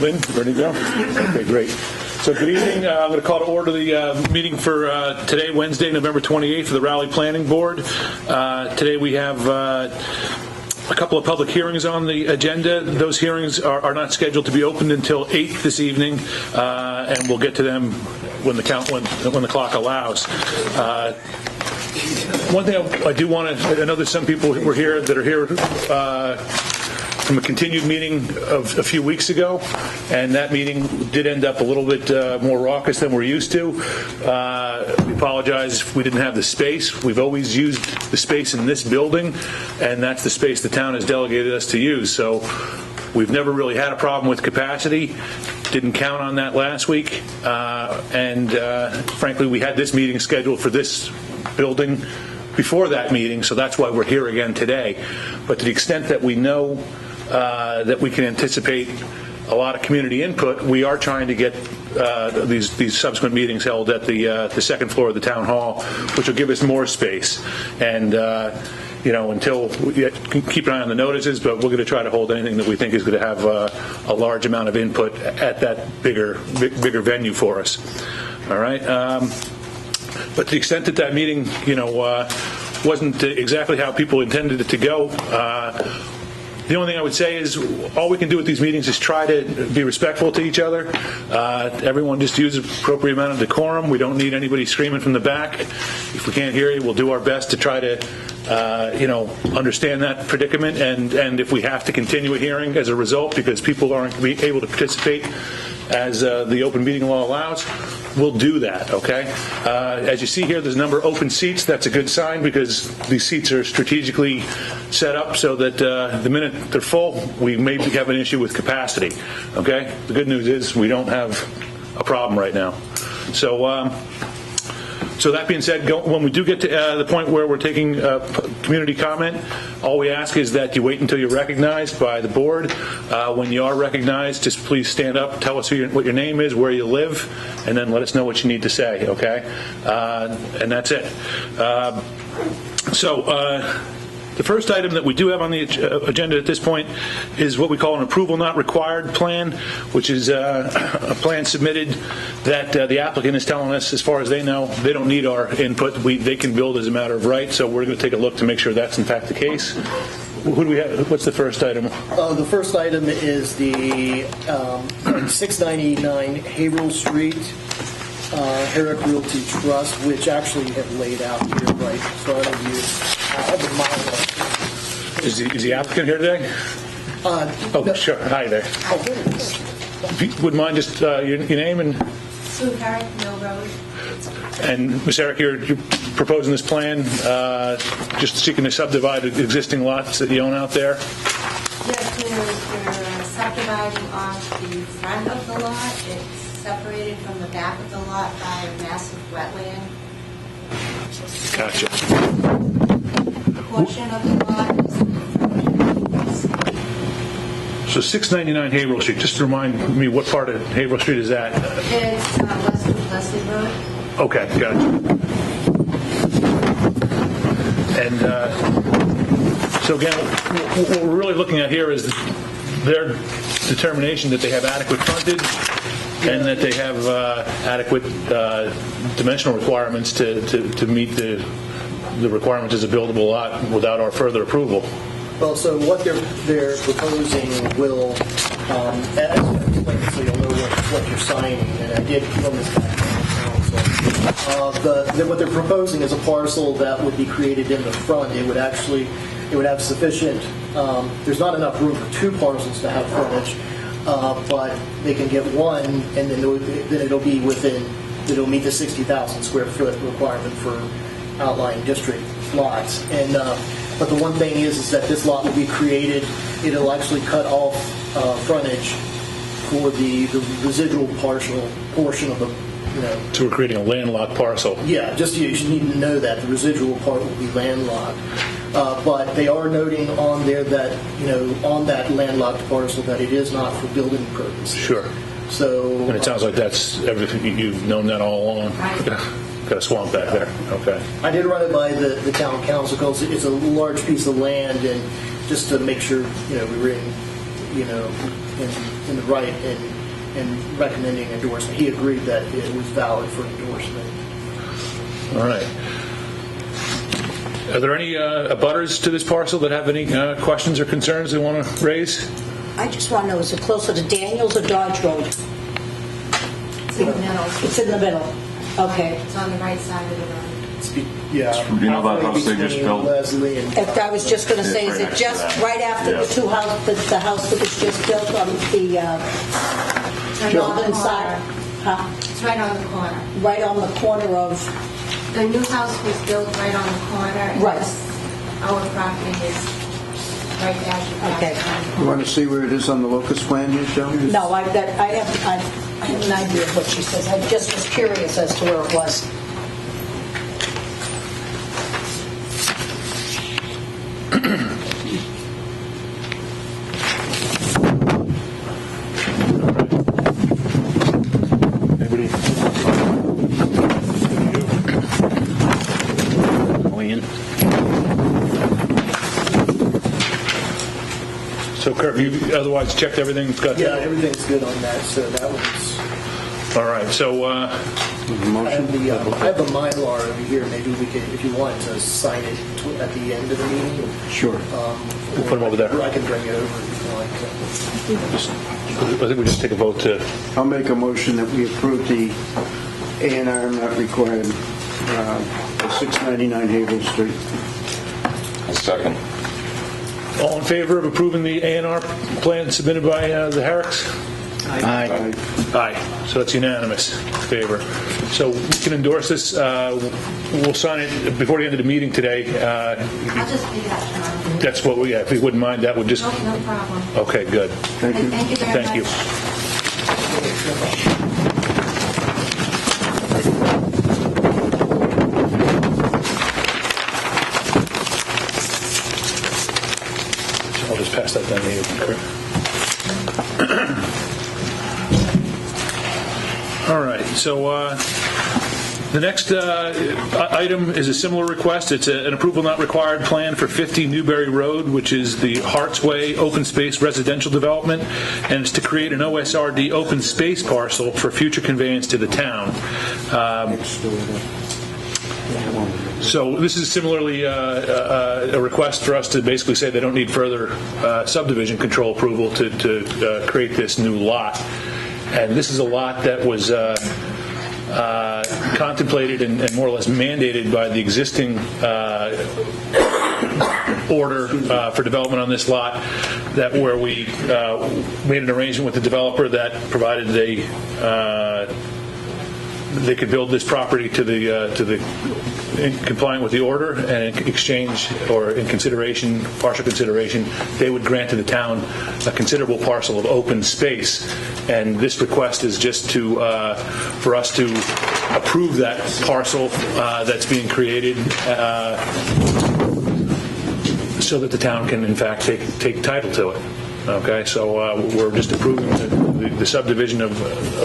Lynn, ready to go? Okay, great. So good evening. I'm going to call to order the meeting for today, Wednesday, November 28th, for the Raleigh Planning Board. Today we have a couple of public hearings on the agenda. Those hearings are not scheduled to be opened until 8 this evening, and we'll get to them when the clock allows. One thing I do want to, I know there's some people who were here that are here from a continued meeting of a few weeks ago, and that meeting did end up a little bit more raucous than we're used to. We apologize if we didn't have the space. We've always used the space in this building, and that's the space the town has delegated us to use. So we've never really had a problem with capacity. Didn't count on that last week, and frankly, we had this meeting scheduled for this building before that meeting, so that's why we're here again today. But to the extent that we know that we can anticipate a lot of community input, we are trying to get these subsequent meetings held at the second floor of the town hall, which will give us more space. And until we keep an eye on the notices, but we're going to try to hold anything that we think is going to have a large amount of input at that bigger venue for us. All right. But to the extent that that meeting, wasn't exactly how people intended it to go, the only thing I would say is all we can do with these meetings is try to be respectful to each other. Everyone just use an appropriate amount of decorum. We don't need anybody screaming from the back. If we can't hear you, we'll do our best to try to, understand that predicament. And if we have to continue a hearing as a result because people aren't able to participate as the open meeting law allows, we'll do that, okay? As you see here, there's a number of open seats. That's a good sign because these seats are strategically set up so that the minute they're full, we may have an issue with capacity, okay? The good news is we don't have a problem right now. So that being said, when we do get to the point where we're taking community comment, all we ask is that you wait until you're recognized by the board. When you are recognized, just please stand up, tell us what your name is, where you live, and then let us know what you need to say, okay? And that's it. The first item that we do have on the agenda at this point is what we call an approval not required plan, which is a plan submitted that the applicant is telling us, as far as they know, they don't need our input. They can build as a matter of right, so we're going to take a look to make sure that's in fact the case. Who do we have? What's the first item? The first item is the 699 Haverhill Street Herrick Realty Trust, which actually have laid out here right in front of you. Is the applicant here today? No. Sure. Hi there. If you wouldn't mind just your name and... Sue Herrick, Mill Road. And Ms. Herrick, you're proposing this plan just seeking to subdivide existing lots that you own out there? Yes, we're subdividing off the front of the lot. It's separated from the back of the lot by a massive wetland. Gotcha. Portion of the lot is... So 699 Haverhill Street, just to remind me, what part of Haverhill Street is that? It's Leslie Road. Okay, gotcha. And so again, what we're really looking at here is their determination that they have adequate frontage and that they have adequate dimensional requirements to meet the requirements as a buildable lot without our further approval. Well, so what they're proposing will, as explained, so you'll know what you're signing, and I did from this what they're proposing is a parcel that would be created in the front. It would have sufficient. There's not enough room for two parcels to have frontage, but they can get one, and then it'll be within. It'll meet the 60,000 square foot requirement for outlying district lots. And but the one thing is that this lot will be created. It'll actually cut off frontage for the residual portion of the. So we're creating a landlocked parcel. Yeah, just you need to know that the residual part will be landlocked. But they are noting on there that, on that landlocked parcel that it is not for building purposes. Sure. So. And it sounds like that's everything, you've known that all along. Got a swamp back there. Okay. I did run it by the town council because it's a large piece of land, and just to make sure, we were in, in the right in recommending endorsement. He agreed that it was valid for endorsement. All right. Are there any abutters to this parcel that have any questions or concerns they want to raise? I just want to know, is it closer to Daniels or Dodge Road? It's in the middle. It's in the middle. Okay. It's on the right side of the road. Yeah. You know that house they just Between built? Leslie and If I was just going to say, It's is right it next to just that. right after Yeah. the house that was just built on the Right on the northern side? corner. Huh? It's right on the corner. Right on the corner of, The new house was built right on the corner. And Right. Our property is right as you pass Okay. by. You want to see where it is on the locust plan here, Joe? no, I have an idea of what she says. I just was curious as to where it was. Anybody? Wayne? So, Kirk, you otherwise checked everything? Got yeah, everything's good on that. So that was. All right. So, I have the Mylar over here. Maybe we could, if you want to sign it at the end of the meeting. Sure. we'll put them over there. I can bring it over if you like. I think we just take a vote to. I'll make a motion that we approve the A&R not required for 699 Havel Street. A second. All in favor of approving the A&R plan submitted by the Herricks? Aye. Aye. So that's unanimous favor. So we can endorse this. We'll sign it before the end of the meeting today. I'll just pick it up tomorrow. That's what we, if you wouldn't mind, that would just. No problem. Okay, good. Thank you. Thank you very much. Thank you. I'll just pass that down to you, Kurt. All right, so the next item is a similar request. It's an approval not required plan for 50 Newberry Road, which is the Harts Way open space residential development, and it's to create an OSRD open space parcel for future conveyance to the town. So this is similarly a request for us to basically say they don't need further subdivision control approval to create this new lot. And this is a lot that was contemplated and more or less mandated by the existing order for development on this lot, that where we made an arrangement with the developer that provided they could build this property to the in compliant with the order, and in exchange or in consideration, partial consideration, they would grant to the town a considerable parcel of open space. And this request is just to for us to approve that parcel that's being created so that the town can in fact take title to it. Okay, so we're just approving the subdivision of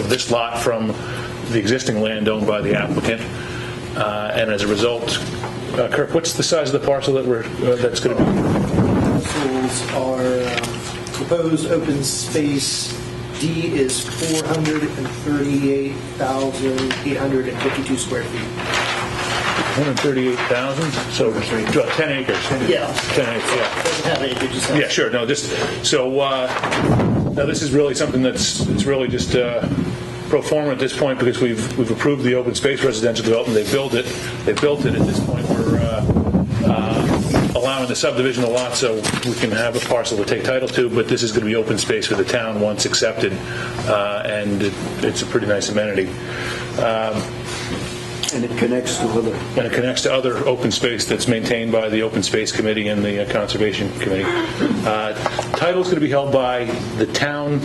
this lot from the existing land owned by the applicant. And as a result, Kirk, what's the size of the parcel that's going to be? Parcels are proposed open space. D is 438,852 square feet. 138,000, so 10 acres. Yeah. 10 acres, yeah. Doesn't have acreage, just has- Yeah, sure. No, just so now this is really something it's really just pro forma at this point, because we've approved the open space residential development. They built it. At this point, we're allowing the subdivision of the lot so we can have a parcel to take title to. But this is going to be open space for the town once accepted, and it's a pretty nice amenity. And it connects to other. And it connects to other open space that's maintained by the Open Space Committee and the Conservation Committee. Title is going to be held by the town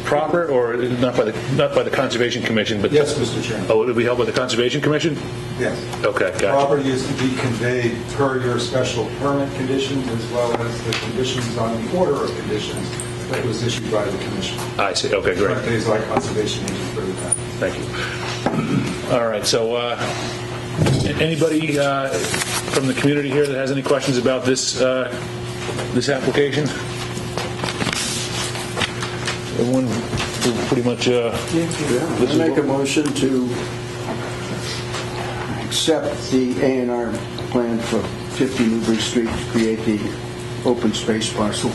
proper, or not by the Conservation Commission, but Yes, Mr. Chairman. Oh, it'll be held by the Conservation Commission. Yes. Okay, gotcha. Property is to be conveyed per your special permit conditions, as well as the conditions on the order of conditions that was issued by the commission. I see. Okay, great. Currently is like conservation agent for the town. Thank you. All right. So, anybody from the community here that has any questions about this application? Everyone pretty much, I make a motion to accept the A&R plan for 50 Newbury Street to create the open space parcel.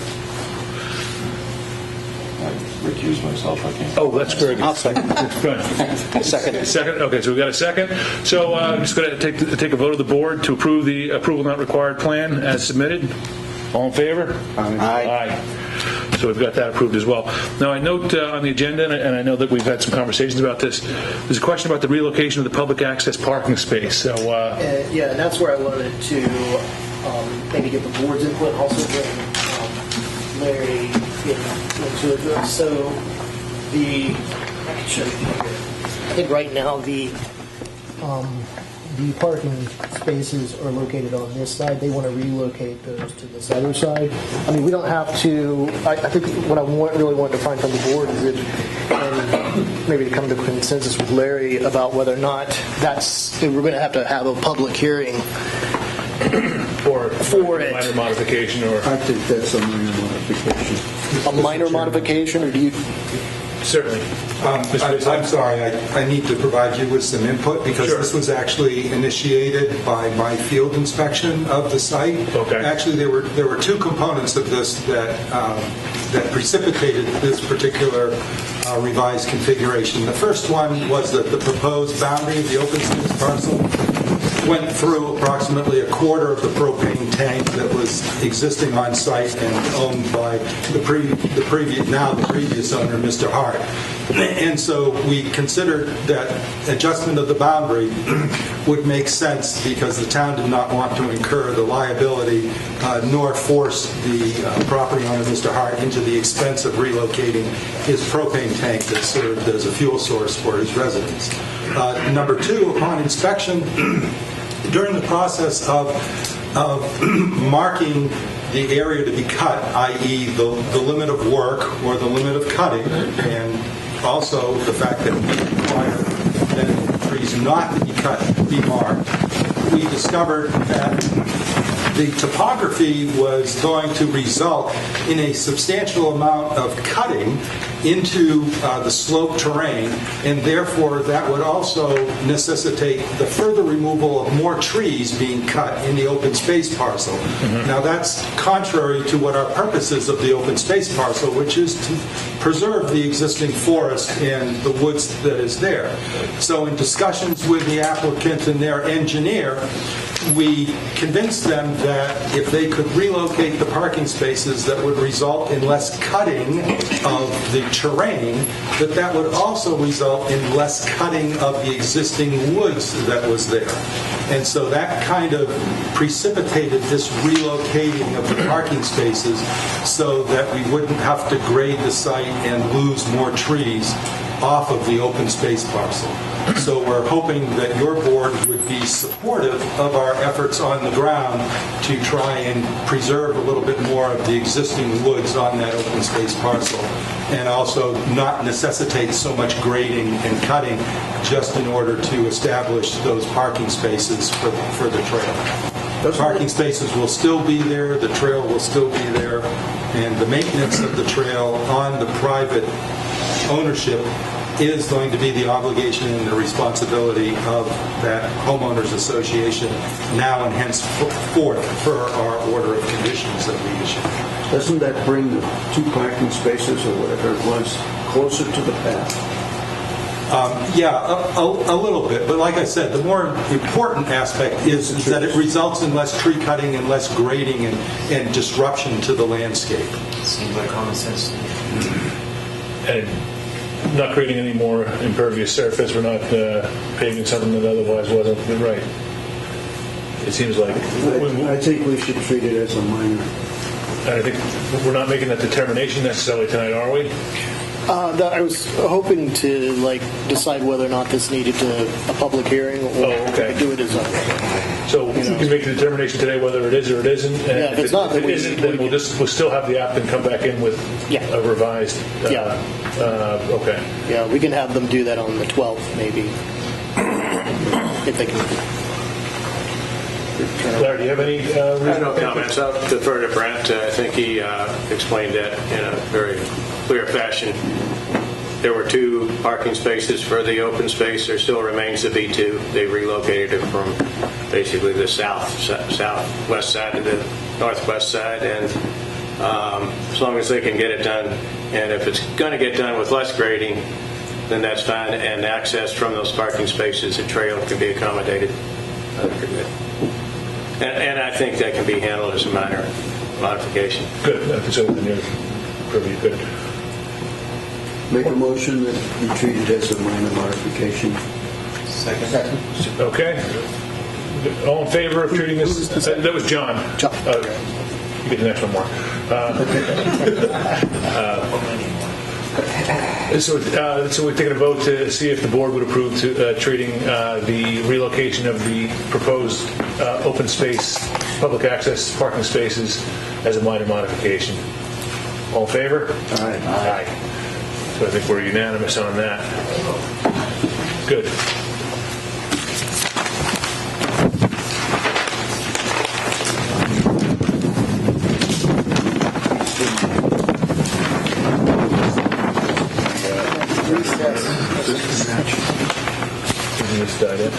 Recuse myself, I can't. oh, that's very good. I'll second. Go ahead. Second. Second? Okay, so we've got a second. So I'm just going to take a vote of the board to approve the approval not required plan as submitted. All in favor? Aye. Aye. So we've got that approved as well. Now, I note on the agenda, and I know that we've had some conversations about this, there's a question about the relocation of the public access parking space. So, Yeah, and that's where I wanted to maybe get the board's input, also bring Larry into it. So I can show you here. I think right now the parking spaces are located on this side. They want to relocate those to this other side. I mean, we don't have to. I think what I really wanted to find from the board is if, and maybe to come to consensus with Larry about whether or not we're going to have a public hearing for it. Minor modification or... I think that's a minor modification. A minor modification, or do you? Certainly. I'm sorry, I need to provide you with some input because Sure. this was actually initiated by my field inspection of the site. Okay. Actually, there were two components of this that precipitated this particular revised configuration. The first one was that the proposed boundary of the open space parcel went through approximately a quarter of the propane tank that was existing on site and owned by the previous owner, Mr. Hart. And so we considered that adjustment of the boundary would make sense because the town did not want to incur the liability nor force the property owner, Mr. Hart, into the expense of relocating his propane tank that served as a fuel source for his residence. Number two, upon inspection, during the process of marking the area to be cut, i.e. the limit of work or the limit of cutting, and also the fact that we require that trees not to be cut be marked, we discovered that the topography was going to result in a substantial amount of cutting into the slope terrain, and therefore that would also necessitate the further removal of more trees being cut in the open space parcel. Now that's contrary to what our purpose is of the open space parcel, which is to preserve the existing forest and the woods that is there. So in discussions with the applicant and their engineer, we convinced them that if they could relocate the parking spaces, that would result in less cutting of the terrain, that would also result in less cutting of the existing woods that was there. And so that kind of precipitated this relocating of the parking spaces so that we wouldn't have to grade the site and lose more trees off of the open space parcel. So we're hoping that your board would be supportive of our efforts on the ground to try and preserve a little bit more of the existing woods on that open space parcel, and also not necessitate so much grading and cutting just in order to establish those parking spaces for the trail. The parking spaces will still be there, the trail will still be there, and the maintenance of the trail on the private ownership is going to be the obligation and the responsibility of that homeowners association now and henceforth per our order of conditions that we issue. Doesn't that bring the two parking spaces or whatever it was closer to the path? Yeah, a little bit. But like I said, the more important aspect is that it results in less tree cutting and less grading and disruption to the landscape. Seems like common sense. And not creating any more impervious surface. We're not paving something that otherwise wasn't right. It seems like... I think we should treat it as a minor. And I think we're not making that determination necessarily tonight, are we? I was hoping to decide whether or not this needed a public hearing or okay. do it as a... So we can make the determination today whether it is or it isn't. And Yeah, if it's not, if it isn't, then we'll still have the applicant come back in with a revised. Okay. Yeah, we can have them do that on the 12th, maybe, if they can. Larry, do you have any? I have no comments. I'll defer to Brent. I think he explained it in a very clear fashion. There were 2 parking spaces for the open space. There still remains to be 2. They relocated it from basically the southwest side to the northwest side, and as long as they can get it done, and if it's going to get done with less grading, then that's fine, and access from those parking spaces, a trail can be accommodated. And I think that can be handled as a minor modification. Good. If it's open, you're pretty good. Make a motion that we treat it as a minor modification. Second. Okay. All in favor of treating this? That was John. John. Okay. You get the next one, Mark. So we're taking a vote to see if the board would approve treating the relocation of the proposed open space, public access parking spaces as a minor modification. All in favor? Aye. Aye. So I think we're unanimous on that. Good. Isn't this Didex?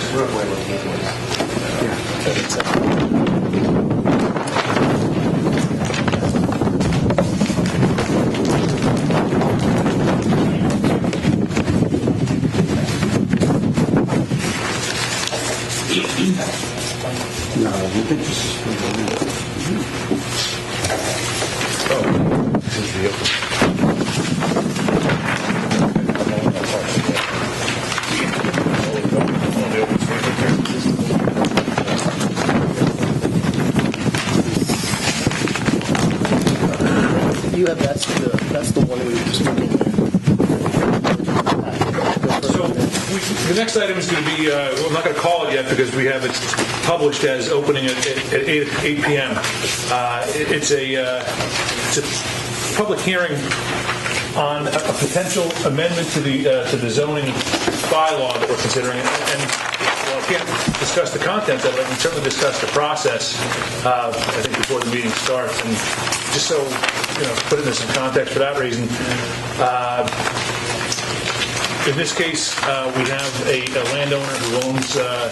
No, I think this is for Oh, this is the open. You have, that's the one we were just looking at. So the next item is going to be, I'm not going to call it yet because we have it published as opening at 8 p.m. It's a public hearing on a potential amendment to the zoning bylaw that we're considering. And while I can't discuss the content of it, I can certainly discuss the process, I think, before the meeting starts. And just so, put it in some context for that reason, in this case, we have a landowner who owns a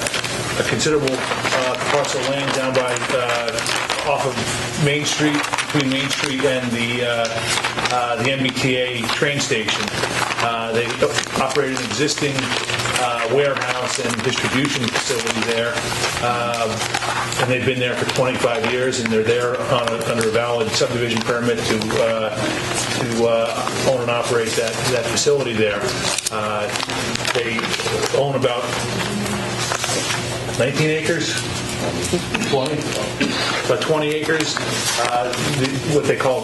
considerable parcel of land down by off of Main Street, between Main Street and the MBTA train station. They operate an existing warehouse and distribution facility there, and they've been there for 25 years, and they're there under a valid subdivision permit to own and operate that facility there. They own about 19 acres, 20, about 20 acres. What they call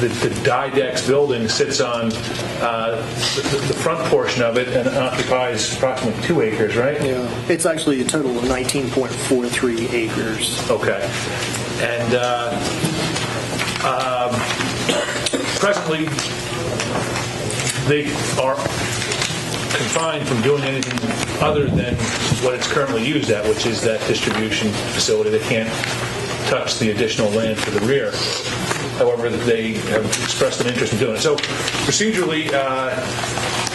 the Didex building sits on the front portion of it and occupies approximately 2 acres, right? Yeah, it's actually a total of 19.43 acres. Okay. And presently, they are confined from doing anything other than what it's currently used at, which is that distribution facility. They can't touch the additional land to the rear. However, they have expressed an interest in doing it. So procedurally,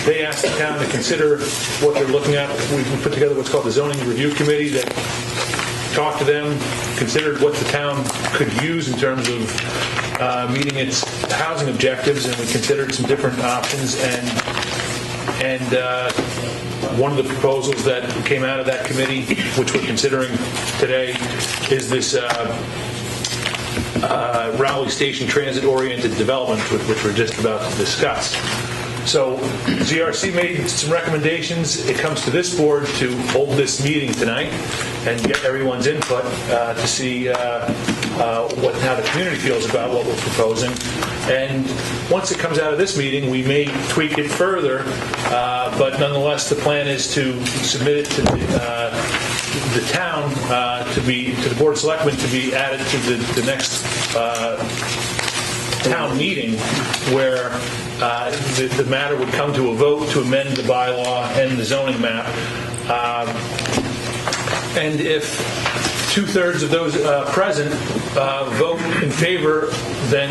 they asked the town to consider what they're looking at. We put together what's called the Zoning Review Committee that talked to them, considered what the town could use in terms of meeting its housing objectives, and we considered some different options. And one of the proposals that came out of that committee, which we're considering today, is this Rowley Station transit-oriented development, which we're just about to discuss. So GRC made some recommendations. It comes to this board to hold this meeting tonight and get everyone's input to see how the community feels about what we're proposing. And once it comes out of this meeting, we may tweak it further, but nonetheless, the plan is to submit it to the town, to the Board of Selectmen, to be added to the next town meeting, where the matter would come to a vote to amend the bylaw and the zoning map. And if 2/3 of those present vote in favor, then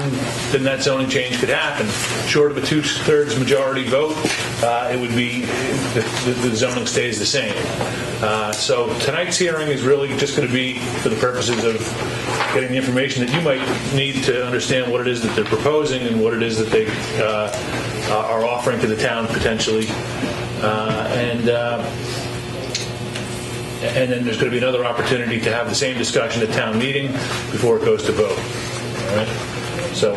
that zoning change could happen. Short of a 2/3 majority vote, it would be the zoning stays the same. So tonight's hearing is really just going to be for the purposes of getting the information that you might need to understand what it is that they're proposing and what it is that they are offering to the town potentially. And then there's going to be another opportunity to have the same discussion at town meeting before it goes to vote. All right? So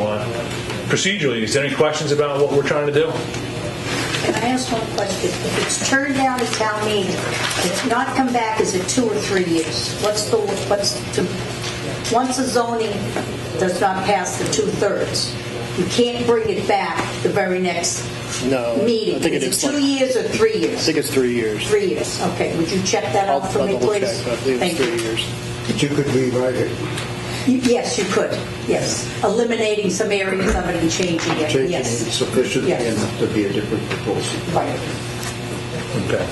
procedurally, is there any questions about what we're trying to do? Can I ask one question? If it's turned down at town meeting, it's not come back, is it 2 or 3 years? Once a zoning does not pass the 2/3, you can't bring it back the very next meeting. I think Is it 2 years or 3 years? I think it's 3 years. 3 years, okay. Would you check that out for me, double please? check, but I believe it's Thank 3 you. years. But you could rewrite it, Yes, you could, yes. Eliminating some areas of it and changing it, changing yes. it sufficiently Yes. enough to be a different proposal. Right. Okay.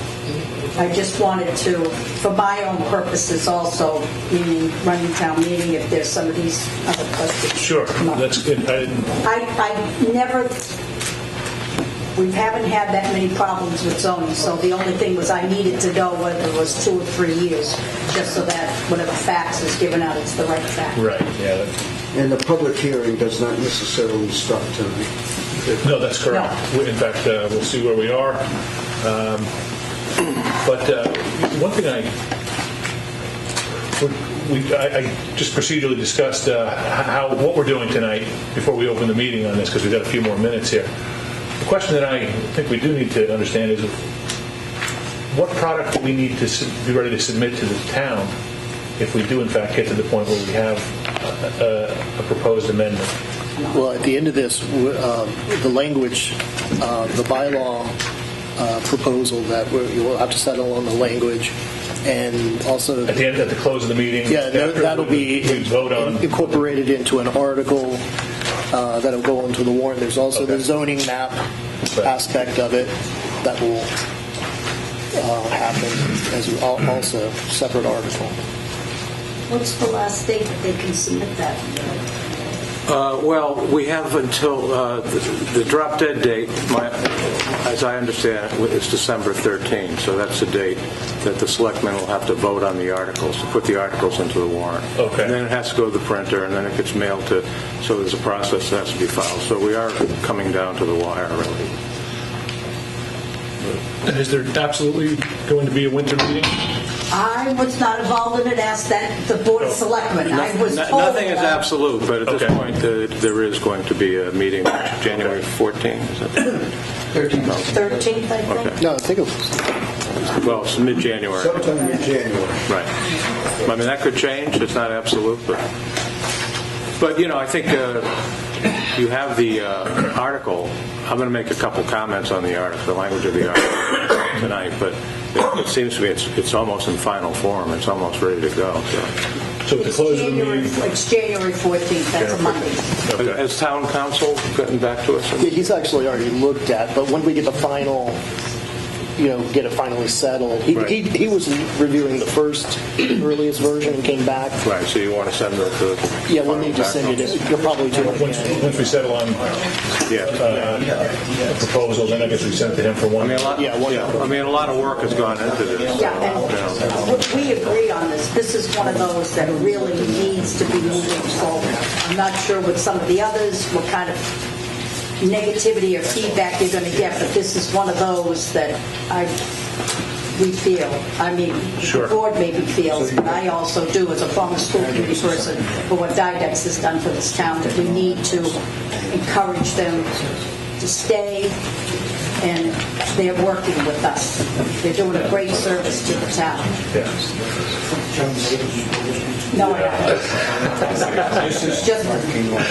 I just wanted to, for my own purposes also, meaning running town meeting, if there's some of these other questions. Sure. That's good. I never, we haven't had that many problems with zoning, so the only thing was I needed to know whether it was 2 or 3 years, just so that whatever fax is given out, it's the right fax. Right. Yeah. And the public hearing does not necessarily start tonight. No, that's correct. No. In fact, we'll see where we are. But one thing I just procedurally discussed what we're doing tonight before we open the meeting on this, because we've got a few more minutes here. The question that I think we do need to understand is what product do we need to be ready to submit to the town if we do in fact get to the point where we have a proposed amendment. Well, at the end of this, the language, the bylaw proposal that we'll have to settle on the language, and also At the close of the meeting, yeah, that'll be we vote on. incorporated into an article that'll go into the warrant. There's also the zoning map aspect of it that will happen as also separate article. What's the last date that they can submit that? Well, we have until the drop dead date, as I understand it, is December 13th. So that's the date that the selectmen will have to vote on the articles, to put the articles into the warrant. Okay. And then it has to go to the printer, and then it gets mailed to, so there's a process that has to be filed. So we are coming down to the wire, really. And is there absolutely going to be a winter meeting? I was not involved in it, asked that the Board of Selectmen. I was told Nothing is that- absolute, but at this Okay. point, there is going to be a meeting January 14th. Is that 13th, I think. Okay. No, I think it was. Well, it's mid-January. Sometime in January. Right. I mean, that could change. It's not absolute, but you know, I think you have the article. I'm going to make a couple comments on the article, the language of the article tonight, but it seems to me it's almost in final form. It's almost ready to go. So at the close of the meeting, It's January 14th, that's a Monday. okay. Has town council gotten back to us? Yeah, he's actually already looked at, but when we get the final, get it finally settled, he was reviewing the first earliest version and came back. Right. So you want to send it to? Yeah, we'll need to send it. You'll probably do it Once again. we settle on Yeah. a proposal, then I guess we send it to him for I one. mean, a lot. I mean, a lot of work has gone into this. Yeah, and we agree on this. This is one of those that really needs to be moving forward. I'm not sure with some of the others, what kind of negativity or feedback you're going to get, but this is one of those that we feel. I mean, Sure. the board maybe feels, but I also do as a former school committee person for what Didex has done for this town, that we need to encourage them to stay, and they're working with us. They're doing a great service to the town. No, I haven't. Just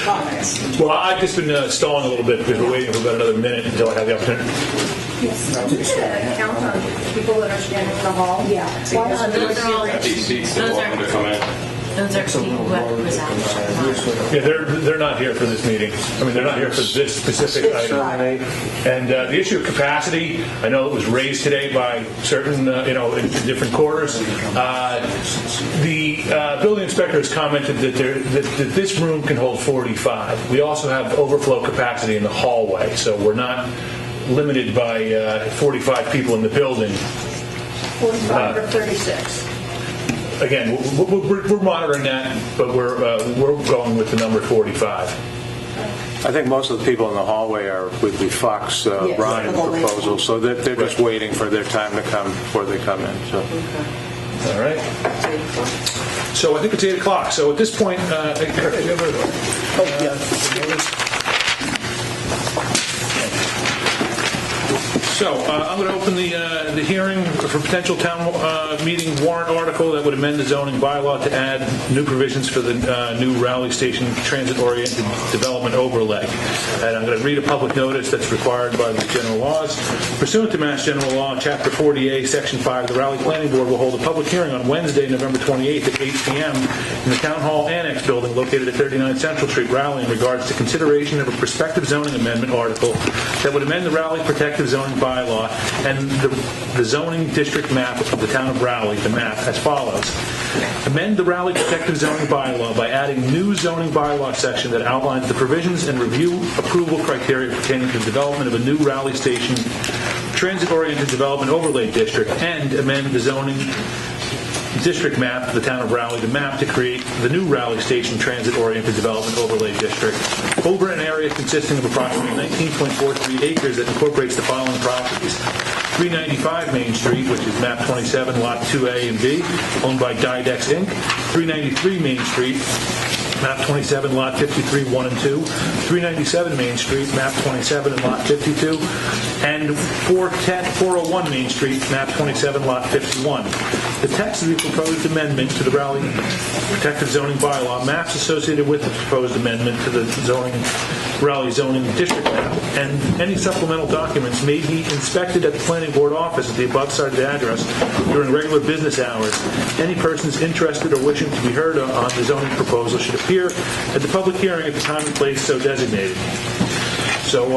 comments. Well, I've just been stalling a little bit because we're waiting for about another minute until I have the opportunity. Count on people that are standing in the hall. Yeah. Those are all, These seats are welcome to come in. Those are people who was out. Yeah, they're not here for this meeting. I mean, they're not here for this specific item. And the issue of capacity, I know it was raised today by certain, in different quarters. The building inspector has commented that this room can hold 45. We also have overflow capacity in the hallway, so we're not limited by 45 people in the building. 45 or 36. Again, we're monitoring that, but we're going with the number 45. I think most of the people in the hallway would be Fox Ryan proposals, so they're just waiting for their time to come before they come in. So. All right. So I think it's 8 o'clock. So at this point, So I'm going to open the hearing for potential town meeting warrant article that would amend the zoning bylaw to add new provisions for the new Raleigh Station transit-oriented development overlay. And I'm going to read a public notice that's required by the general laws. Pursuant to Mass General Law, Chapter 40A, Section 5, the Raleigh Planning Board will hold a public hearing on Wednesday, November 28th at 8 p.m. in the Town Hall Annex Building located at 39 Central Street, Raleigh, in regards to consideration of a prospective zoning amendment article that would amend the Raleigh Protective Zoning Bylaw and the zoning district map of the town of Raleigh, the map, as follows. Amend the Raleigh Protective Zoning Bylaw by adding new zoning bylaw section that outlines the provisions and review approval criteria pertaining to the development of a new Raleigh Station transit-oriented development overlay district, and amend the zoning district map of the town of Raleigh, the map, to create the new Raleigh Station transit-oriented development overlay district over an area consisting of approximately 19.43 acres that incorporates the following properties. 395 Main Street, which is map 27, lot 2A and B, owned by Didex Inc. 393 Main Street, map 27, lot 53, 1 and 2, 397 Main Street, map 27 and lot 52, and 401 Main Street, map 27, lot 51. The text of the proposed amendment to the Raleigh Protective Zoning Bylaw, maps associated with the proposed amendment to the Raleigh Zoning District map, and any supplemental documents may be inspected at the Planning Board office at the above cited address during regular business hours. Any persons interested or wishing to be heard on the zoning proposal should appear at the public hearing at the time and place so designated. So,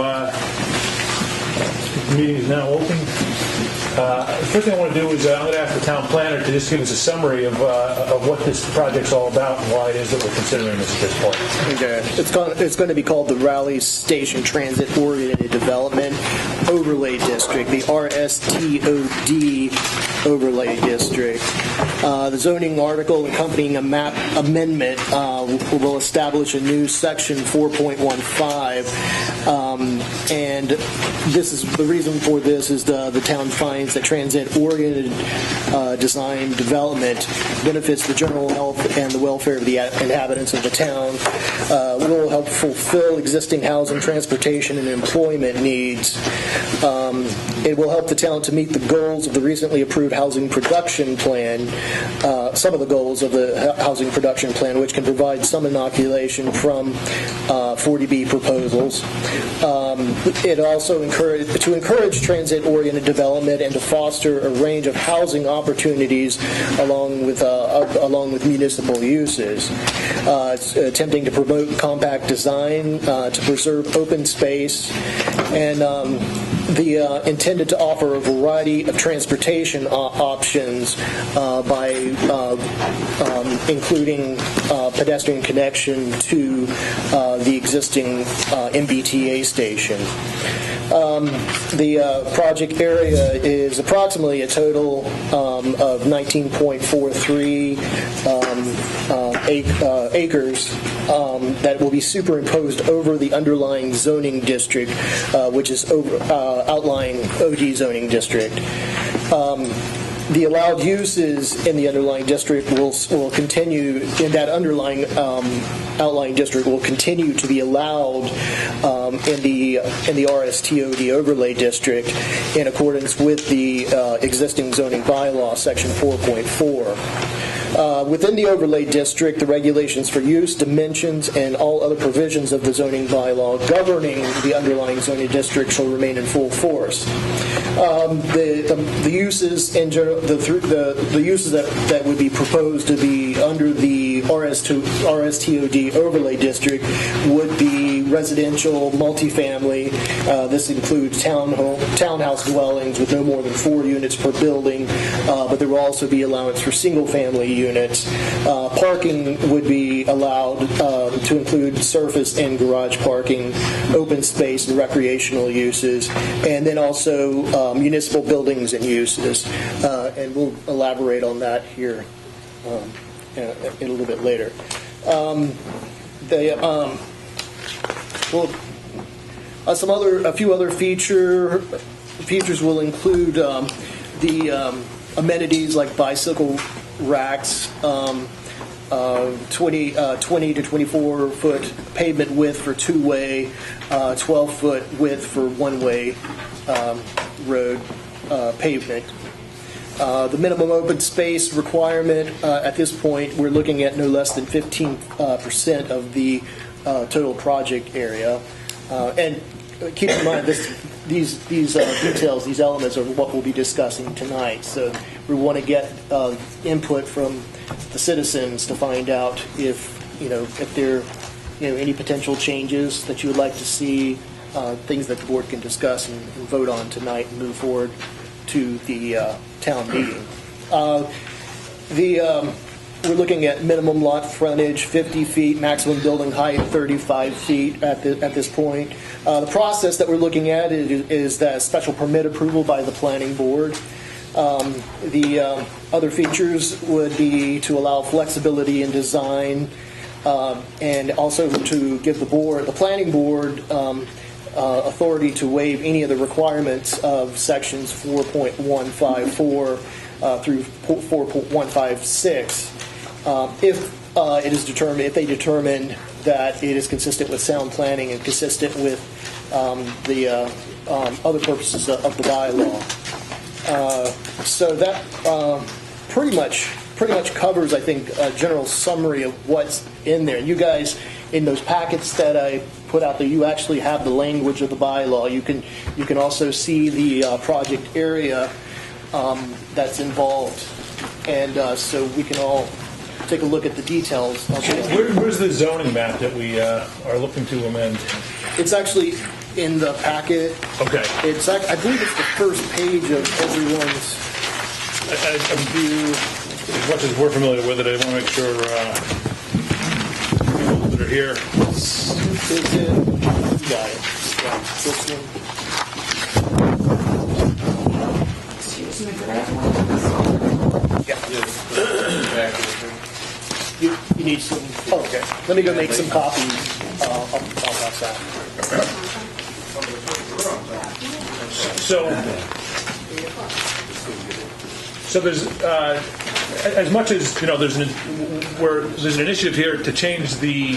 the meeting is now open. The first thing I want to do is I'm going to ask the town planner to just give us a summary of what this project's all about and why it is that we're considering this at this point. Okay. It's going to be called the Raleigh Station Transit Oriented Development Overlay District, the RSTOD Overlay District. The zoning article accompanying a map amendment will establish a new section 4.15, and this is the reason for this is the town finds that transit-oriented design development benefits the general health and the welfare of the inhabitants of the town, will help fulfill existing housing, transportation, and employment needs. It will help the town to meet the goals of the recently approved housing production plan, some of the goals of the housing production plan, which can provide some inoculation from 40B proposals. It also encourage transit-oriented development and to foster a range of housing opportunities along with municipal uses. It's attempting to promote compact design, to preserve open space, and intended to offer a variety of transportation options by including pedestrian connection to the existing MBTA station. The project area is approximately a total of 19.43 acres that will be superimposed over the underlying zoning district, which is outlying OD zoning district. The allowed uses in the underlying district will continue, in that underlying outlying district will continue to be allowed in the RSTOD overlay district in accordance with the existing zoning bylaw, section 4.4. Within the overlay district, the regulations for use, dimensions, and all other provisions of the zoning bylaw governing the underlying zoning district shall remain in full force. The uses in general, the uses that would be proposed to be under the RSTOD overlay district would be residential, multifamily. This includes townhouse dwellings with no more than 4 units per building, but there will also be allowance for single-family units. Parking would be allowed to include surface and garage parking, open space and recreational uses, and then also municipal buildings and uses. And we'll elaborate on that here in a little bit later. A few other features will include the amenities like bicycle racks, 20 to 24 foot pavement width for two-way, 12-foot width for one-way road pavement. The minimum open space requirement at this point, we're looking at no less than 15% of the total project area. And keep in mind, these details, these elements are what we'll be discussing tonight. So we want to get input from the citizens to find out if there any potential changes that you would like to see, things that the board can discuss and vote on tonight and move forward to the town meeting. We're looking at minimum lot frontage 50 feet, maximum building height 35 feet at this point. The process that we're looking at is that special permit approval by the planning board. The other features would be to allow flexibility in design and also to give the planning board authority to waive any of the requirements of sections 4.154 through 4.156 if they determine that it is consistent with sound planning and consistent with the other purposes of the bylaw. So that pretty much covers, I think, a general summary of what's in there. You guys, in those packets that I put out there, you actually have the language of the bylaw. You can also see the project area that's involved, and so we can all take a look at the details. Where's the zoning map that we are looking to amend? It's actually in the packet. Okay. I believe it's the first page of everyone's review. As much as we're familiar with it, I want to make sure people that are here. Is it? Got it. This one. Excuse me, did I have one? You need some. Oh, okay. Let me go make some copies. I'll pass that. So there's as much as there's an initiative here to change the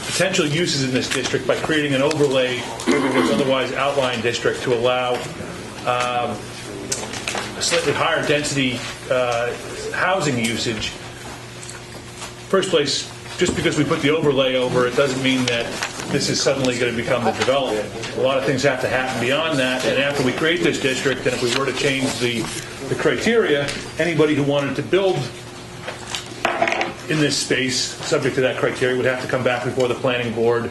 potential uses in this district by creating an overlay over what's otherwise outlying district to allow a slightly higher density housing usage. First place, just because we put the overlay over it doesn't mean that this is suddenly going to become the development. A lot of things have to happen beyond that, and after we create this district, and if we were to change the criteria, anybody who wanted to build in this space, subject to that criteria, would have to come back before the planning board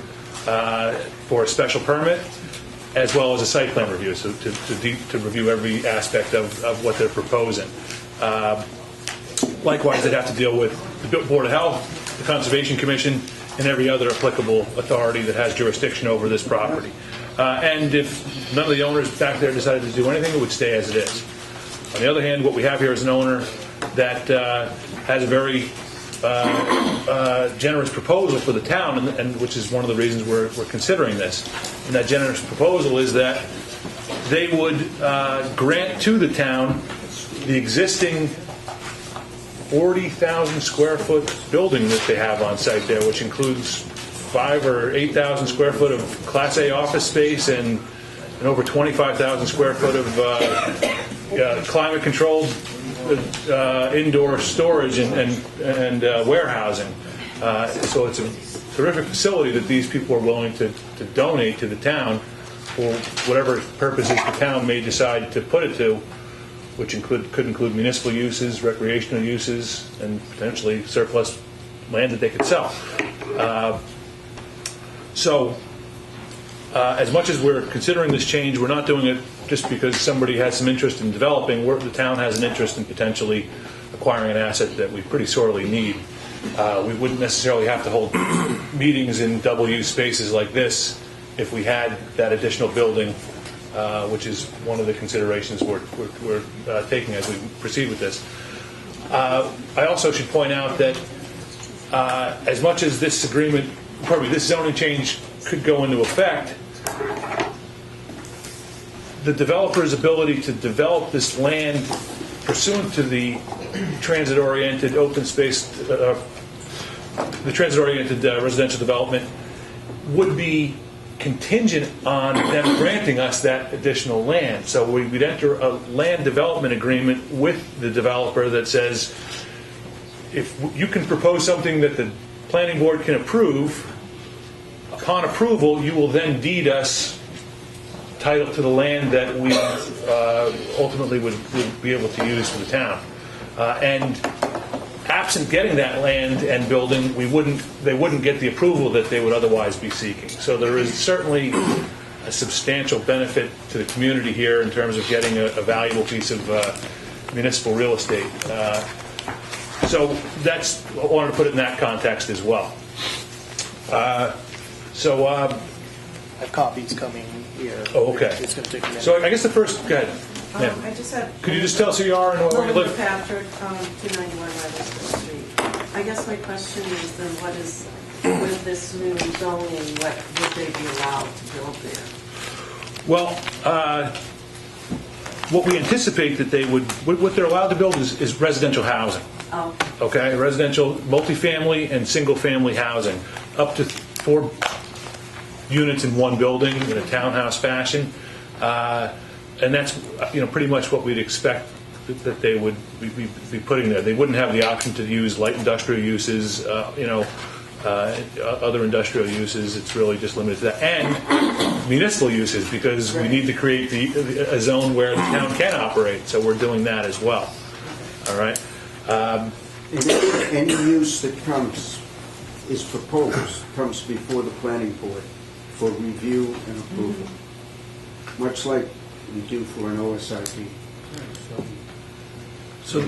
for a special permit, as well as a site plan review, so to review every aspect of what they're proposing. Likewise, they'd have to deal with the Board of Health, the Conservation Commission, and every other applicable authority that has jurisdiction over this property. And if none of the owners back there decided to do anything, it would stay as it is. On the other hand, what we have here is an owner that has a very generous proposal for the town, and which is one of the reasons we're considering this. And that generous proposal is that they would grant to the town the existing 40,000 square foot building that they have on site there, which includes 5,000 or 8,000 square foot of Class A office space and over 25,000 square foot of climate controlled indoor storage and warehousing. So it's a terrific facility that these people are willing to donate to the town for whatever purposes the town may decide to put it to, which could include municipal uses, recreational uses, and potentially surplus land that they could sell. As much as we're considering this change, we're not doing it just because somebody has some interest in developing. The town has an interest in potentially acquiring an asset that we pretty sorely need. We wouldn't necessarily have to hold meetings in double-use spaces like this if we had that additional building, which is one of the considerations we're taking as we proceed with this. I also should point out that as much as this zoning change could go into effect, the developer's ability to develop this land pursuant to the transit-oriented open space, the transit-oriented residential development would be contingent on them granting us that additional land. So we'd enter a land development agreement with the developer that says, if you can propose something that the planning board can approve, upon approval, you will then deed us title to the land that we ultimately would be able to use for the town. And absent getting that land and building, they wouldn't get the approval that they would otherwise be seeking. So there is certainly a substantial benefit to the community here in terms of getting a valuable piece of municipal real estate. So I wanted to put it in that context as well. I have copies coming here. Oh, okay. It's going to take a minute. So I guess the first, go ahead. Yeah. I just had. Could you just tell us who you are and where you Linda live? Patrick, 291 Weathersfield Street. I guess my question is then what is, with this new zoning, what would they be allowed to build there? Well, what we anticipate that what they're allowed to build is residential housing. Oh. Okay, residential, multifamily, and single-family housing, up to 4 units in one building in a townhouse fashion, and that's pretty much what we'd expect that they would be putting there. They wouldn't have the option to use light industrial uses, other industrial uses. It's really just limited to that, and municipal uses, because we need to create a zone where the town can operate. So we're doing that as well. All right. Any use that is proposed comes before the planning board for review and approval, much like we do for an OSIP. So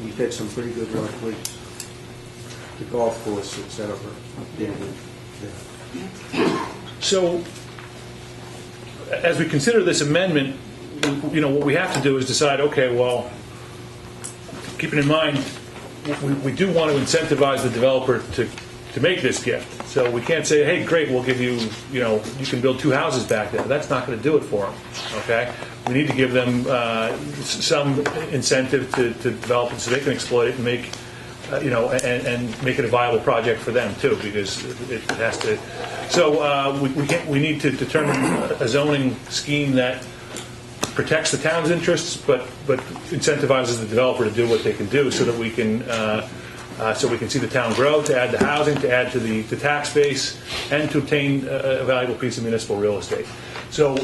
we've had some pretty good rock plates. The golf course, etc. So as we consider this amendment, what we have to do is decide, okay, well, keeping in mind, we do want to incentivize the developer to make this gift. So we can't say, hey, great, we'll give you, you can build 2 houses back there. That's not going to do it for them, okay? We need to give them some incentive to develop it so they can exploit it and make, and make it a viable project for them too, because it has to. So we need to determine a zoning scheme that protects the town's interests, but incentivizes the developer to do what they can do, so that we can see the town grow, to add the housing, to add to the tax base, and to obtain a valuable piece of municipal real estate. So,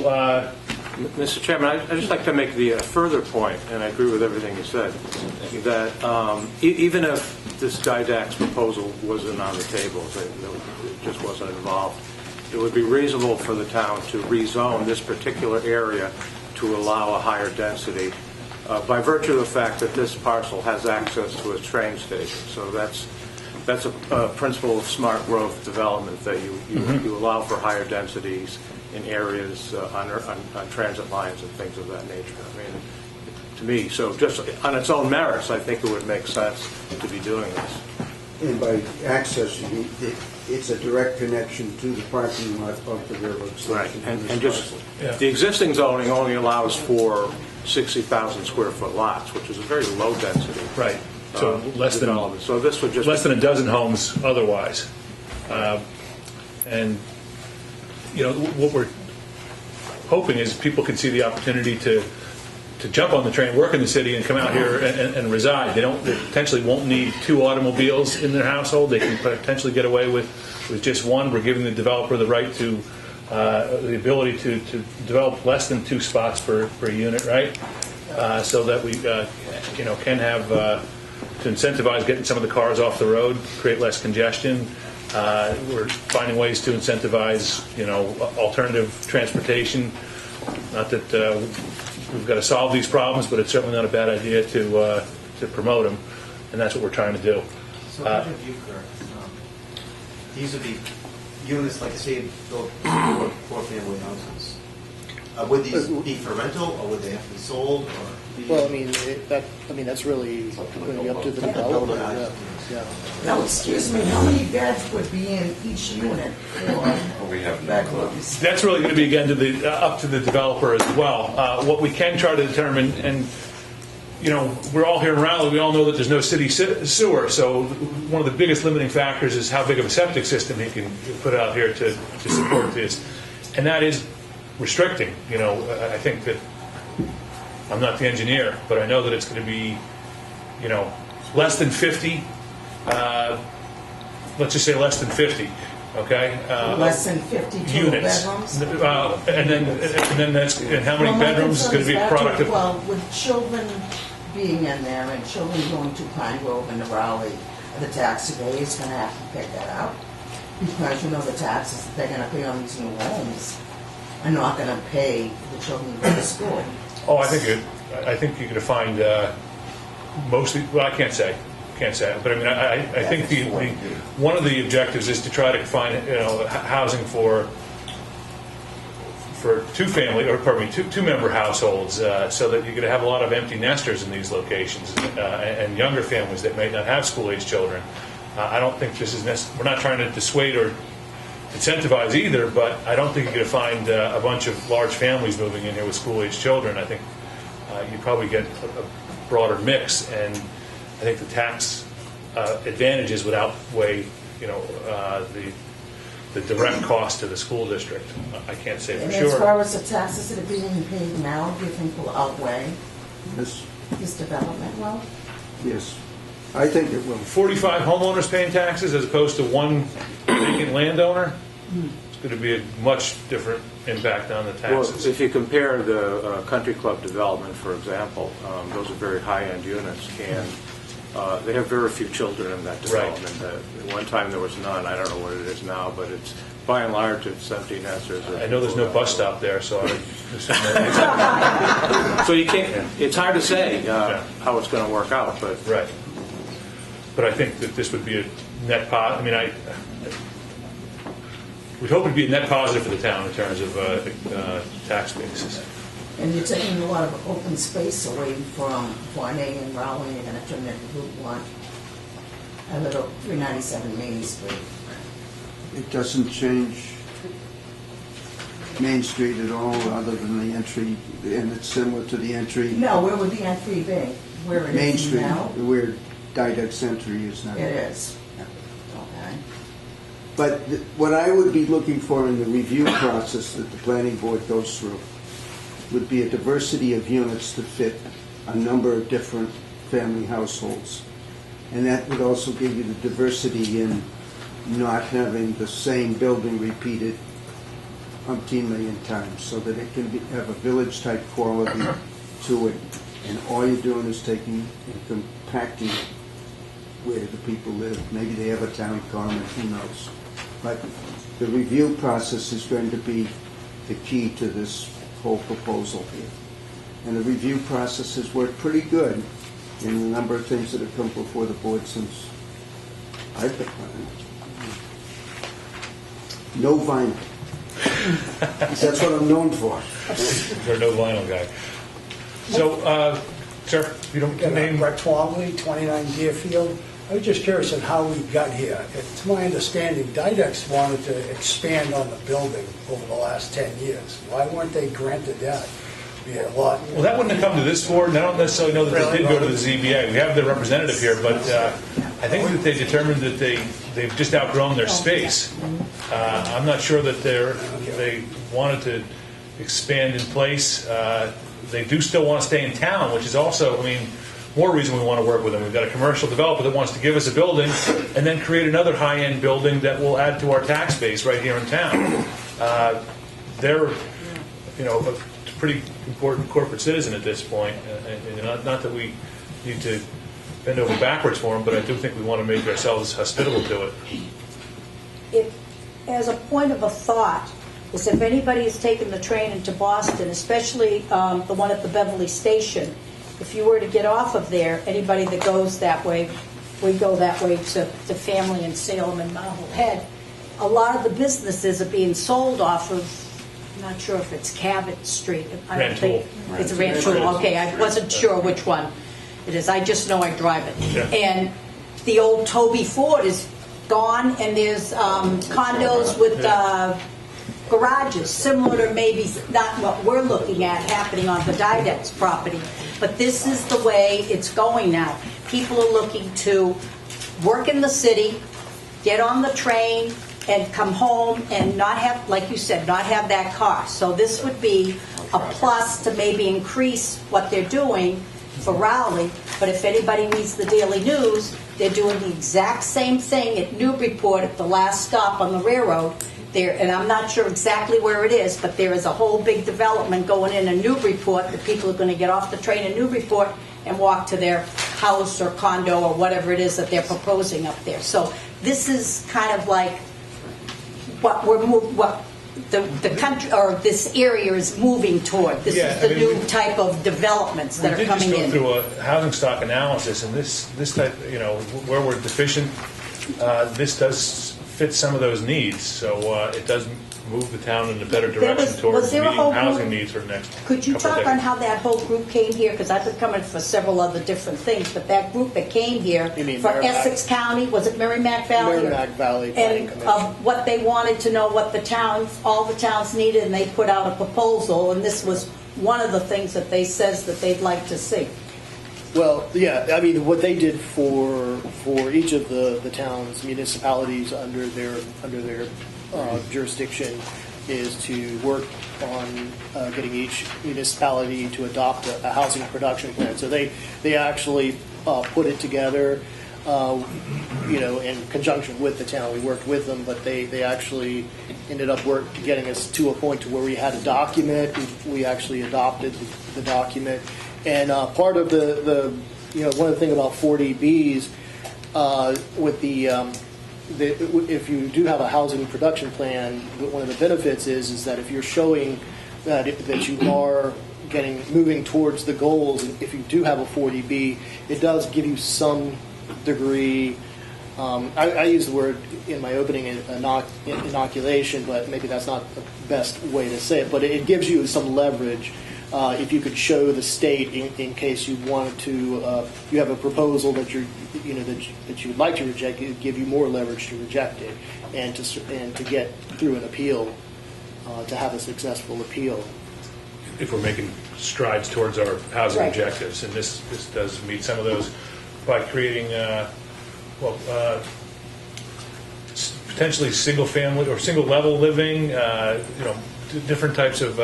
Mr. Chairman, I'd just like to make the further point, and I agree with everything you said, that even if this DIDAX proposal wasn't on the table, it just wasn't involved, it would be reasonable for the town to rezone this particular area to allow a higher density by virtue of the fact that this parcel has access to a train station. So that's a principle of smart growth development, that you allow for higher densities in areas on transit lines and things of that nature. I mean, to me, so just on its own merits, I think it would make sense to be doing this. And by access, it's a direct connection to the parking lot of the railroad station. Right, and just the existing zoning only allows for 60,000 square foot lots, which is a very low density. right. So less than So this would just less than a dozen homes otherwise, and what we're hoping is people can see the opportunity to to jump on the train, work in the city, and come out here and reside. They potentially won't need 2 automobiles in their household. They can potentially get away with just one. We're giving the developer the right to the ability to develop less than 2 spots per unit, right? So that we can have to incentivize getting some of the cars off the road, create less congestion. We're finding ways to incentivize alternative transportation. Not that we've got to solve these problems, but it's certainly not a bad idea to promote them, and that's what we're trying to do. So how did you, Kurt? These would be units, like say, built 4-family houses. Would these be for rental, or would they have to be sold? Or Well, that's really going to be up to the developer. Yeah. Now, excuse me, how many beds would be in each unit? We have backlothes? That's really going to be, again, up to the developer as well. What we can try to determine, and we're all here in Raleigh, we all know that there's no city sewer, so one of the biggest limiting factors is how big of a septic system he can put out here to support this. And that is restricting. I think that, I'm not the engineer, but I know that it's going to be, less than 50. Let's just say less than 50. Okay. Less than 50 units. bedrooms. And how many bedrooms is going to be a product of? Well, with children being in there and children going to Pine Grove and Raleigh, the taxi day is going to have to pick that up, because the taxes that they're going to pay on these new homes are not going to pay the children to go to school. Oh, I think you're going to find mostly. Well, I can't say, but I think the one of the objectives is to try to find housing for two-member households, so that you're going to have a lot of empty nesters in these locations and younger families that may not have school-age children. I don't think this is we're not trying to dissuade or incentivize either, but I don't think you're going to find a bunch of large families moving in here with school-age children. I think you probably get a broader mix, and I think the tax advantages would outweigh, the direct cost to the school district. I can't say for And sure. as far as the taxes that are being paid now, do you think will outweigh Yes. this development? Well, Yes. I think it will. 45 homeowners paying taxes as opposed to one vacant landowner. It's going to be a much different impact on the Well, taxes. if you compare the country club development, for example, those are very high-end units, and they have very few children in that development. At one time there was none. I don't know what it is now, but it's by and large it's empty nesters. I know there's no bus stop there, so I would assume that. So you can't. It's hard to say how it's going to work out, but Right. But I think that this would be a net positive. I would hope it would be a net positive for the town in terms of tax basis. and you're taking a lot of open space away from Barney and Raleigh. You're going to turn it into Route 1. I live at 397 Main Street. It doesn't change Main Street at all, other than the entry, and it's similar to the entry. No, where would the entry be? Where it Main is Street, now? where Didak's entry is now. It is. Okay. But what I would be looking for in the review process that the planning board goes through would be a diversity of units to fit a number of different family households. And that would also give you the diversity in not having the same building repeated umpteen million times, so that it can have a village-type quality to it. And all you're doing is taking and compacting where the people live. Maybe they have a town common, who knows. But the review process is going to be the key to this whole proposal here. And the review process has worked pretty good in a number of things that have come before the board since I've been planning. No vinyl. That's what I'm known for. You're no vinyl guy. So, sir, if you don't name. Brett Twombly, 29 Deerfield. I was just curious on how we got here. To my understanding, Didak's wanted to expand on the building over the last 10 years. Why weren't they granted that? Be a lot. Well, that wouldn't have come to this board, and I don't necessarily know that they did go to the ZBA. We have the representative here, but I think that they determined that they've just outgrown their space. I'm not sure that they wanted to expand in place they do still want to stay in town, which is also, I mean, more reason we want to work with them. We've got a commercial developer that wants to give us a building and then create another high-end building that will add to our tax base right here in town. They're, a pretty important corporate citizen at this point, and not that we need to bend over backwards for them, but I do think we want to make ourselves hospitable to it. As a point of a thought, is if anybody has taken the train into Boston, especially the one at the Beverly Station, if you were to get off of there, anybody that goes that way, we go that way to Family in Salem and Marblehead, a lot of the businesses are being sold off of, I'm not sure if it's Cabot Street. I don't think it's Rantoul. Okay, I wasn't sure which one it is. I just know I drive it. Yeah. And the old Toby Ford is gone, and there's condos with garages, similar to maybe not what we're looking at happening on the Didex property. But this is the way it's going now. People are looking to work in the city, get on the train, and come home and not have, like you said, not have that cost. So this would be a plus to maybe increase what they're doing for Rowley. But if anybody reads the Daily News, they're doing the exact same thing at Newburyport at the last stop on the railroad. There, and I'm not sure exactly where it is, but there is a whole big development going in Newburyport that people are going to get off the train in Newburyport and walk to their house or condo or whatever it is that they're proposing up there. So this is kind of like what the country or this area is moving toward. This is the new type of developments that are coming in. We did just go through a housing stock analysis, and this type, where we're deficient, this does fit some of those needs. So it does move the town in a better direction towards meeting housing needs for the next Could you couple of talk on decades. how that whole group came here? Because I've been coming for several other different things, but that group that came here You mean for Merrimack? Essex County, was it Merrimack Valley? Merrimack Valley Planning And Commission. what they wanted to know what all the towns needed, and they put out a proposal, and this was one of the things that they says that they'd like to see. Well, yeah, I mean, what they did for each of the towns, municipalities under their jurisdiction is to work on getting each municipality to adopt a housing production plan. So they actually put it together, in conjunction with the town. We worked with them, but they actually ended up getting us to a point to where we had a document. We actually adopted the document. And part of the one of the things about 40Bs with if you do have a housing production plan, one of the benefits is that if you're showing that you are moving towards the goals, and if you do have a 40B, it does give you some degree. I use the word in my opening inoculation, but maybe that's not the best way to say it. But it gives you some leverage. If you could show the state in case you wanted to, you have a proposal that you would like to reject, it would give you more leverage to reject it and to get through an appeal, to have a successful appeal. If we're making strides towards our housing objectives, and this does meet some of those by creating, potentially single family or single level living, different types of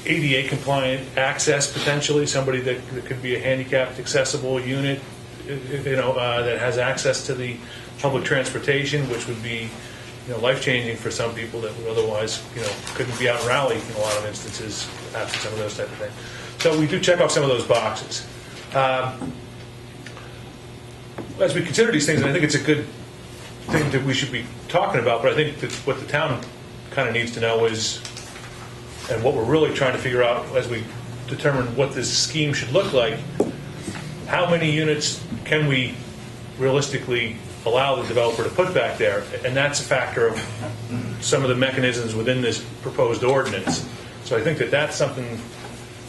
ADA compliant access, potentially somebody that could be a handicapped accessible unit, that has access to the public transportation, which would be life changing for some people that would otherwise couldn't be out in Raleigh in a lot of instances after some of those type of things. So we do check off some of those boxes. As we consider these things, and I think it's a good thing that we should be talking about, but I think that what the town kind of needs to know is, and what we're really trying to figure out as we determine what this scheme should look like, how many units can we realistically allow the developer to put back there? And that's a factor of some of the mechanisms within this proposed ordinance. So I think that that's something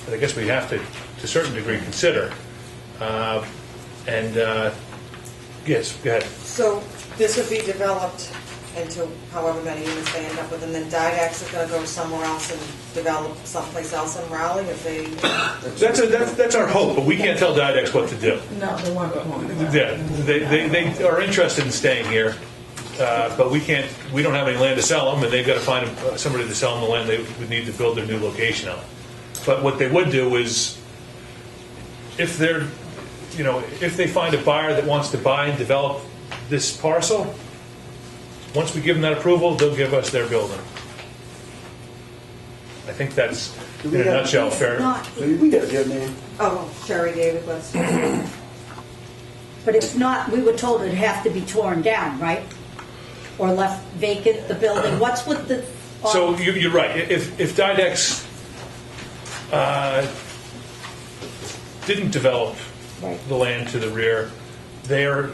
that I guess we have to a certain degree, consider. Yes, go ahead. So this would be developed into however many units they end up with, and then Didex is going to go somewhere else and develop someplace else in Raleigh if they... That's our hope, but we can't tell Didex what to do. No, they want to go home. Yeah, they are interested in staying here. but we don't have any land to sell them, and they've got to find somebody to sell them the land they would need to build their new location on. But what they would do is, if they find a buyer that wants to buy and develop this parcel, once we give them that approval, they'll give us their building. I think that's, in a nutshell, fair. We got your name. Oh, Sherry David West. But if not, we were told it'd have to be torn down, right? Or left vacant, the building. What's with the... So you're right. If Didex didn't develop the land to the rear, they are,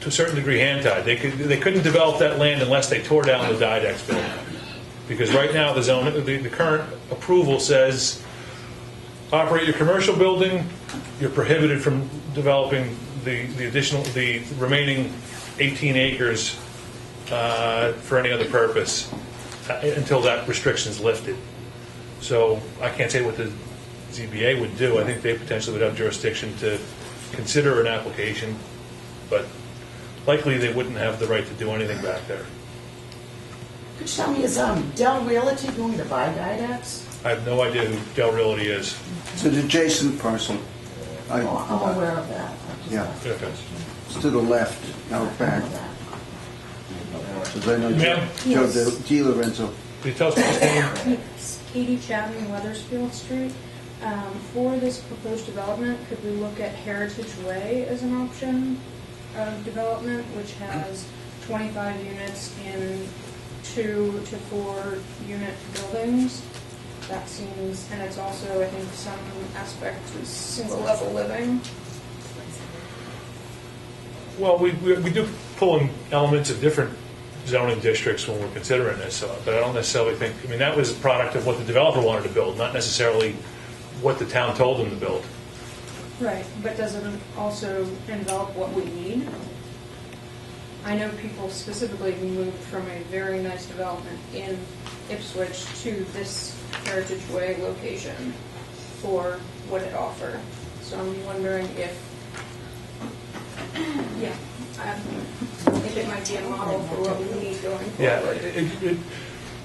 to a certain degree, hand-tied. They couldn't develop that land unless they tore down the Didex building. Because right now, the current approval says, operate your commercial building, you're prohibited from developing the remaining 18 acres for any other purpose until that restriction's lifted. So I can't say what the ZBA would do. I think they potentially would have jurisdiction to consider an application, but likely they wouldn't have the right to do anything back there. Could you tell me, is Dell Realty going to buy Didex? I have no idea who Dell Realty is. It's an adjacent parcel. I'm aware of that. Yeah, Okay. it's to the left, out back. Because I know Ma'am? Joe Lorenzo. Can you tell us what his name? Katie Chapman, Weathersfield Street. For this proposed development, could we look at Heritage Way as an option of development, which has 25 units in 2 to 4 unit buildings? That seems, and it's also, I think, some aspect to single level living. Well, we do pull in elements of different zoning districts when we're considering this, but I don't necessarily think, I mean, that was a product of what the developer wanted to build, not necessarily what the town told them to build. Right, but does it also envelop what we need? I know people specifically moved from a very nice development in Ipswich to this Heritage Way location for what it offered. So I'm wondering if it might be a model for what we need going forward. Yeah,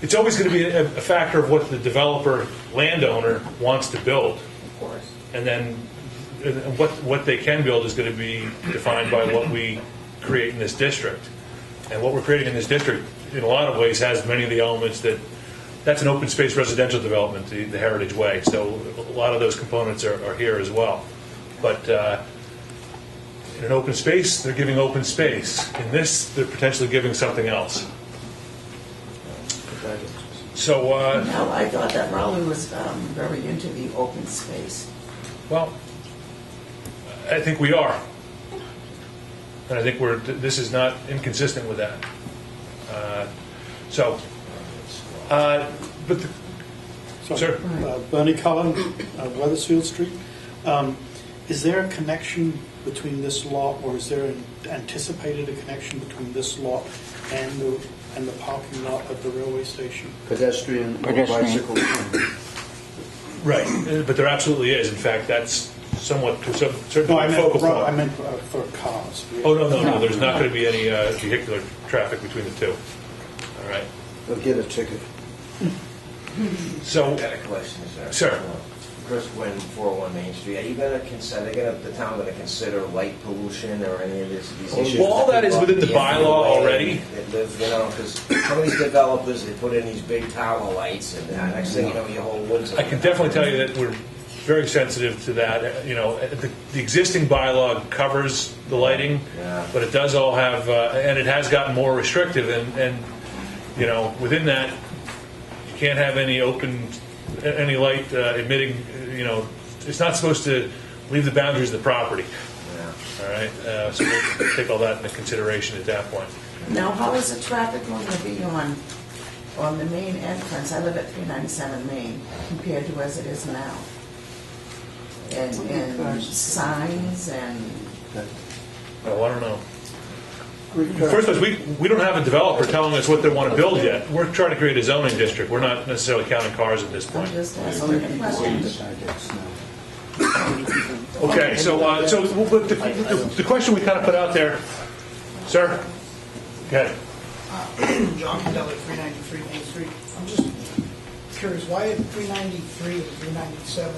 it's always going to be a factor of what the developer landowner wants to build. Of course. And then what they can build is going to be defined by what we create in this district. And what we're creating in this district, in a lot of ways, has many of the elements that's an open space residential development, the Heritage Way. So a lot of those components are here as well. But in an open space, they're giving open space. In this, they're potentially giving something else. So, No, I thought that Raleigh was very into the open space. Well, I think we are. And I think this is not inconsistent with that. Sir? Bernie Cullen, Weathersfield Street. Is there a connection between this lot, or is there anticipated a connection between this lot and the parking lot at the railway station? Pedestrian or bicycle. Right, but there absolutely is. In fact, that's somewhat certainly No, I focal point. I meant for cars. Oh, no. There's not going to be any vehicular traffic between the two. All right. They'll get a ticket. So, I've got a question, sir. Sir. Chris Gwynn, 401 Main Street. Are you going to consider, the town going to consider light pollution or any of these issues? Well, all that is within the bylaw already. Because some of these developers, they put in these big tower lights, and next thing you know, your whole woods. I can definitely tell you that we're very sensitive to that. You know, the existing bylaw covers the lighting, but it does all have, and it has gotten more restrictive. And you know, within that, you can't have any light emitting. You know, it's not supposed to leave the boundaries of the property. All right, so we'll take all that into consideration at that point. Now, how is the traffic going to be on the main entrance? I live at 397 Main compared to as it is now. And signs and... Well, I don't know. First of all, we don't have a developer telling us what they want to build yet. We're trying to create a zoning district. We're not necessarily counting cars at this point. Okay, so the question we kind of put out there, sir, Go ahead. John Cadelli, 393 Main Street. I'm just curious, why are 393 and 397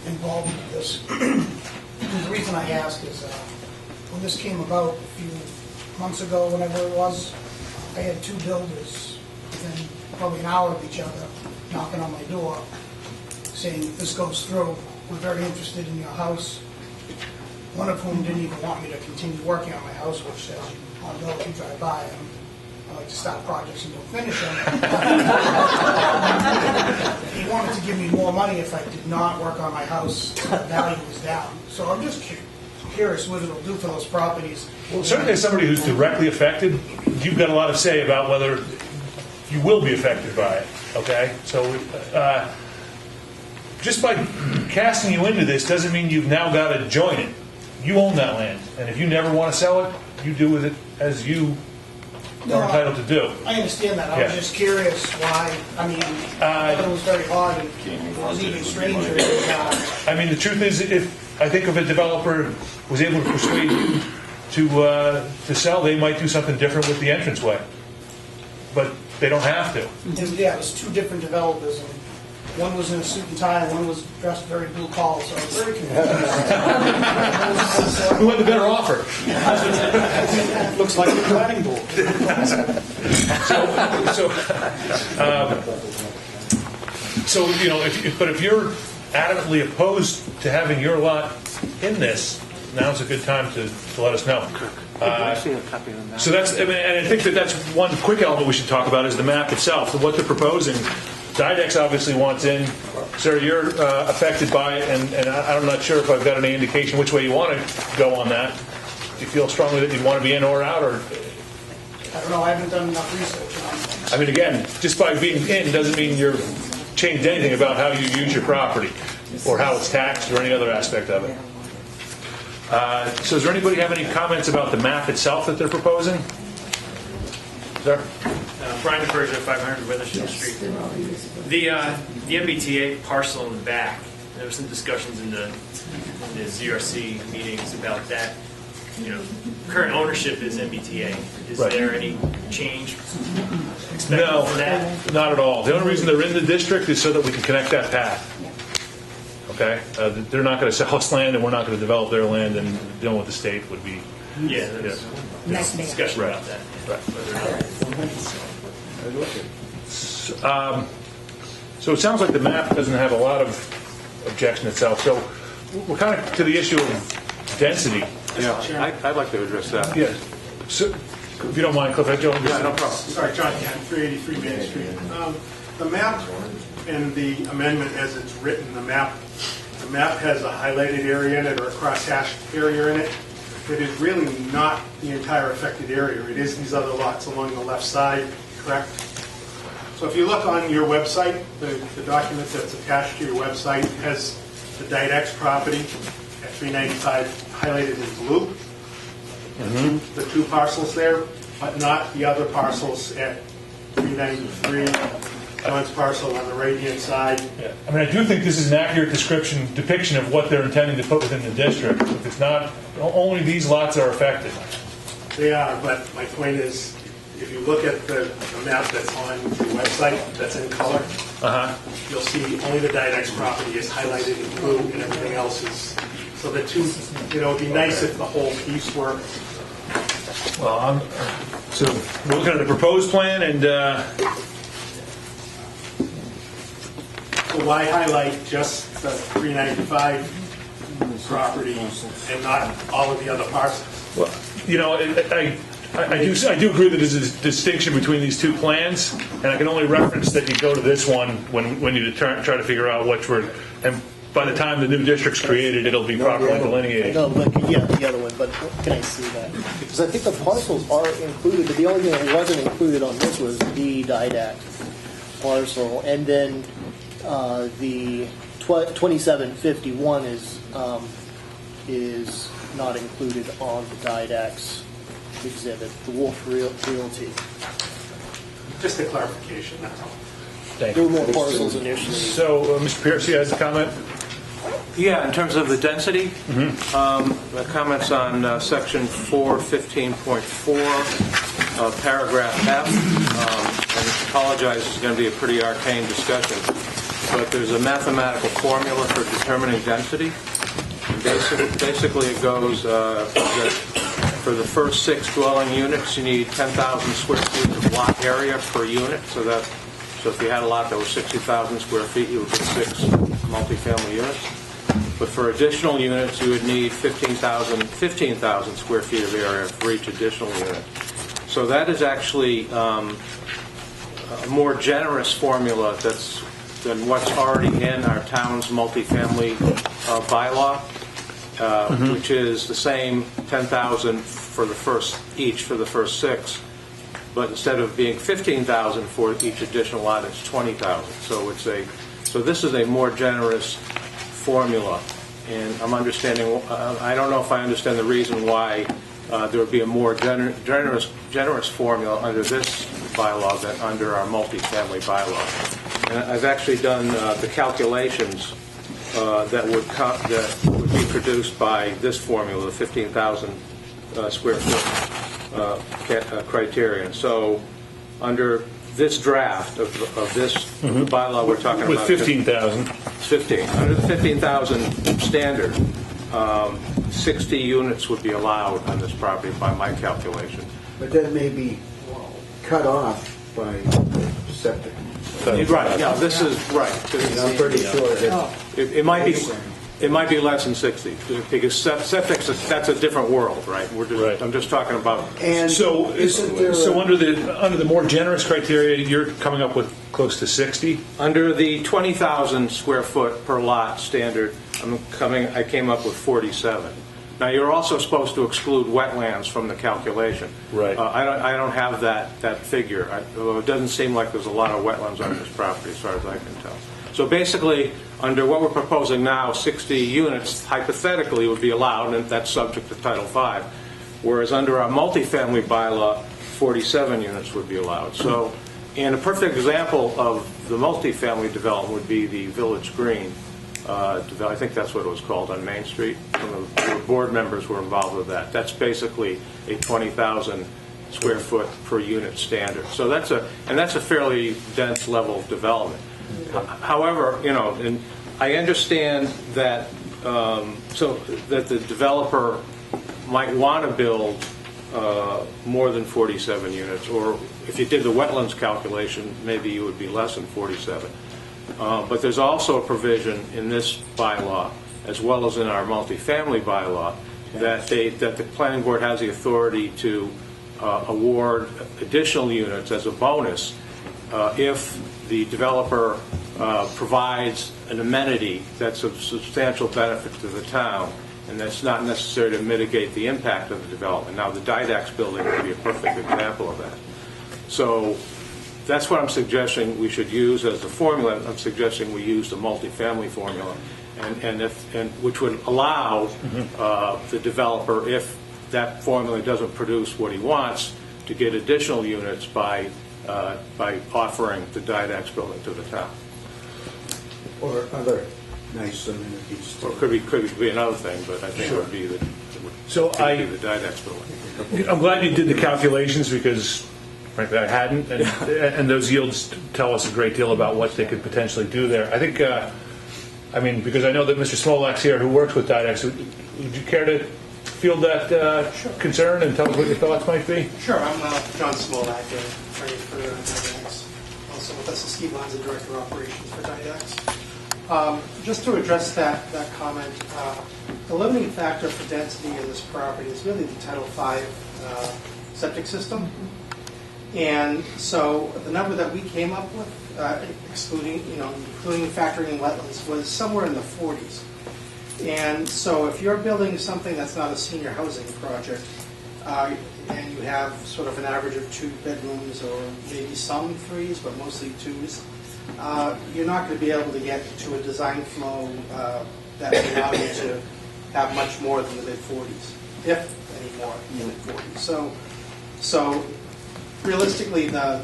involved in this? And the reason I ask is when this came about a few months ago, whenever it was, I had two builders within probably an hour of each other knocking on my door saying, if this goes through, we're very interested in your house. One of whom didn't even want me to continue working on my house, which, as you all know, if you drive by, I like to start projects and don't finish them. He wanted to give me more money if I did not work on my house, so the value was down. So I'm just curious what it'll do for those properties. Well, certainly as somebody who's directly affected, you've got a lot to say about whether you will be affected by it, okay? So just by casting you into this doesn't mean you've now got to join it. You own that land, and if you never want to sell it, you do with it as you are entitled to do. I understand that. I was just curious why. I mean, I thought it was very odd, and it was even stranger. I mean, the truth is, I think if a developer was able to persuade you to sell, they might do something different with the entranceway. But they don't have to. Yeah, it was two different developers, and one was in a suit and tie, and one was dressed very blue collar, so I was very confused. Who had the better offer? Looks like the planning board. So you know, if you're adamantly opposed to having your lot in this, now's a good time to let us know. So that's, I mean, and I think that's one quick element we should talk about is the map itself, what they're proposing. Didex obviously wants in. Sarah, you're affected by it, and I'm not sure if I've got any indication which way you want to go on that. Do you feel strongly that you want to be in or out, or? I don't know. I haven't done enough research on it. I mean, again, just by being in doesn't mean you're changed anything about how you use your property or how it's taxed or any other aspect of it. So does anybody have any comments about the map itself that they're proposing? Sir? Brian DePersia, 500 Weathersfield Street. The MBTA parcel in the back, there were some discussions in the ZRC meetings about that. You know, current ownership is MBTA. Is there any change expected from that? Not at all. The only reason they're in the district is so that we can connect that path. Okay? They're not going to sell us land, and we're not going to develop their land, and dealing with the state would be... Yeah, there's discussion about that. So it sounds like the map doesn't have a lot of objection itself. So we're kind of to the issue of density. Yeah, I'd like to address that. Yes. So, if you don't mind, Cliff, Yeah, no problem. Sorry, John, 383 Main Street. The map and the amendment as it's written, the map has a highlighted area in it or a cross-hashed area in it. It is really not the entire affected area. It is these other lots along the left side, correct? So if you look on your website, the document that's attached to your website has the Didex property at 395 highlighted in blue. The two parcels there, but not the other parcels at 393. John's parcel on the right-hand side. Yeah. I mean, I do think this is an accurate depiction of what they're intending to put within the district. If it's not, only these lots are affected. They are, but my point is, if you look at the map that's on your website, that's in color, you'll see only the Didex property is highlighted in blue, and everything else is. So the two, you know, it'd be nice if the whole piece were. Well, so we're looking at the proposed plan, and so why highlight just the 395 property and not all of the other parcels? well, you know, I do agree that there's a distinction between these two plans, and I can only reference that you go to this one when you try to figure out which were. And by the time the new district's created, it'll be properly delineated. No, but yeah, the other one. But can I see that? Because I think the parcels are included, but the only thing that wasn't included on this was the Didac parcel, and then the 2751 is not included on the Didax exhibit, the Wolf Realty. Just a clarification, that's all. Thank There you. were more parcels initially. So, Mr. Pierce, you has a comment? Yeah, in terms of the density, the comments on section 415.4, paragraph F, and I apologize, it's going to be a pretty arcane discussion, but there's a mathematical formula for determining density. And basically it goes that for the first 6 dwelling units, you need 10,000 square feet of lot area per unit. So if you had a lot that was 60,000 square feet, you would get 6 multifamily units. But for additional units, you would need 15,000 square feet of area for each additional unit. So that is actually a more generous formula than what's already in our town's multifamily bylaw, which is the same 10,000 for the first 6, but instead of being 15,000 for each additional lot, it's 20,000. So this is a more generous formula, and I'm understanding. I don't know if I understand the reason why there would be a more generous formula under this bylaw than under our multifamily bylaw. And I've actually done the calculations that would be produced by this formula, the 15,000 square foot criterion. So under this draft of this bylaw we're talking about. With 15,000. 15. Under the 15,000 standard, 60 units would be allowed on this property by my calculation. But that may be cut off by septic. Right, yeah, this is right. I'm pretty sure that It might be less than 60 because septic, that's a different world, right? I'm just talking about. And so under the more generous criteria, you're coming up with close to 60. Under the 20,000 square foot per lot standard, I came up with 47. Now you're also supposed to exclude wetlands from the calculation. Right. I don't have that figure. It doesn't seem like there's a lot of wetlands on this property, as far as I can tell. So basically, under what we're proposing now, 60 units hypothetically would be allowed, and that's subject to Title V. Whereas under our multifamily bylaw, 47 units would be allowed. So, and a perfect example of the multifamily development would be the Village Green. I think that's what it was called on Main Street. The board members were involved with that. That's basically a 20,000 square foot per unit standard. So that's a fairly dense level of development. However, and I understand that that the developer might want to build more than 47 units, or if you did the wetlands calculation, maybe you would be less than 47. But there's also a provision in this bylaw, as well as in our multifamily bylaw, that the planning board has the authority to award additional units as a bonus if the developer provides an amenity that's of substantial benefit to the town, and that's not necessary to mitigate the impact of the development. Now, the Didax building would be a perfect example of that. So that's what I'm suggesting we should use as the formula. I'm suggesting we use the multifamily formula, and which would allow the developer, if that formula doesn't produce what he wants, to get additional units by offering the Didax building to the town. Or other nice amenities. Or it could be another thing, but I think it would be the Didax building. I'm glad you did the calculations because, frankly, I hadn't, and those yields tell us a great deal about what they could potentially do there. I think, because I know that Mr. Smolak's here who works with Didax. Would you care to field that concern and tell us what your thoughts might be? Sure. I'm John Smolak, attorney for Didax. Also with us is Steve Lanza, Director of Operations for Didax. Just to address that comment, the limiting factor for density in this property is really the Title V septic system. And so the number that we came up with, including factoring in wetlands, was somewhere in the 40s. And so if you're building something that's not a senior housing project, and you have sort of an average of 2 bedrooms or maybe some 3s, but mostly 2s, you're not going to be able to get to a design flow that would allow you to have much more than the mid-40s, if any more than the mid-40s. So realistically, I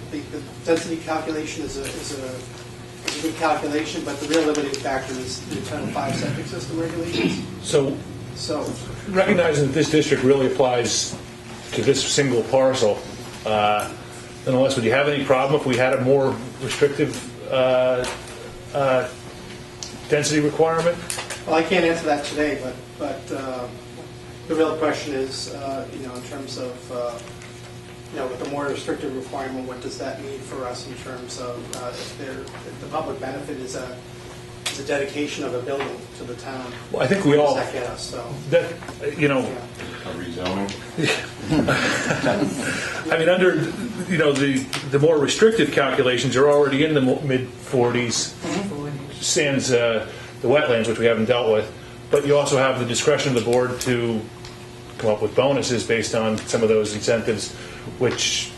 think the density calculation is a good calculation, but the real limiting factor is the Title V septic system regulations. So recognizing that this district really applies to this single parcel, Nonetheless, would you have any problem if we had a more restrictive density requirement? Well, I can't answer that today, but the real question is, in terms of, with the more restrictive requirement, what does that mean for us in terms of if the public benefit is a dedication of a building to the town? Well, I think we all. Where does that get us? So A rezoning? I mean, under the more restrictive calculations are already in the mid 40s, sans the wetlands, which we haven't dealt with. But you also have the discretion of the board to come up with bonuses based on some of those incentives, which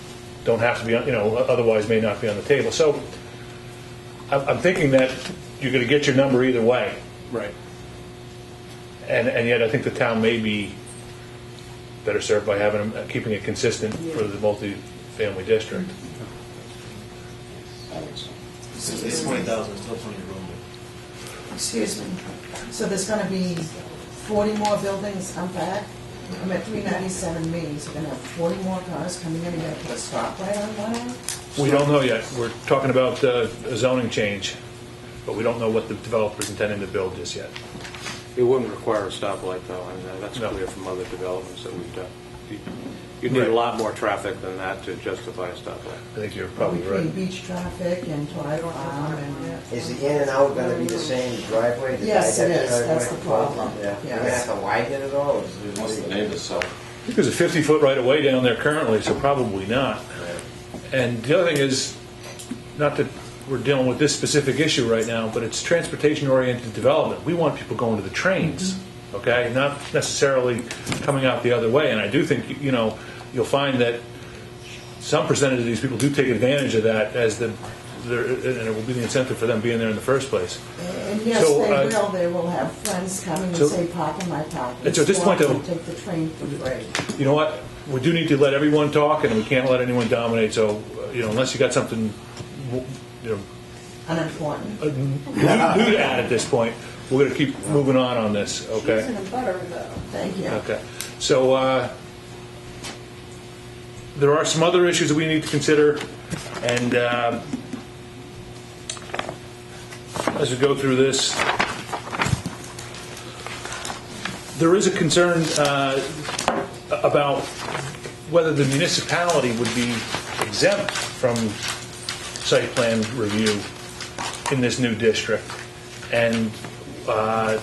don't have to be, otherwise may not be on the table. So I'm thinking that you're going to get your number either way. Right. And yet I think the town may be better served by keeping it consistent for the multi-family district. It's 20,000, still plenty of room. Excuse me. So there's going to be 40 more buildings on back? I'm at 397 Main, so you're going to have 40 more cars coming in, and you're going to put a stoplight on one end? We don't know yet. We're talking about a zoning change, but we don't know what the developer's intending to build just yet. It wouldn't require a stoplight, though. I mean, that's clear from other developments that we've done. You'd need a lot more traffic than that to justify a stoplight. I think you're probably Between right. beach traffic and Toledo Farm and... Is the in and out going to be the same driveway? Yes, it is. driveway? That's the problem. Yeah. You're Yes. going to have to widen it at all? What's the neighbors sell? I think there's a 50-foot right-of-way down there currently, so probably not. And the other thing is, not that we're dealing with this specific issue right now, but it's transportation-oriented development. We want people going to the trains, okay? Not necessarily coming out the other way. And I do think, you'll find that some percentage of these people do take advantage of that and it will be the incentive for them being there in the first place. And yes, they will have friends coming and say, park in my parking. And so at this point, though, take the train for free. You know what? We do need to let everyone talk, and we can't let anyone dominate. So, unless you got something, Unimportant. new to add at this point, we're going to keep moving on this. Okay. Cheese and butter, though. Thank you. Okay. So there are some other issues that we need to consider, and as we go through this, there is a concern about whether the municipality would be exempt from site plan review in this new district. And the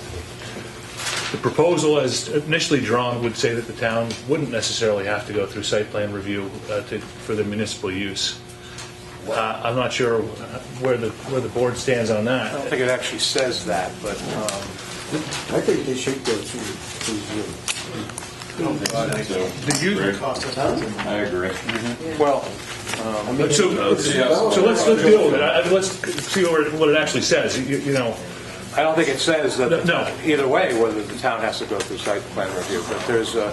proposal as initially drawn would say that the town wouldn't necessarily have to go through site plan review for the municipal use. I'm not sure where the board stands on that. I don't think it actually says that, but... I think they should go through review. I think so. I agree. Well, so let's deal with it. Let's see what it actually says. I don't think it says that No. either way whether the town has to go through site plan review, but there's a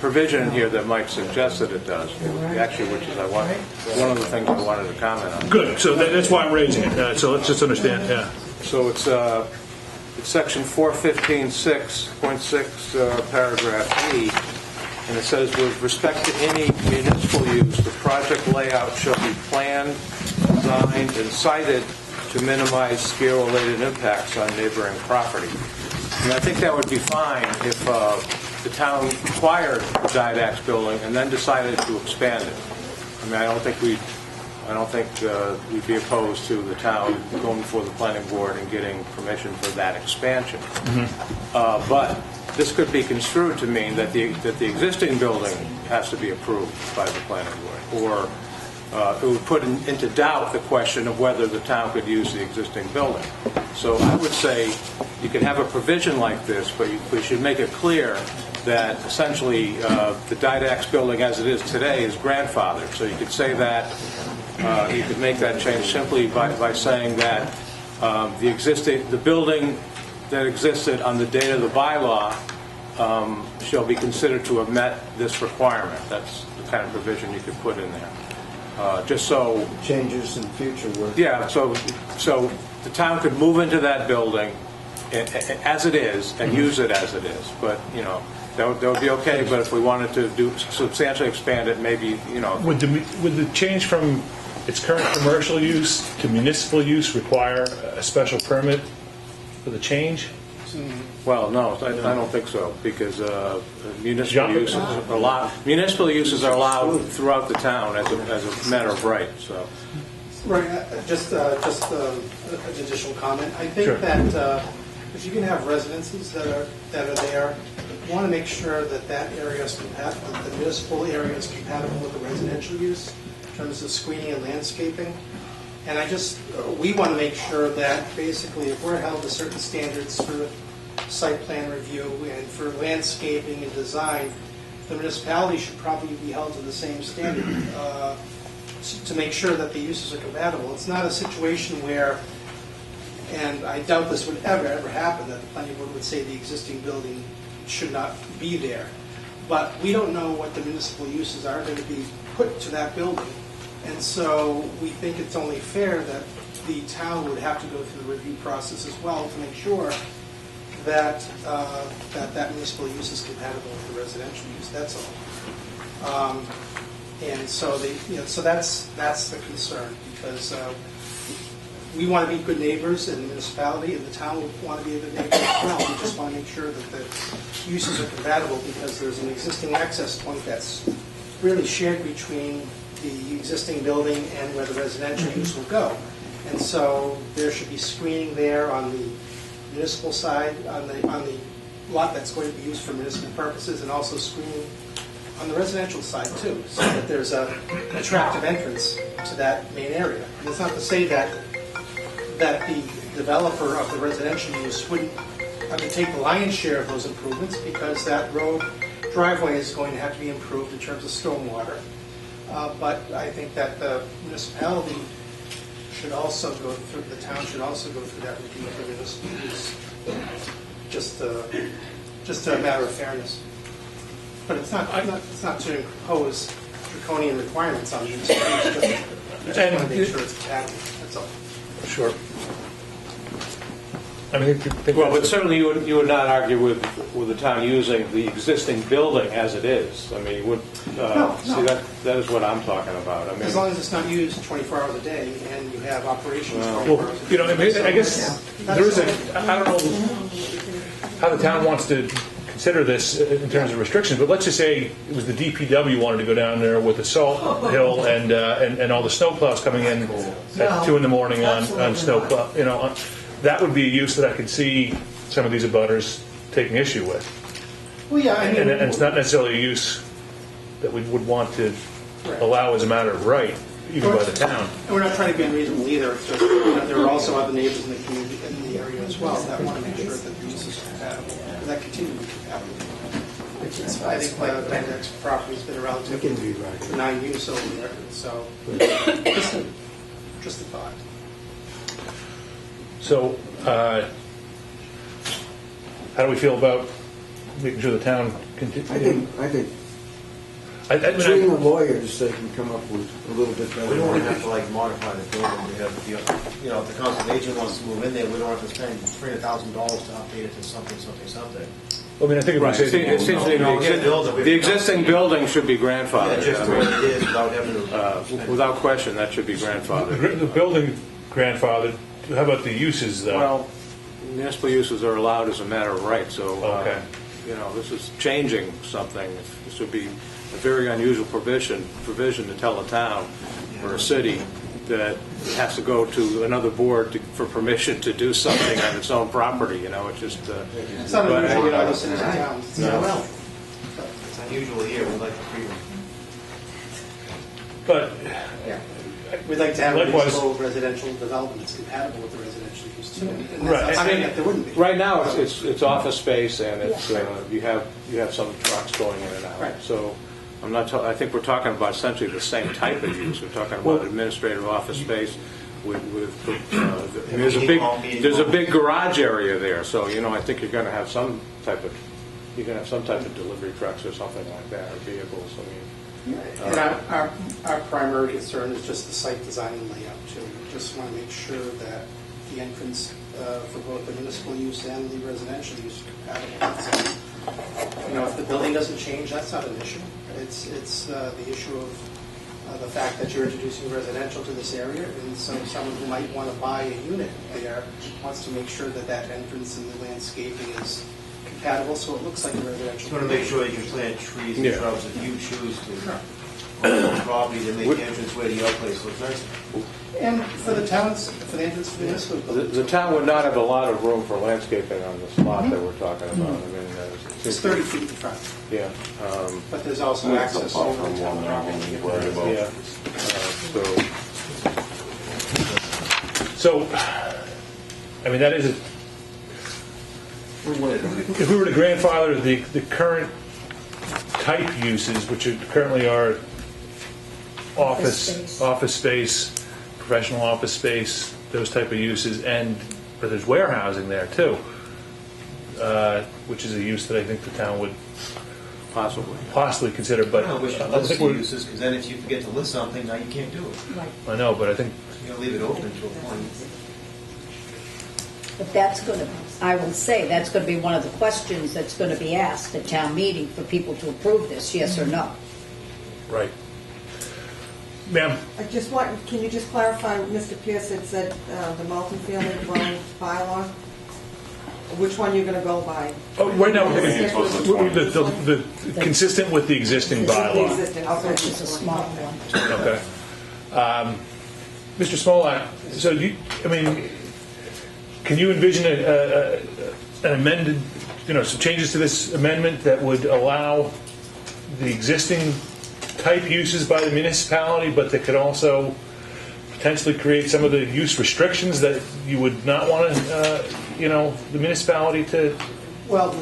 provision in here that might suggest that it does. Actually, which is one of the things I wanted to comment on. Good. So that's why I'm raising it. So let's just understand. Yeah. So it's section 415.6, paragraph E, and it says, with respect to any municipal use, the project layout shall be planned, designed, and sited to minimize scale-related impacts on neighboring property. And I think that would be fine if the town acquired the Didax building and then decided to expand it. I mean, I don't think we'd be opposed to the town going before the planning board and getting permission for that expansion. But this could be construed to mean that the existing building has to be approved by the planning board, or it would put into doubt the question of whether the town could use the existing building. So I would say you could have a provision like this, but we should make it clear that essentially the Didax building as it is today is grandfathered. So you could say that, you could make that change simply by saying that the building that existed on the date of the bylaw shall be considered to have met this requirement. That's the kind of provision you could put in there. Just so changes in future work. Yeah, so the town could move into that building as it is and use it as it is. But That would be okay, but if we wanted to do substantially expand it, maybe, Would the change from its current commercial use to municipal use require a special permit for the change? Well, no, I don't think so, because municipal John? municipal uses are allowed throughout the town as a matter of right, so. Right, just an additional comment. I Sure. think that if you can have residences that are there, you want to make sure that area is compatible, the municipal area is compatible with the residential use in terms of screening and landscaping. And we want to make sure that basically if we're held to certain standards for site plan review and for landscaping and design, the municipality should probably be held to the same standard to make sure that the uses are compatible. It's not a situation where, and I doubt this would ever happen, that the planning board would say the existing building should not be there. But we don't know what the municipal uses are going to be put to that building. And so we think it's only fair that the town would have to go through the review process as well to make sure that that municipal use is compatible with the residential use. That's all. And so so that's the concern, because we want to be good neighbors in the municipality, and the town would want to be a good neighbor as well. We just want to make sure that the uses are compatible, because there's an existing access point that's really shared between the existing building and where the residential use will go. And so there should be screening there on the municipal side, on the lot that's going to be used for municipal purposes, and also screening on the residential side too, so that there's an attractive entrance to that main area. And it's not to say that the developer of the residential use wouldn't undertake the lion's share of those improvements, because that road driveway is going to have to be improved in terms of stormwater. But I think that the municipality should also go through, the town should also go through that review for municipal use. Just a matter of fairness. But it's not to impose draconian requirements on municipal use. We just want to make sure it's compatible. That's all. Sure. I mean, Well, but certainly you would not argue with the town using the existing building as it is. I mean, you would, No. see, that is what I'm talking about. I mean, As long as it's not used 24 hours a day and you have operations 24 Well, hours a day. I guess there is I don't know how the town wants to consider this in terms of restrictions, but let's just say it was the DPW wanted to go down there with the salt hill and all the snowplows coming in at 2 in the morning on snowplow, that would be a use that I could see some of these abutters taking issue with. Well, yeah, I mean, And it's not necessarily a use that we would want to allow as a matter of right, even by the town. and we're not trying to be unreasonable either. It's just, there are also other neighbors in the community, in the area as well, that want to make sure that the use is compatible, and that continue to be compatible. I think the Bendex property's been around for 9 years over there, so just a thought. So, how do we feel about making sure the town continues? I think between the lawyers, they can come up with a little bit better. We don't want to have to modify the building. We have if the council agent wants to move in there, we don't have to spend $300,000 to update it to something. I mean, I think if we right. say It seems to me the existing building should be grandfathered. Yeah, just what it is without having to. Without question, that should be grandfathered. the building grandfathered. How about the uses, though? Well, municipal uses are allowed as a matter of right, so, Okay. This is changing something. This would be a very unusual provision to tell a town or a city that it has to go to another board for permission to do something on its own property, it's just... It's not unusual in other cities and towns. It's unusual here. We'd like to freedom. But We'd like to have Likewise. reasonable residential development that's compatible with the residential use too. And that's Right. not saying that there wouldn't be. Right now, it's office space, and it's you have some trucks going in and out. Right. So I'm not. I think we're talking about essentially the same type of use. We're talking about administrative office space. There's a big garage area there, so I think you're going to have some type of delivery trucks or something like that, or vehicles. I mean. And our primary concern is just the site design and layout too. We just want to make sure that the entrance for both the municipal use and the residential use compatible. So, if the building doesn't change, that's not an issue. It's the issue of the fact that you're introducing residential to this area, and so someone who might want to buy a unit there wants to make sure that that entrance and the landscaping is compatible, so it looks like a residential. Just want to make sure you can plant trees and Yeah. shrubs if you choose to. On the property to make the entrance way to your place look nice. And for the towns, for the entrance to the municipal The building. the town would not have a lot of room for landscaping on this lot that we're talking about. I mean, It's 30 feet in front, Yeah. but there's also access over the town property. Yeah. So, I mean, that is, if we were to grandfather the current type uses, which currently are office space, professional office space, those type of uses, but there's warehousing there too, which is a use that I think the town would possibly consider. But I wish to list the uses, because then if you forget to list something, now you can't do it. I know, but I think You gotta leave it open to a point. But that's going to, I will say, that's going to be one of the questions that's going to be asked at town meeting for people to approve this, yes or no. right, ma'am. I just want, can you just clarify, Mr. Pierce had said the multifamily dwelling bylaw? Which one you're going to go by? Oh, right now, the consistent with the existing The bylaw. existing, okay. Which is a small one. Okay. Mr. Smolak, so can you envision an amended, some changes to this amendment that would allow the existing type uses by the municipality, but that could also potentially create some of the use restrictions that you would not want the municipality to? Well,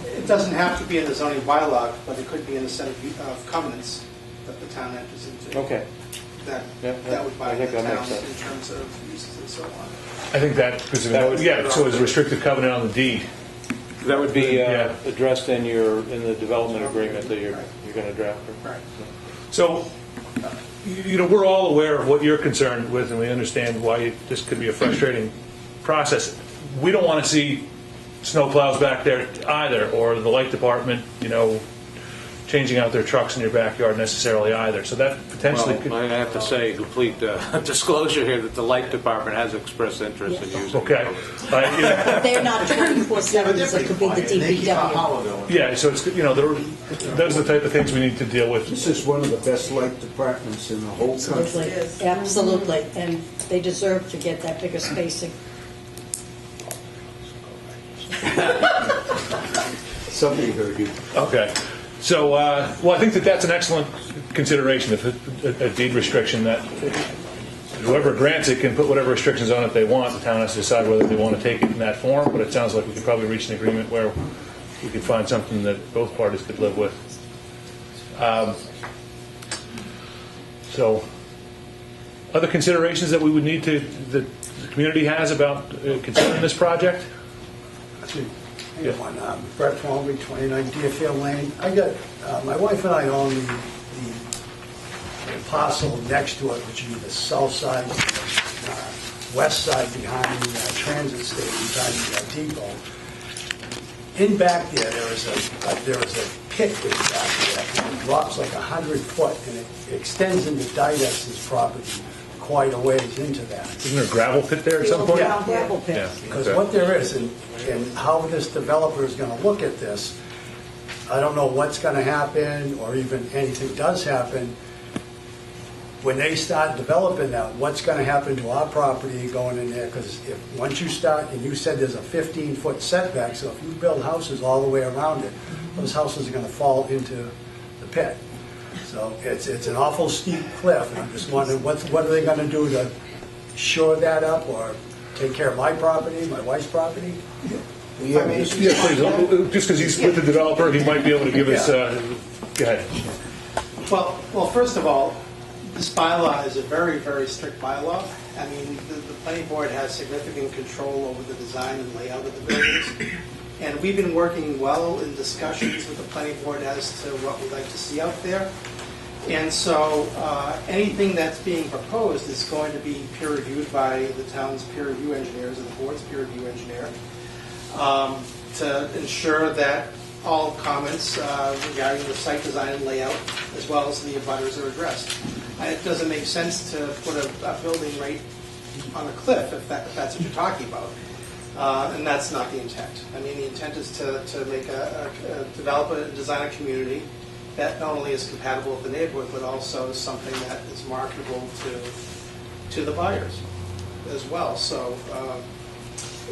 it doesn't have to be in the zoning bylaw, but it could be in a set of covenants that the town enters into. Okay. That would bind I think the that town makes sense. in terms of uses and so on. I think so as a restrictive covenant on the deed. That would be addressed in the development agreement that you're going to draft. Right. So, we're all aware of what you're concerned with, and we understand why this could be a frustrating process. We don't want to see snowplows back there either, or the light department, changing out their trucks in your backyard necessarily either. So that potentially could... I have to say, complete disclosure here, that the light department has expressed interest in using Okay. But they're not 24/7, so it could be the DPW. Yeah, so it's, those are the type of things we need to deal with. This is one of the best light departments in the whole country. Absolutely, and they deserve to get that bigger spacing. Somebody heard you. Okay. So, I think that's an excellent consideration, if a deed restriction that whoever grants it can put whatever restrictions on it they want. The town has to decide whether they want to take it in that form, but it sounds like we could probably reach an agreement where we could find something that both parties could live with. So, other considerations that we would need that the community has about considering this project? Yeah. One, Brett Twombly, 29 Deerfield Lane. My wife and I own the parcel next to it, which would be the south side, west side behind the transit station, behind the depot. In back there is a pit in back there, and it drops like 100 foot, and it extends into Didex's property quite a ways into that. Isn't there a gravel pit there at some point? Yeah, gravel pit. Yeah. Because Okay. what there is, and how this developer is going to look at this, I don't know what's going to happen, or even anything does happen. When they start developing that, what's going to happen to our property going in there? Because once you start, and you said there's a 15-foot setback, so if you build houses all the way around it, those houses are going to fall into the pit. So it's an awful steep cliff, and I'm just wondering, what are they going to do to shore that up, or take care of my property, my wife's property? Yeah, please. Just because he's with the developer, he might be able to give us. Go ahead. Well, first of all, this bylaw is a very, very strict bylaw. I mean, the planning board has significant control over the design and layout of the buildings. And we've been working well in discussions with the planning board as to what we'd like to see out there. And so anything that's being proposed is going to be peer reviewed by the town's peer review engineers and the board's peer review engineer to ensure that all comments regarding the site design and layout, as well as the abutters, are addressed. It doesn't make sense to put a building right on a cliff if that's what you're talking about. And that's not the intent. I mean, the intent is to make develop and design a community that not only is compatible with the neighborhood, but also is something that is marketable to the buyers as well. So,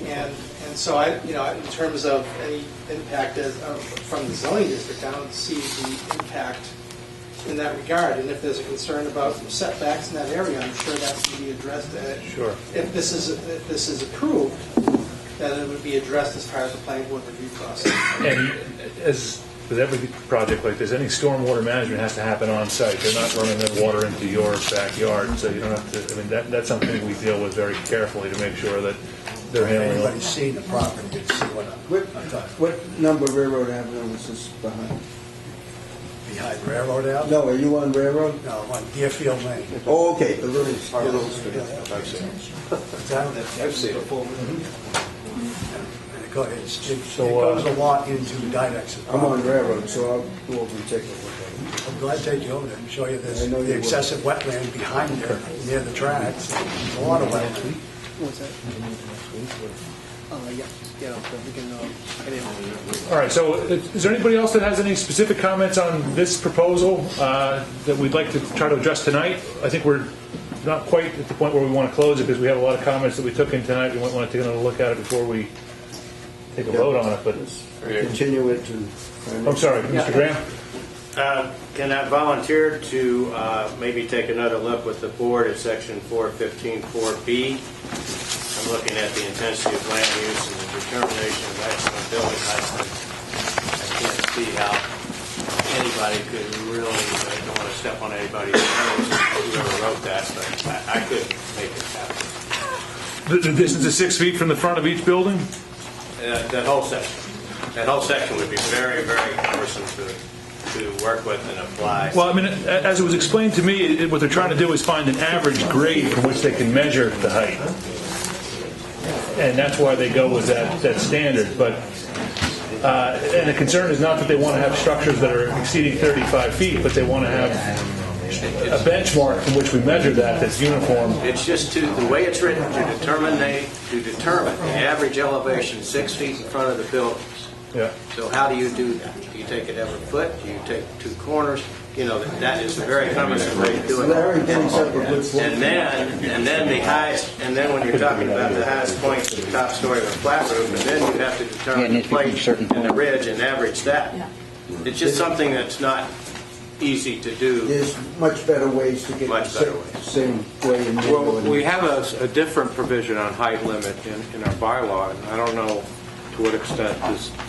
and so in terms of any impact from the zoning district, I don't see the impact in that regard. And if there's a concern about setbacks in that area, I'm sure that's going to be addressed. Sure. If this is approved, then it would be addressed as part of the planning board review process. And as with every project like this, any stormwater management has to happen on site. They're not running their water into your backyard, so you don't have to. I mean, that's something we deal with very carefully to make sure that they're handling. Anybody's seen the property, you can see what I'm talking. What number Railroad Avenue is this behind? Behind Railroad Avenue? No, are you on Railroad? No, I'm on Deerfield Lane. Oh, okay, the little strip. I've seen it. I've seen it. And it goes So, a lot into Didex's I'm on property. Railroad, so I'll go over and take a look at it. I'm glad to take you over there and show you this, I know you the will. excessive wetland behind there, near the tracks. There's a lot of wetland. What's that? Yeah, we can, All right, so is there anybody else that has any specific comments on this proposal that we'd like to try to address tonight? I think we're not quite at the point where we want to close it because we have a lot of comments that we took in tonight. We might want to take another look at it before we take a vote on it, but Continue it to... I'm sorry, Mr. Graham? Can I volunteer to maybe take another look with the board at section 415-4B? I'm looking at the intensity of land use and the determination of maximum building height. I can't see how anybody could really, I don't want to step on anybody's toes, whoever wrote that, but I could make it happen. The distance is 6 feet from the front of each building? That whole section would be very, very cumbersome to work with and apply. Well, I mean, as it was explained to me, what they're trying to do is find an average grade from which they can measure the height. And that's why they go with that standard. But and the concern is not that they want to have structures that are exceeding 35 feet, but they want to have a benchmark from which we measure that's uniform. It's just the way it's written to determine the average elevation 6 feet in front of the buildings. Yeah. So how do you do that? Do you take it every foot? Do you take two corners? You know, that is a very cumbersome way to do it. Larry brings up a good point. And then the highest, and then when you're talking about the highest point to the top story of a flat roof, and then you have to determine the plate and the ridge and average that. It's just something that's not easy to do. There's much better ways to get the same way in Well, Midland. we have a different provision on height limit in our bylaw, and I don't know to what extent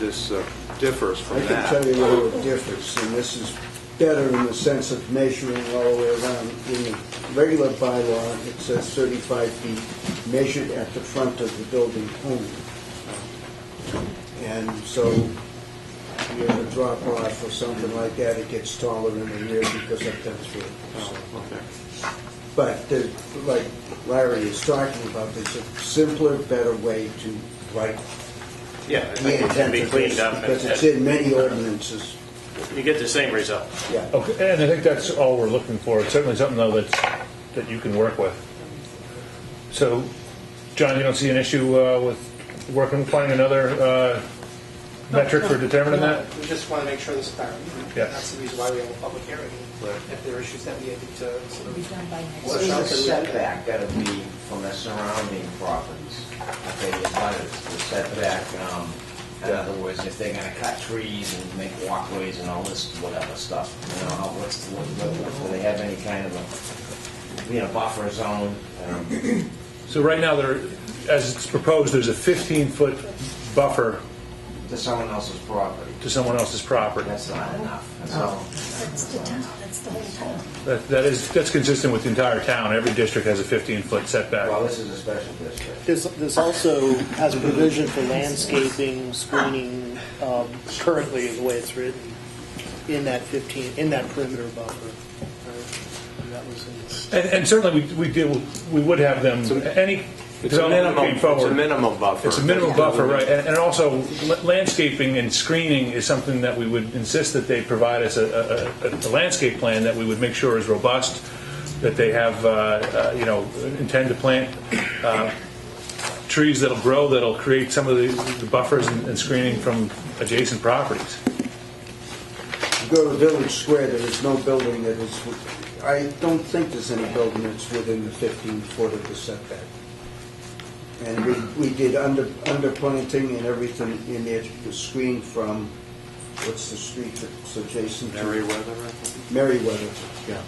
this differs from I can that. tell you where it differs, and this is better in the sense of measuring all the way around. In the regular bylaw, it says 35 feet measured at the front of the building only. And so you have a drop off or something like that, it gets taller in the rear because of that through. Okay. But like Larry is talking about, there's a simpler, better way to write Yeah, I the think it can intent be of cleaned this, up. because it's in many ordinances. You get the same result. Yeah. Okay, and I think that's all we're looking for. It's certainly something, though, that you can work with. So, John, you don't see an issue with finding another metric for determining that? We just want to make sure this is clear. Yeah. That's the reason why we have a public hearing. If there are issues that we need to sort of What's the setback got to be from the surrounding properties? Okay, the setback, in other words, if they're going to cut trees and make walkways and all this whatever stuff, you know, do they have any kind of a buffer zone? So right now, as it's proposed, there's a 15-foot buffer to someone else's property. That's not enough. That's all. That's the town, that's the whole town. That's consistent with the entire town. Every district has a 15-foot setback. Well, this is a special district. This also has a provision for landscaping, screening, currently the way it's written, in that perimeter buffer. that was And certainly we would have them, any It's a development that came forward. It's a minimum buffer. It's a minimum buffer, right. And also landscaping and screening is something that we would insist that they provide us a landscape plan that we would make sure is robust, that they have, intend to plant trees that'll grow, that'll create some of the buffers and screening from adjacent properties. You go to Village Square, there is no building that is, I don't think there's any building that's within the 15 foot of the setback. And we did underplanting and everything in there to screen from, what's the street that's adjacent to? Merriweather, I think. Merriweather, yeah.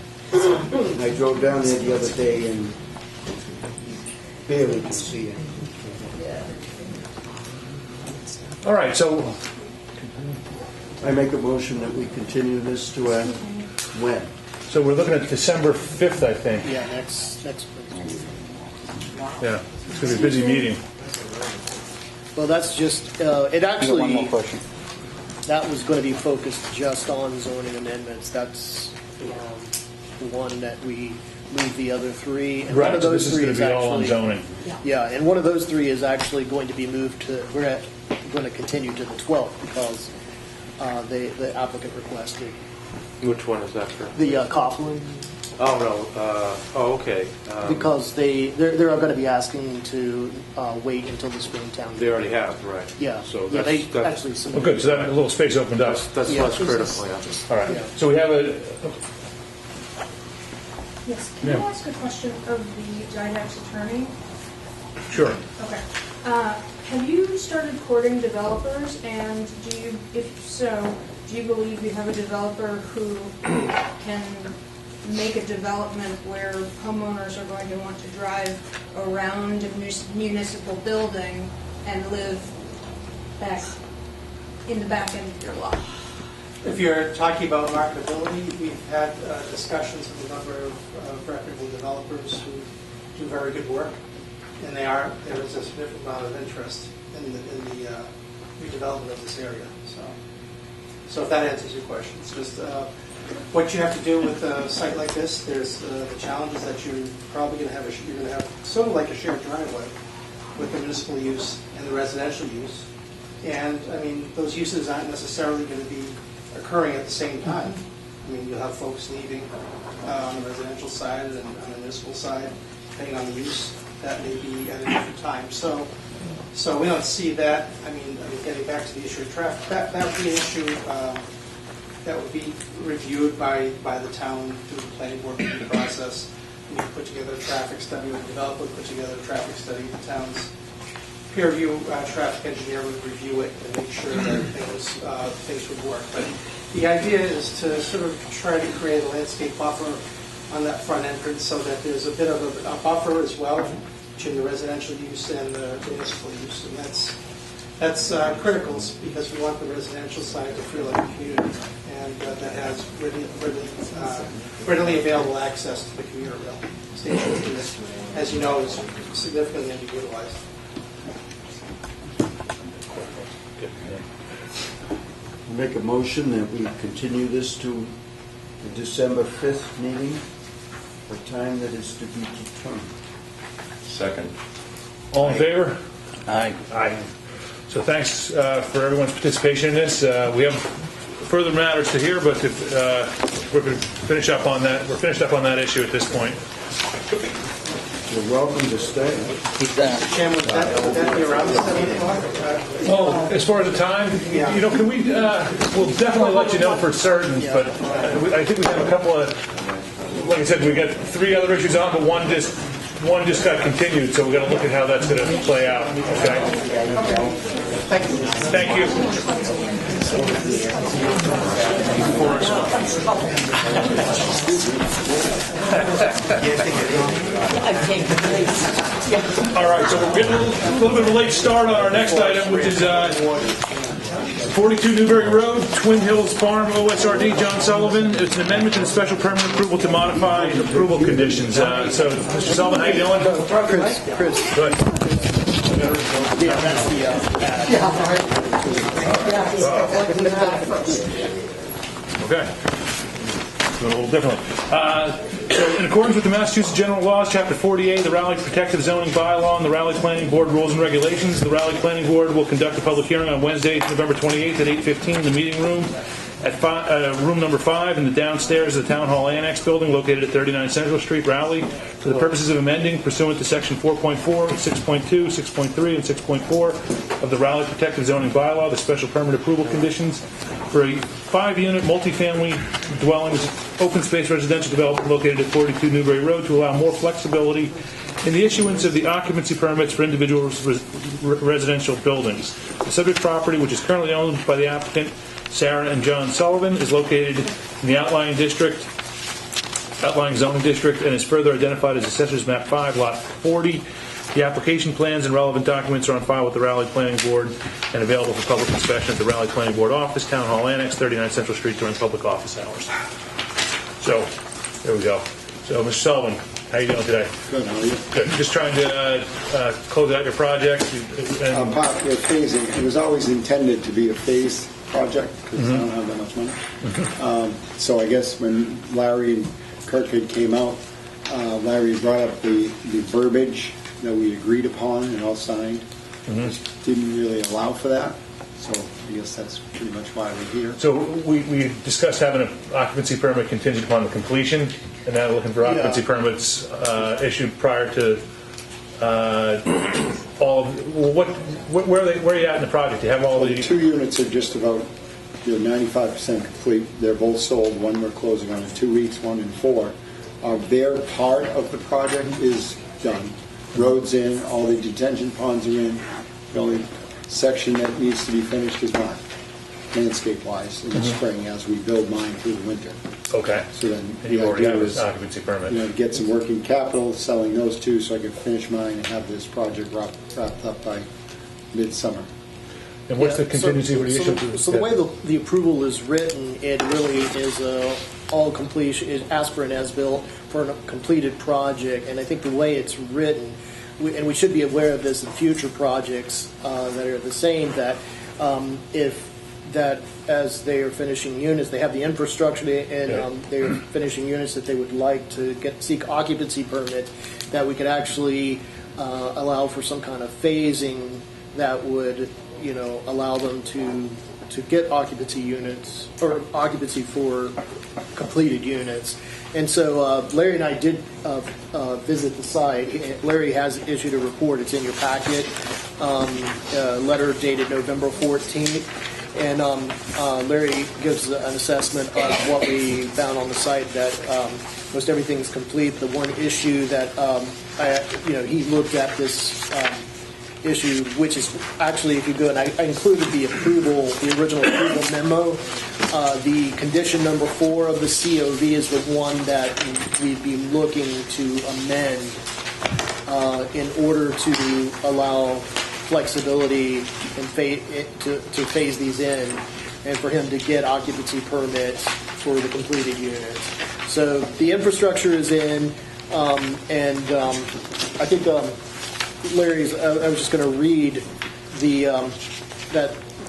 And I drove down there the other day and barely could see it. All right, so I make a motion that we continue this to when? So we're looking at December 5th, I think. Yeah, next week. Yeah, it's going to be a busy meeting. Well, that's just, it actually... One more question. That was going to be focused just on zoning amendments. That's one that we moved the other three. And Right, one of so those this is three going to be all on zoning. Yeah, and one of those three is actually going to be moved to, we're going to continue to the 12th because the applicant requested. Which one is that for? The Coughlin. Oh, no. Okay. Because they're going to be asking to wait until the Springtown. They already have, right. Yeah. So yeah, that's, they actually Oh, good, so that little space opened up. That's less critical, yeah. All right, Yeah. so we have a... Yes, can I ask a question of the Didex attorney? Sure. Okay. Have you started courting developers, and do you, if so, do you believe you have a developer who can make a development where homeowners are going to want to drive around a municipal building and live back in the back end of your lot? If you're talking about marketability, we've had discussions with a number of reputable developers who do very good work, and there is a significant amount of interest in the redevelopment of this area. So if that answers your question, it's just what you have to do with a site like this. There's the challenges that you're probably going to have. You're going to have sort of like a shared driveway with the municipal use and the residential use, and I mean those uses aren't necessarily going to be occurring at the same time. I mean, you'll have folks leaving on the residential side and on the municipal side, depending on the use. That may be at a different time. So we don't see that. I mean, getting back to the issue of traffic, that would be an issue that would be reviewed by the town through the planning board review process. We put together a traffic study, the developer would put together a traffic study, the town's peer review traffic engineer would review it and make sure that things would work. But the idea is to sort of try to create a landscape buffer on that front entrance so that there's a bit of a buffer as well between the residential use and the municipal use. And that's critical because we want the residential side to feel like a community and that has readily available access to the commuter rail station, which, as you know, is significantly underutilized. Make a motion that we continue this to the December 5th meeting, a time that is to be determined. Second. All in favor? Aye. Aye. So thanks for everyone's participation in this. We have further matters to hear, but we're going to finish up on that. We're finished up on that issue at this point. You're welcome to stay. Keep that. Chairman, would that be around 7 o'clock? Well, as far as the time, can we? We'll definitely let you know for certain. But I think we have a couple of. Like I said, we got 3 other issues on, but one just got continued. So we got to look at how that's going to play out. Okay. Thank you. All right, so we're getting a little bit of a late start on our next item, which is 42 Newberry Road, Twin Hills Farm, OSRD, John Sullivan. It's an amendment to the special permit approval to modify approval conditions. So, Mr. Sullivan, how you doing? Chris. Good. Yeah, that's the Okay. Doing a little differently. So in accordance with the Massachusetts General Laws, Chapter 48, the Raleigh Protective Zoning Bylaw, and the Raleigh Planning Board Rules and Regulations, the Raleigh Planning Board will conduct a public hearing on Wednesday, November 28th at 8:15 in the meeting room at room number 5 in the downstairs of the Town Hall Annex building located at 39 Central Street, Raleigh, for the purposes of amending pursuant to Section 4.4, 6.2, 6.3, and 6.4 of the Raleigh Protective Zoning Bylaw, the special permit approval conditions for a 5-unit multifamily dwellings, open space residential development located at 42 Newbury Road to allow more flexibility in the issuance of the occupancy permits for individual residential buildings. The subject property, which is currently owned by the applicant, Sarah and John Sullivan, is located in the outlying zoning district, and is further identified as Assessor's Map 5, Lot 40. The application plans and relevant documents are on file with the Raleigh Planning Board and available for public inspection at the Raleigh Planning Board office, Town Hall Annex, 39 Central Street, during public office hours. So, there we go. So, Mr. Sullivan, how are you doing today? Good, how are you? Good. Just trying to close out your project. And With phasing, it was always intended to be a phased project because I don't have that much money. So I guess when Larry and Kirkhead came out, Larry brought up the verbiage that we agreed upon and all signed, which didn't really allow for that. So I guess that's pretty much why we're here. So we discussed having an occupancy permit contingent upon the completion, and now looking for occupancy permits issued prior to all of, where are you at in the project? Do you have all Well, the... the 2 units are just about 95% complete. They're both sold. One we're closing on in 2 weeks, one in 4. Their part of the project is done. Roads in, all the detention ponds are in. The only section that needs to be finished is mine, landscape-wise, in the spring as we build mine through the winter. Okay. So then And you already idea have is, an occupancy permit. Get some working capital, selling those 2 so I can finish mine and have this project wrapped up by midsummer. And what's the contingency for the issue? So the way the approval is written, it really is all completion, it asks for an as-built for a completed project, and I think the way it's written, and we should be aware of this in future projects that are the same, that as they are finishing units, they have the infrastructure and they're finishing units that they would like to seek occupancy permit, that we could actually allow for some kind of phasing that would allow them to get occupancy units or occupancy for completed units. And so Larry and I did visit the site. Larry has issued a report. It's in your packet. A letter dated November 14th. And Larry gives an assessment of what we found on the site, that most everything's complete. The one issue that he looked at this issue, which is actually, if you go, and I included the original approval memo. The condition number 4 of the COV is the one that we'd be looking to amend in order to allow flexibility and to phase these in, and for him to get occupancy permits for the completed units. So the infrastructure is in, and I think Larry's. I was just going to read the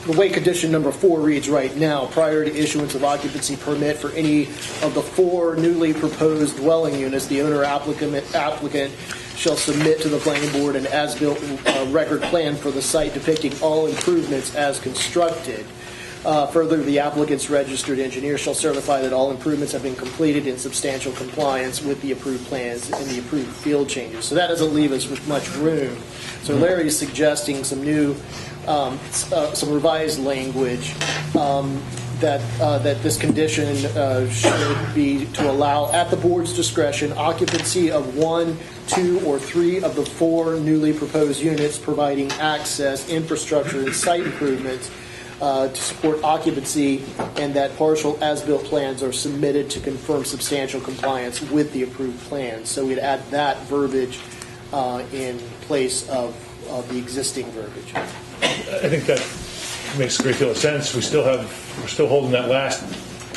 way condition number 4 reads right now. Prior to issuance of occupancy permit for any of the 4 newly proposed dwelling units, the owner applicant shall submit to the planning board an as-built record plan for the site depicting all improvements as constructed. Further, the applicant's registered engineer shall certify that all improvements have been completed in substantial compliance with the approved plans and the approved field changes. So that doesn't leave us with much room. So Larry is suggesting some new, some revised language that this condition should be to allow, at the board's discretion, occupancy of 1, 2, or 3 of the 4 newly proposed units, providing access, infrastructure, and site improvements to support occupancy, and that partial as-built plans are submitted to confirm substantial compliance with the approved plans. So we'd add that verbiage in place of the existing verbiage. I think that makes a great deal of sense. We're still holding that last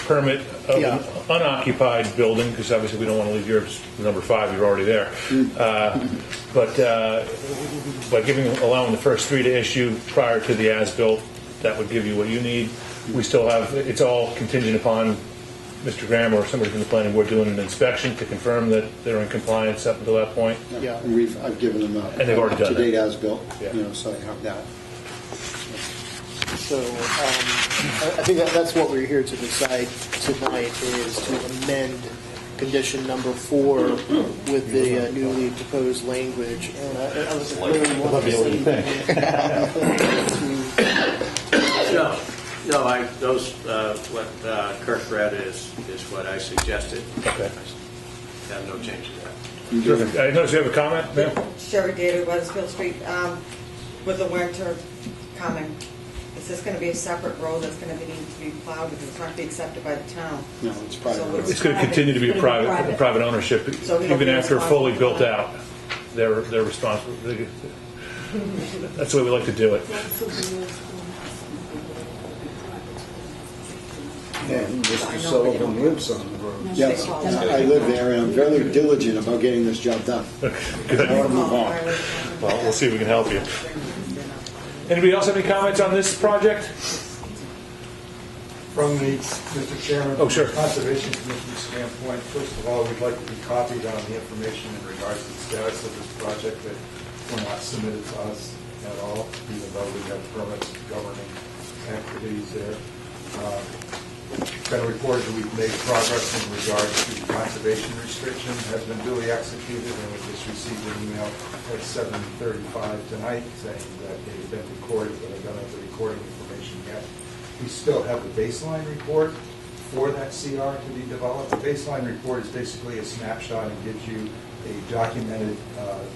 permit of an unoccupied building, because obviously we don't want to leave yours number 5. You're already there. But by allowing the first 3 to issue prior to the as-built, that would give you what you need. We still have, it's all contingent upon Mr. Graham or somebody from the planning board doing an inspection to confirm that they're in compliance up until that point. Yeah. And I've given them a And they've already done up-to-date that. as-built, Yeah. so I have that. So I think that's what we're here to decide tonight, is to amend condition number 4 with the newly proposed language. And I was really Love to know what you think. No, those, what Kirk read is what I suggested. Okay. I have no change to that. Terrific. I noticed you have a comment, ma'am? Sherry Gator, Weathersfield Street, with the winter coming, is this going to be a separate road that's going to need to be plowed because it's not going to be accepted by the town? No, it's private. So It's going to continue to be a private ownership, So we don't even be after fully responsible built for out. They're responsible. That's the way we like to do it. And Mr. Sullivan lives on the road. Yes, I live there, and I'm very diligent about getting this job done. Good. I want to move on. Well, we'll see if we can help you. Anybody else have any comments on this project? From the, Mr. Chairman, Oh, sure. from the Conservation Commission standpoint, first of all, we'd like to be copied on the information in regards to the status of this project that were not submitted to us at all, even though we have permits governing activities there. It's been reported that we've made progress in regards to the conservation restriction, has been duly executed, and we just received an email at 7:35 tonight saying that it had been recorded, but I don't have the recording information yet. We still have the baseline report for that CR to be developed. The baseline report is basically a snapshot and gives you a documented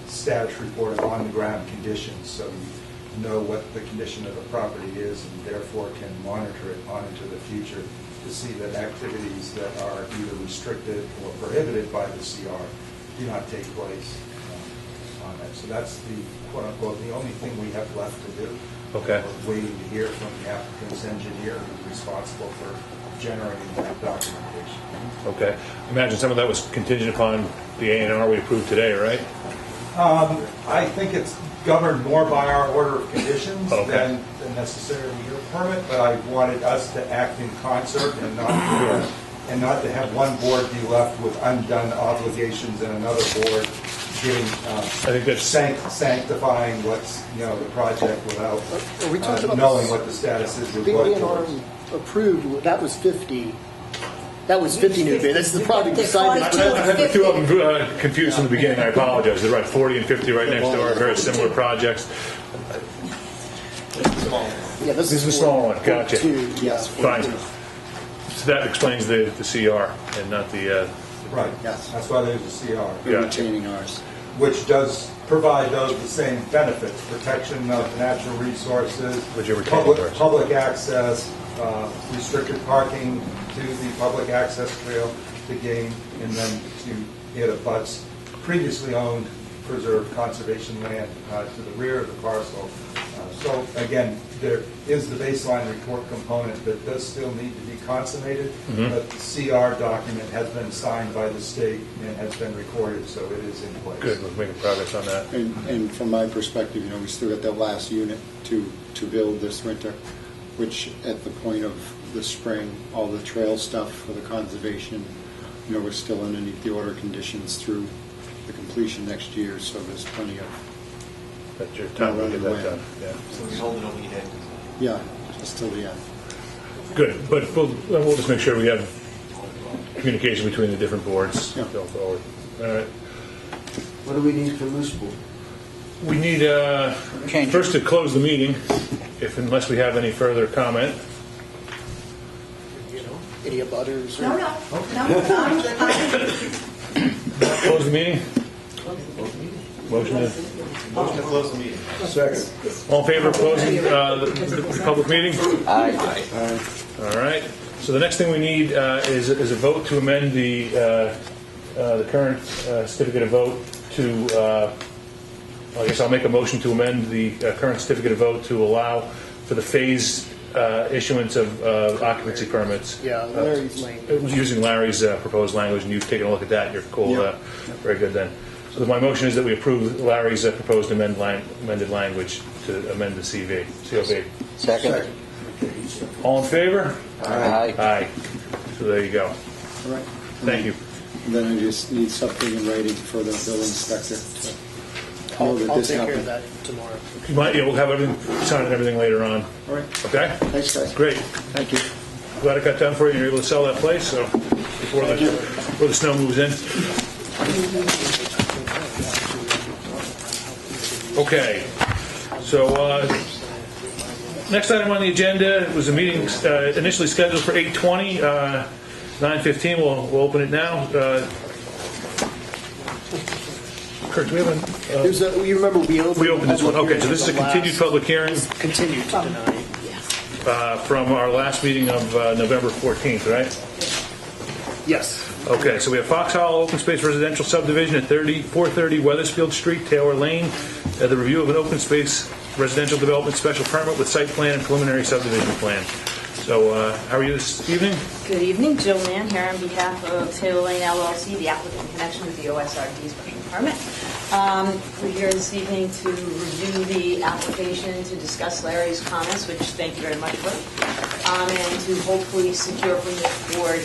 status report of on-the-ground conditions, so you know what the condition of the property is and therefore can monitor it on into the future to see that activities that are either restricted or prohibited by the CR do not take place on that. So that's the quote-unquote the only thing we have left to do. Okay. We're waiting to hear from the applicant's engineer who's responsible for generating that documentation. Okay. Imagine some of that was contingent upon the A&R we approved today, right? I think it's governed more by our order of conditions Okay. than necessarily your permit, but I wanted us to act in concert and not to have one board be left with undone obligations and another board getting I think that's sanctifying what's the project without Are we talking about knowing what the status is with the what A&R approved? That was 50. That was 50 new bid. That's the project beside I this. had the two of them confused in the beginning. I apologize. They're right, 40 and 50 right next door, very similar projects. Yeah, This is a small one. Gotcha. 42, yes. Fine. So that explains the CR and not the. Right. Yes. That's why there's a CR. We're retaining ours. Which does provide those the same benefits: protection of natural resources, Which are retaining ours. public access, restricted parking to the public access trail to gain, and then it abuts previously owned preserved conservation land to the rear of the parcel. So again, there is the baseline report component that does still need to be consummated, but the CR document has been signed by the state and has been recorded, so it is in place. Good, we're making progress on that. And from my perspective, we still got that last unit to build this winter, which at the point of the spring, all the trail stuff for the conservation, we're still underneath the order conditions through the completion next year, so there's plenty of. That's your time to get that done. Yeah. So we hold it over your head. Yeah, just till the end. Good, but we'll just make sure we have communication between the different boards Yeah. going forward. All right. What do we need from this board? We need first to close the meeting, unless we have any further comment. Any abutters? No, no, I'm Close the meeting. Motion to close the meeting. Second. all in favor of closing the public meeting? Aye. All right. So the next thing we need is a vote to amend the current certificate of vote to. I guess I'll make a motion to amend the current certificate of vote to allow for the phased issuance of occupancy permits. Yeah, Larry's language. Using Larry's proposed language, and you've taken a look at that. You're cool. Yeah. Very good then. So my motion is that we approve Larry's proposed amended language to amend the COV. Second. All in favor? Aye. Aye. So there you go. All right. Thank you. And then I just need something in writing for the building inspector to know that I'll this take care of happened. that tomorrow. You might, we'll have everything, sign and everything later on. All right. Okay? Thanks, guys. Great. Thank you. Glad it got done for you. You're able to sell that place, so before the snow moves in. Okay. So next item on the agenda was a meeting initially scheduled for 8:20. 9:15. We'll open it now. Kurt, do we have a? You remember we opened this one. Okay, so this is a continued public hearing. Continued to deny. From our last meeting of November 14th, right? Yes. Okay, so we have Fox Hollow Open Space Residential Subdivision at 430 Weathersfield Street, Taylor Lane. The review of an open space residential development special permit with site plan and preliminary subdivision plan. So, how are you this evening? Good evening, Jill Mann here on behalf of Taylor Lane LLC, the applicant in connection with the OSRD special permit. We're here this evening to review the application, to discuss Larry's comments, which thank you very much for, and to hopefully secure from this board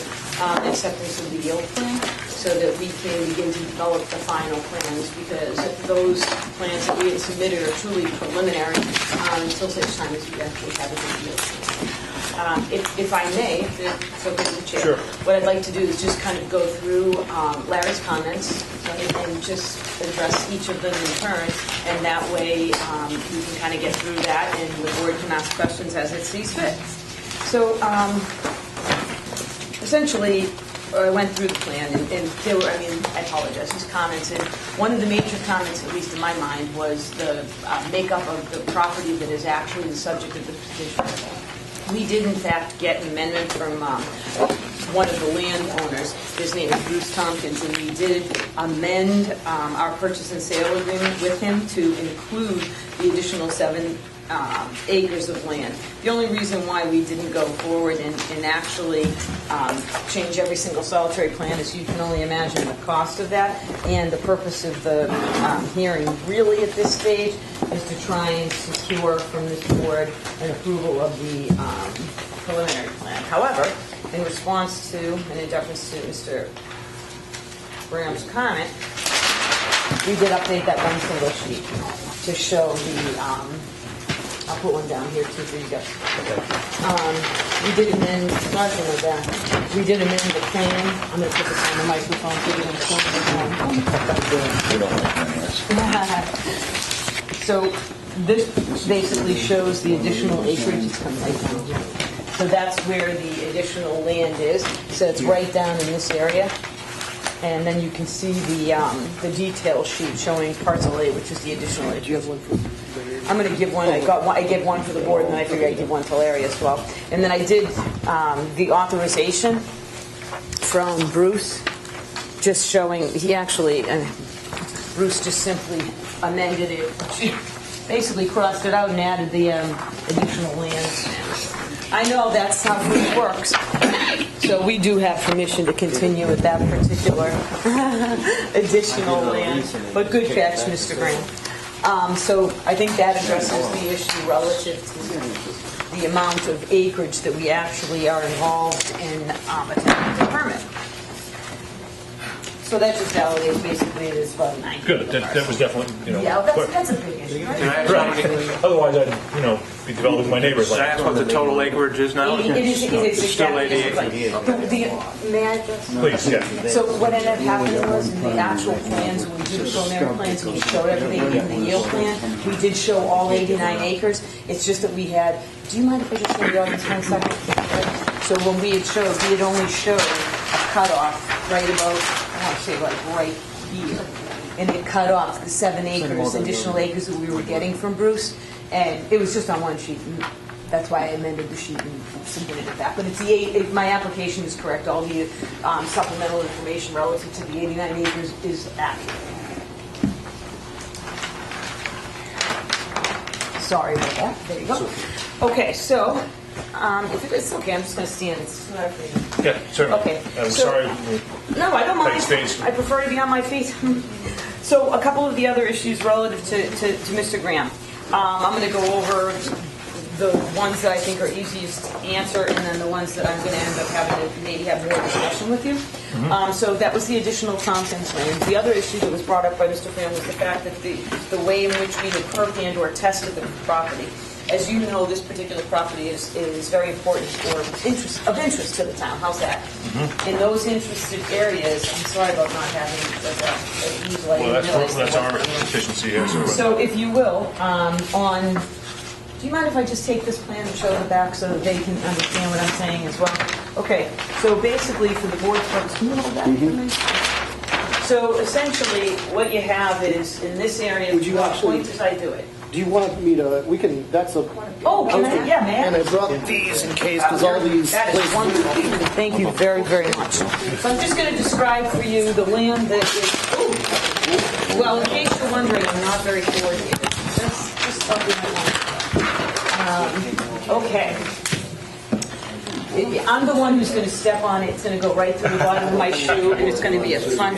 acceptance of the yield plan so that we can begin to develop the final plans, because those plans that we had submitted are truly preliminary until such time as we actually have a good yield plan. If I may, if it's okay with the chair, sure. What I'd like to do is just kind of go through Larry's comments and just address each of them in turn, and that way we can kind of get through that and the board can ask questions as it sees fit. So essentially, I went through the plan, and there were, I apologize, his comments, and one of the major comments, at least in my mind, was the makeup of the property that is actually the subject of the petition. We did, in fact, get an amendment from one of the landowners. His name is Bruce Tompkins, and we did amend our purchase and sale agreement with him to include the additional 7 acres of land. The only reason why we didn't go forward and actually change every single solitary plan is you can only imagine the cost of that, and the purpose of the hearing really at this stage is to try and secure from this board an approval of the preliminary plan. However, in response to and in deference to Mr. Graham's comment, we did update that one single sheet to show the I'll put one down here too for you guys. We did amend, starting with that, we did amend the plan. I'm going to put this on the microphone so you can So this basically shows the additional acreage. It's coming right down here. So that's where the additional land is. So it's right down in this area. And then you can see the detail sheet showing parcel A, which is the additional acreage. I'm going to give one. I gave one for the board, and then I figured I'd give one to Larry as well. And then I did the authorization from Bruce, just showing he actually, Bruce just simply amended it, basically crossed it out and added the additional land. I know that's how it works. So we do have permission to continue with that particular additional land. But good catch, Mr. Green. So I think that addresses the issue relative to the amount of acreage that we actually are involved in attempting to permit. So that just validates basically it is about 9. Good. That was definitely, Yeah, that's a big issue, right? Right. Otherwise, I'd, be developing my neighbors. Can I ask what the total acreage is now? It's still exactly 88. May I just? Please, yeah. So what ended up happening was in the actual plans, when we did the preliminary plans, when we showed everything in the yield plan, we did show all 89 acres. It's just that we had, do you mind if I just show you all this 1 second? So when we had only showed a cutoff right about, I want to say like right here. And it cut off the 7 acres, additional acres that we were getting from Bruce. And it was just on one sheet. And that's why I amended the sheet and submitted it back. But it's my application is correct. All the supplemental information relative to the 89 acres is accurate. Sorry about that. There you go. Okay, so if it's okay, I'm just going to stand. Yeah, certainly. Okay. I'm sorry. No, I don't mind. Space. I prefer to be on my feet. So a couple of the other issues relative to Mr. Graham. I'm going to go over the ones that I think are easiest to answer, and then the ones that I'm going to end up having to maybe have more discussion with you. So that was the additional Tompkins land. The other issue that was brought up by Mr. Pham was the fact that the way in which we had perked and or tested the property. As you know, this particular property is very important or of interest to the town. How's that? In those interested areas, I'm sorry about not having a easel. Well, that's our efficiency here. So if you will, do you mind if I just take this plan and show the back so that they can understand what I'm saying as well? Okay, so basically for the board's purpose, can you hold that for me? So essentially, what you have is, in this area, what point as I do it? Do you want me to, we can, that's a... Oh, can I? Yeah, man. And I brought these in case, because all these... That is wonderful. Thank you very, very much. So I'm just going to describe for you the land that is... Well, in case you're wondering, I'm not very coordinated. That's just something I want. Okay. I'm the one who's going to step on it. It's going to go right through the bottom of my shoe, and it's going to be a fun...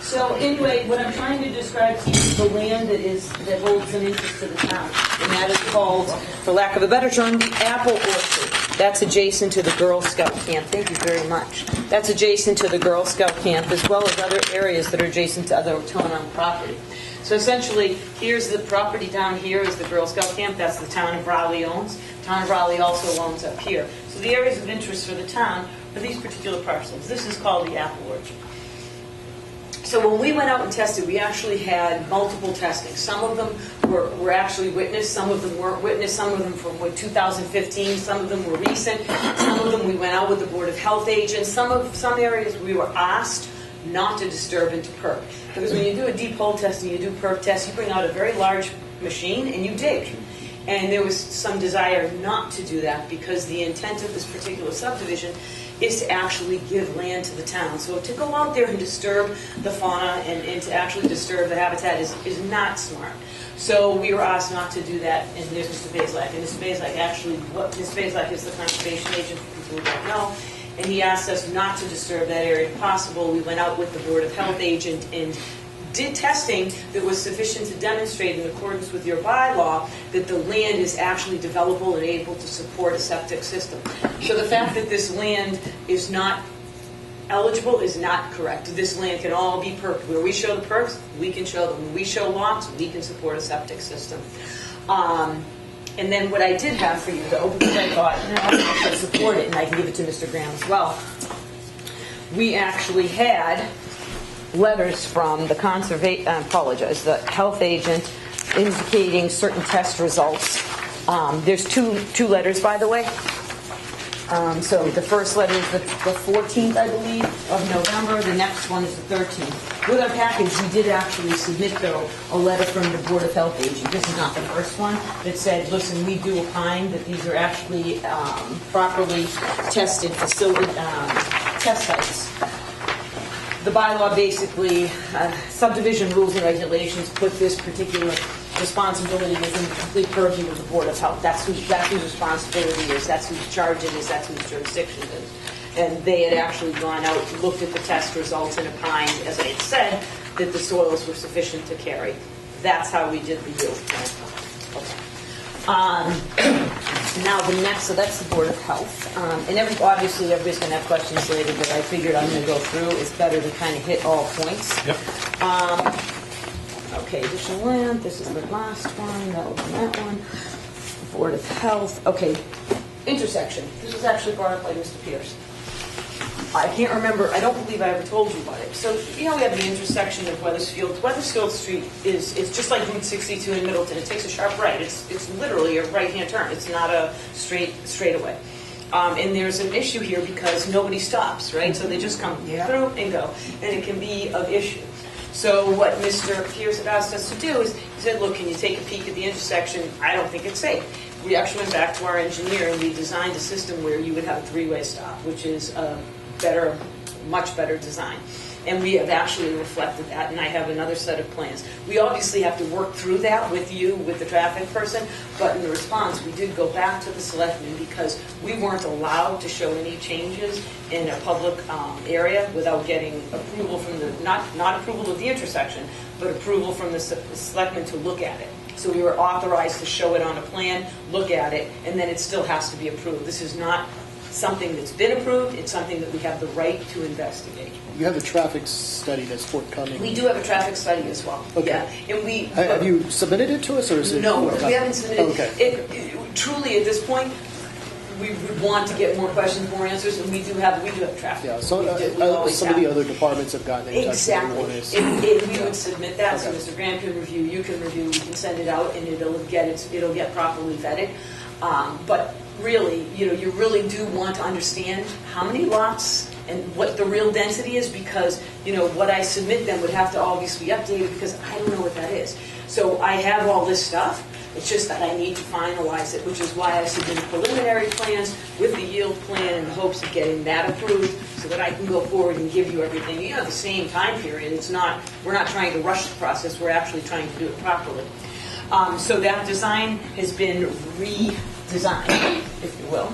So anyway, what I'm trying to describe to you is the land that holds an interest to the town, and that is called, for lack of a better term, the Apple Orchard. That's adjacent to the Girl Scout camp. Thank you very much. That's adjacent to the Girl Scout camp, as well as other areas that are adjacent to other town-owned property. So essentially, here's the property down here is the Girl Scout camp. That's the town of Raleigh owns. The town of Raleigh also owns up here. So the areas of interest for the town are these particular parcels. This is called the Apple Orchard. So when we went out and tested, we actually had multiple testing. Some of them were actually witnessed, some of them weren't witnessed, some of them from 2015, some of them were recent, some of them we went out with the Board of Health agents, some areas we were asked not to disturb and to perk. Because when you do a deep hole test and you do perk tests, you bring out a very large machine and you dig. And there was some desire not to do that because the intent of this particular subdivision is to actually give land to the town. So to go out there and disturb the fauna and to actually disturb the habitat is not smart. So we were asked not to do that, and there's Mr. Bazelak. And Mr. Bazelak actually, Mr. Bazelak is the conservation agent for people who don't know, and he asked us not to disturb that area if possible. We went out with the Board of Health agent and did testing that was sufficient to demonstrate in accordance with your bylaw that the land is actually developable and able to support a septic system. So the fact that this land is not eligible is not correct. This land can all be perked. Where we show the perks, we can show them. When we show lots, we can support a septic system. And then what I did have for you, though, because I thought, I should support it, and I can give it to Mr. Graham as well. We actually had letters from the the health agent indicating certain test results. There's two letters, by the way. So the first letter is the 14th, I believe, of November. The next one is the 13th. With our package, we did actually submit, though, a letter from the Board of Health agent. This is not the first one that said, listen, we do opine that these are actually properly tested facility test sites. The bylaw basically, subdivision rules and regulations put this particular responsibility within the complete purview of the Board of Health. That's whose responsibility is, that's whose charge it is, that's whose jurisdiction it is. And they had actually gone out, looked at the test results and opined, as I had said, that the soils were sufficient to carry. That's how we did the yield. Okay. Now the next, so that's the Board of Health. And obviously everybody's going to have questions later, but I figured I'm going to go through. It's better to kind of hit all points. Yep. Okay, additional land, this is the last one, that was that one. Board of Health, okay. Intersection, this was actually brought up by Mr. Pierce. I can't remember, I don't believe I ever told you about it. So, we have the intersection of Weathersfield. Weathersfield Street is just like Route 62 in Middleton. It takes a sharp right. It's literally a right-hand turn. It's not a straightaway. And there's an issue here because nobody stops, right? So they just come through and go. And it can be of issue. So what Mr. Pierce had asked us to do is, he said, look, can you take a peek at the intersection? I don't think it's safe. We actually went back to our engineer and we designed a system where you would have a three-way stop, which is a better, much better design. And we have actually reflected that, and I have another set of plans. We obviously have to work through that with you, with the traffic person, but in the response, we did go back to the selectmen because we weren't allowed to show any changes in a public area without getting approval from the, not approval of the intersection, but approval from the selectmen to look at it. So we were authorized to show it on a plan, look at it, and then it still has to be approved. This is not something that's been approved, it's something that we have the right to investigate. You have a traffic study that's forthcoming. We do have a traffic study as well. Okay. Yeah. And we Have you submitted it to us, or is it? No, forthcoming? we haven't submitted. Okay. Truly, at this point, we would want to get more questions, more answers, and we do have traffic. Yeah, so We always some have. of the other departments have gotten in touch. Exactly. With us. If we would submit that, Okay. so Mr. Graham can review, you can review, we can send it out, and it'll get properly vetted. But really, you really do want to understand how many lots and what the real density is, because what I submit then would have to always be updated, because I don't know what that is. So I have all this stuff. It's just that I need to finalize it, which is why I submitted preliminary plans with the yield plan in the hopes of getting that approved so that I can go forward and give you everything. The same time period. We're not trying to rush the process. We're actually trying to do it properly. So that design has been redesigned, if you will.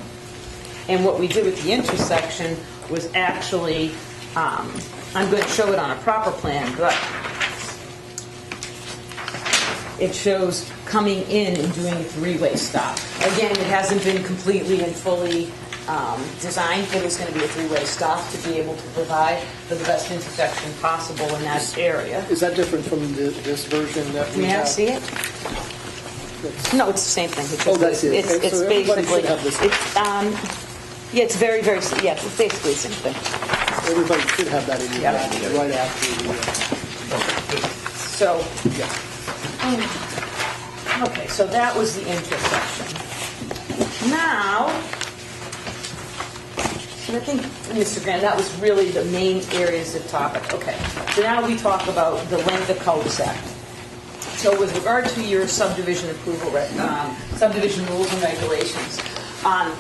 And what we did with the intersection was actually, I'm going to show it on a proper plan, but it shows coming in and doing a three-way stop. Again, it hasn't been completely and fully designed, but it's going to be a three-way stop to be able to provide for the best intersection possible in that area. Is that different from this version that we May I have? see it? No, it's the same thing. It's Oh, that's it. It's, Okay, it's so everybody basically, should have this. it's very, very, it's basically the same thing. Everybody should have that in your Yeah. packet right after the. So, okay, so that was the intersection. Now, and I think, Mr. Grant, that was really the main areas of topic. Okay, so now we talk about the length of cul-de-sac. So with regard to your subdivision approval, subdivision rules and regulations,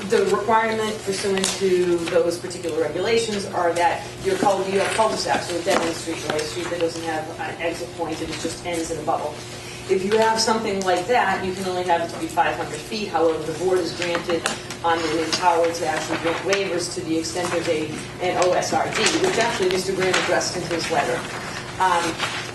the requirement pursuant to those particular regulations are that you have cul-de-sac, so a dead-end street, or a street that doesn't have an exit point and it just ends in a bubble. If you have something like that, you can only have it to be 500 feet. However, the board is granted the power to actually grant waivers to the extent there's an OSRD, which actually Mr. Graham addressed in his letter.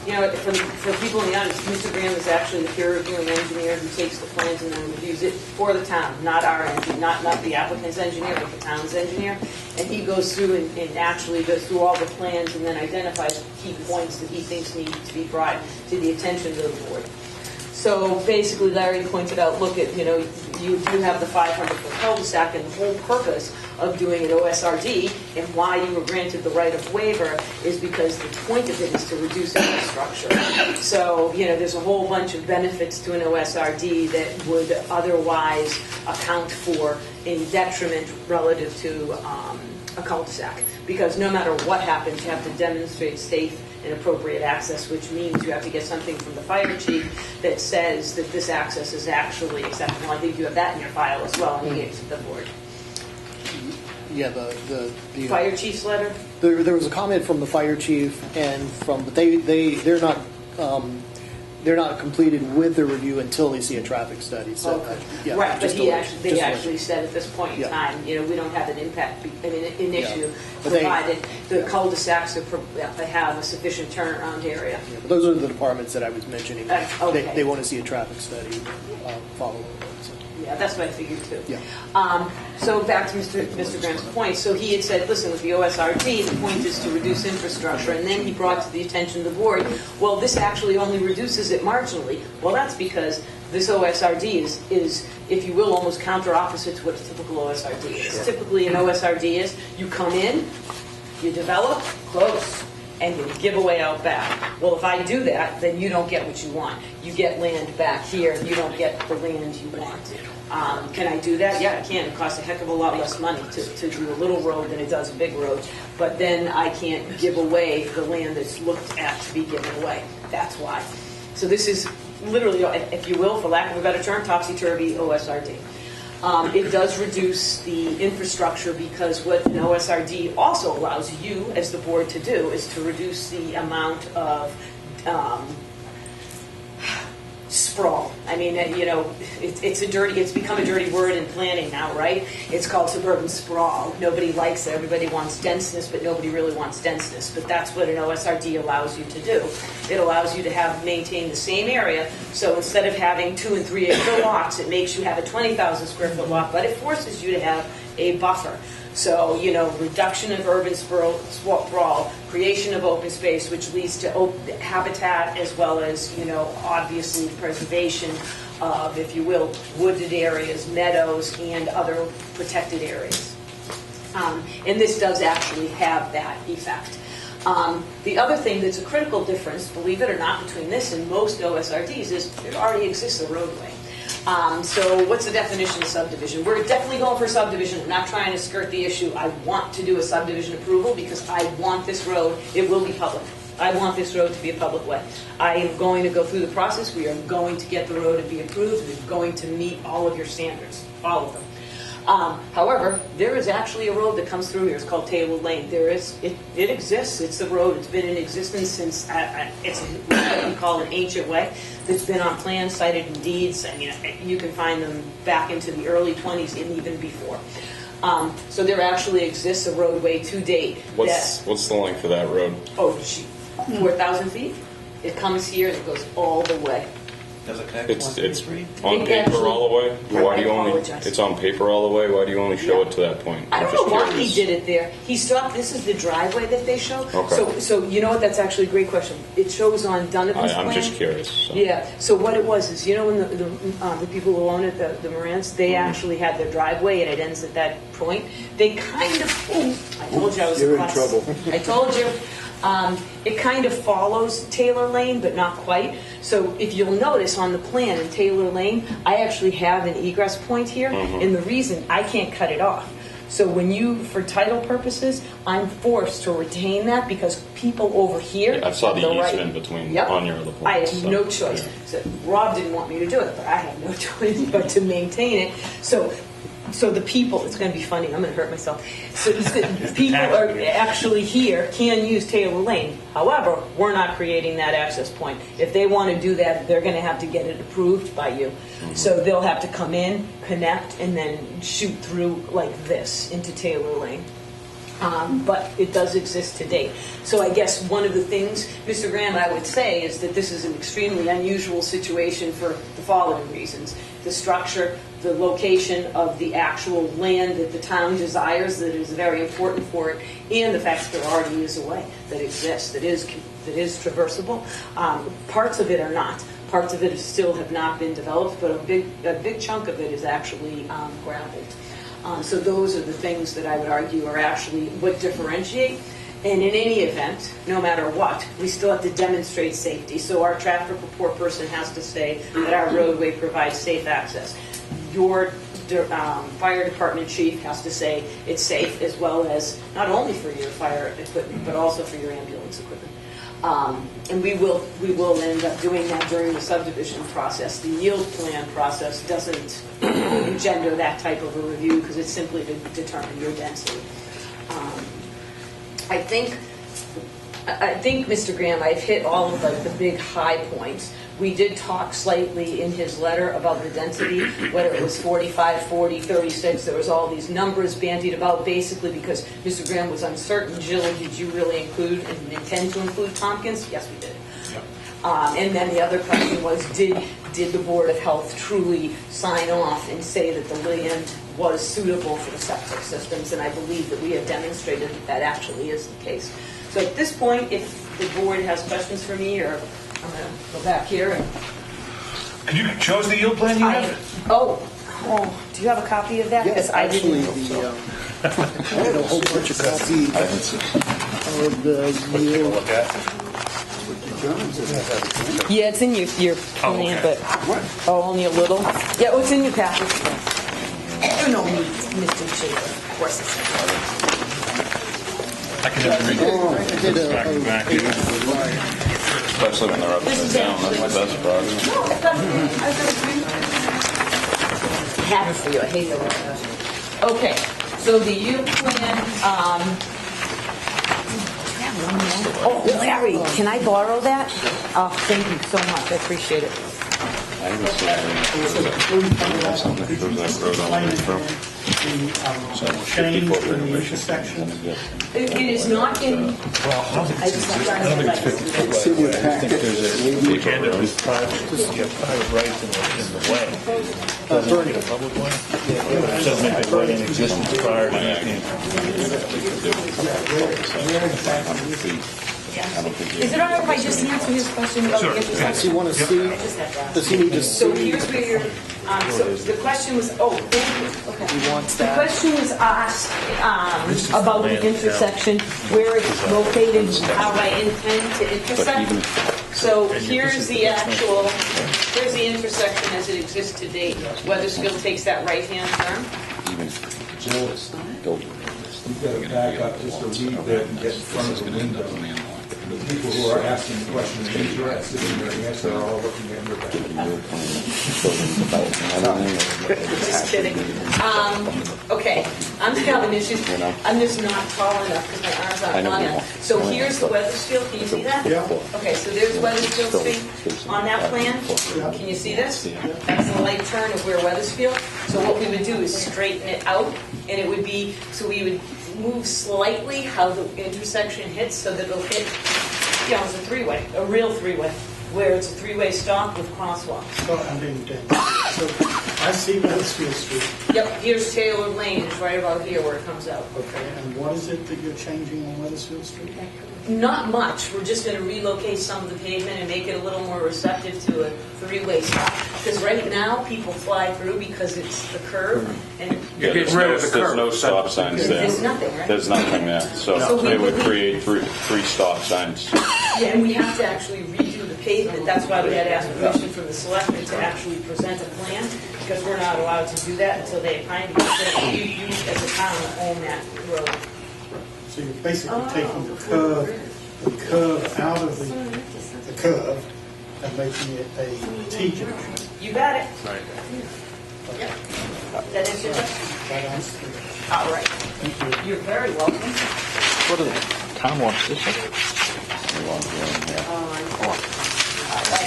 For people in the audience, Mr. Graham is actually the peer reviewing engineer who takes the plans and then reviews it for the town, not our engineer, not the applicant's engineer, but the town's engineer. And he goes through and actually goes through all the plans and then identifies key points that he thinks need to be brought to the attention of the board. So basically, Larry pointed out, look at, you do have the 500-foot cul-de-sac, and the whole purpose of doing an OSRD and why you were granted the right of waiver is because the point of it is to reduce infrastructure. So, there's a whole bunch of benefits to an OSRD that would otherwise account for in detriment relative to a cul-de-sac. Because no matter what happens, you have to demonstrate safe and appropriate access, which means you have to get something from the fire chief that says that this access is actually acceptable. I think you have that in your file as well, and you gave it to the board. Yeah, the Fire chief's letter? There was a comment from the fire chief, and but they're not completed with the review until they see a traffic study. So, Okay. Right, but they actually said at this point in time, we don't have an an issue, But provided the cul-de-sacs have a sufficient turnaround area. But those are the departments that I was mentioning. Okay. They want to see a traffic study following. Yeah, that's what I figured too. Yeah. So back to Mr. Graham's point. So he had said, listen, with the OSRD, the point is to reduce infrastructure. And then he brought to the attention of the board, well, this actually only reduces it marginally. Well, that's because this OSRD is, if you will, almost counter-opposite to what a typical OSRD is. Sure. Typically, an OSRD is you come in, you develop, close, and you give away out back. Well, if I do that, then you don't get what you want. You get land back here, you don't get the land you want. Can I do that? Yeah, I can. It costs a heck of a lot less money to do a little road than it does a big road. But then I can't give away the land that's looked at to be given away. That's why. So this is literally, if you will, for lack of a better term, topsy-turvy OSRD. It does reduce the infrastructure because what an OSRD also allows you, as the board, to do is to reduce the amount of sprawl. I mean, it's become a dirty word in planning now, right? It's called suburban sprawl. Nobody likes it. Everybody wants denseness, but nobody really wants denseness. But that's what an OSRD allows you to do. It allows you to maintain the same area. So instead of having 2 and 3 acre lots, it makes you have a 20,000 square foot lot, but it forces you to have a buffer. So, reduction of urban sprawl, creation of open space, which leads to habitat as well as, obviously preservation of, if you will, wooded areas, meadows, and other protected areas. And this does actually have that effect. The other thing that's a critical difference, believe it or not, between this and most OSRDs is there already exists a roadway. So what's the definition of subdivision? We're definitely going for subdivision. I'm not trying to skirt the issue. I want to do a subdivision approval because I want this road, it will be public. I want this road to be a public way. I am going to go through the process. We are going to get the road to be approved. It's going to meet all of your standards, all of them. However, there is actually a road that comes through here. It's called Taylor Lane. It exists. It's a road. It's been in existence since, it's what we call an ancient way that's been on plans, cited in deeds. I mean, you can find them back into the early 20s and even before. So there actually exists a roadway to date. What's the length of that road? 4,000 feet. It comes here and it goes all the way. Does it connect It's on paper all the way? Why do you only? It's on paper all the way. Why do you only show it to that point? I don't know why he did it there. He stopped. This is the driveway that they show. Okay. So you know what? That's actually a great question. It shows on Donovan's plan. I'm just curious. So. Yeah. So what it was is, when the people who own it, the Morants, they actually had their driveway and it ends at that point. They kind of. I told you I was. You're in trouble. I told you. It kind of follows Taylor Lane, but not quite. So if you'll notice on the plan in Taylor Lane, I actually have an egress point here, and the reason I can't cut it off. So for title purposes, I'm forced to retain that because people over here. Yeah, I saw the right. easement between on your other plan. I had no choice. Yeah. So Rob didn't want me to do it, but I had no choice but to maintain it. So the people, it's going to be funny, I'm going to hurt myself. So the people are actually here can use Taylor Lane. However, we're not creating that access point. If they want to do that, they're going to have to get it approved by you. So they'll have to come in, connect, and then shoot through like this into Taylor Lane. But it does exist to date. So I guess one of the things, Mr. Graham, I would say is that this is an extremely unusual situation for the following reasons. The structure, the location of the actual land that the town desires that is very important for it, and the fact that there already is a way that exists, that is traversable. Parts of it are not. Parts of it still have not been developed, but a big chunk of it is actually graveled. So those are the things that I would argue are actually what differentiate. And in any event, no matter what, we still have to demonstrate safety. So our traffic report person has to say that our roadway provides safe access. Your fire department chief has to say it's safe, as well as not only for your fire equipment, but also for your ambulance equipment. And we will end up doing that during the subdivision process. The yield plan process doesn't engender that type of a review because it's simply to determine your density. I think, Mr. Graham, I've hit all of the big high points. We did talk slightly in his letter about the density, whether it was 45, 40, 36. There was all these numbers bandied about basically because Mr. Graham was uncertain. Jill, did you really include and intend to include Tompkins? Yes, we did. And then the other question was, did the Board of Health truly sign off and say that the land was suitable for the septic systems? And I believe that we have demonstrated that that actually is the case. So at this point, if the board has questions for me, or I'm going to go back here. And could you show us the yield plan you have? Do you have a copy of that? Yes, actually, I had a whole bunch of copies of the yield. Yeah, it's in your plan, but only a little. Yeah, it's in your package. You know me, Mr. Chair. Of course it's in. I can never read it. Back to back. Especially when they're upside down. That's my best problem. No, it's not. I have it for you. I hate that. Okay, so the yield plan. Oh, Larry, can I borrow that? Oh, thank you so much. I appreciate it. I haven't seen anything. That's something that shows that road all the way through. Change in the intersection. It is not in. I just have I don't think it's 50 feet It's in your right away. I think packet. there's a weekend of this private, you have private rights in the way. Doesn't make it a public way? It doesn't make the way in existence prior to 19. I don't think Is it all right if I just answer his question about Sure. the intersection? Does he want to see, I just have to ask. does he need to So see? here's where you're, so the question was, thank you, okay. He wants The that. question was asked about the intersection, where it's located, how I intend to intersect. So here's the intersection as it exists to date. Weathersfield takes that right-hand turn. You've got to back up just a wee bit and get in front of the window. The people who are asking the questions, and you're sitting there, yes, they're all looking at your back. Just kidding. Okay, I'm having issues. I'm just not tall enough because my arms aren't long enough. So here's the Weathersfield. Can you see that? Yeah. Okay, so there's Weathersfield Street on that plan. Can you see this? That's the light turn of where Weathersfield. So what we would do is straighten it out, and it would be, so we would move slightly how the intersection hits so that it'll hit, it's a three-way, a real three-way, where it's a three-way stop with crosswalks. So I'm being dense. So I see Weathersfield Street. Yep, here's Taylor Lane, it's right about here where it comes out. Okay, and what is it that you're changing on Weathersfield Street? Not much, we're just going to relocate some of the pavement and make it a little more receptive to a three-way stop. Because right now, people fly through because it's the curve, and You're getting rid of the There's curb. no stop signs there. there's nothing, right? There's nothing there, So so we it would would- create three stop signs. Yeah, and we have to actually redo the pavement. That's why we had asked permission from the selectmen to actually present a plan, because we're not allowed to do that until they kind of get that you as a town own that road. So you're basically taking the curve out of the curve and making it a T junction. You got it. Right. Yep. That answer your question? That answers the question. All right. You're very welcome. What is it? Tom wants this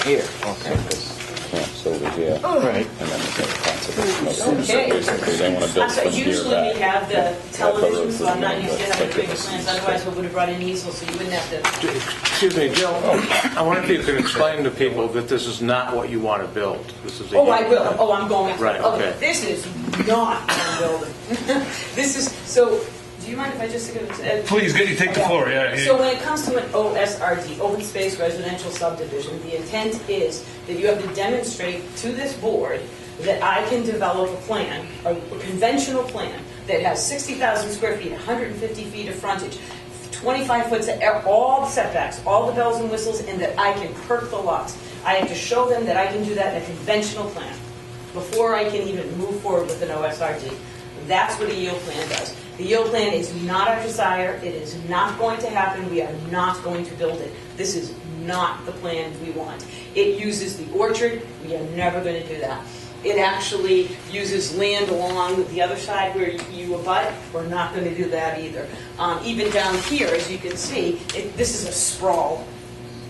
here. Okay. Yeah, so over here. Right. And then the concept. Okay. Basically, they want to build So from here usually back. we have the television, so I'm not used to having big plans, otherwise we would have brought in easels, so you wouldn't have to. Excuse me, Jill, I wonder if you could explain to people that this is not what you want to build. This is. Oh, I will. Oh, I'm going to. Right, okay. This is not what I'm building. This is, so, do you mind if I just go to... Please, take the floor, yeah. So when it comes to an OSRD, Open Space Residential Subdivision, the intent is that you have to demonstrate to this board that I can develop a plan, a conventional plan, that has 60,000 square feet, 150 feet of frontage, 25 foot, all the setbacks, all the bells and whistles, and that I can perk the lots. I have to show them that I can do that in a conventional plan before I can even move forward with an OSRD. That's what a yield plan does. The yield plan is not our desire. It is not going to happen. We are not going to build it. This is not the plan we want. It uses the orchard. We are never going to do that. It actually uses land along the other side where you abut. We're not going to do that either. Even down here, as you can see, this is a sprawl.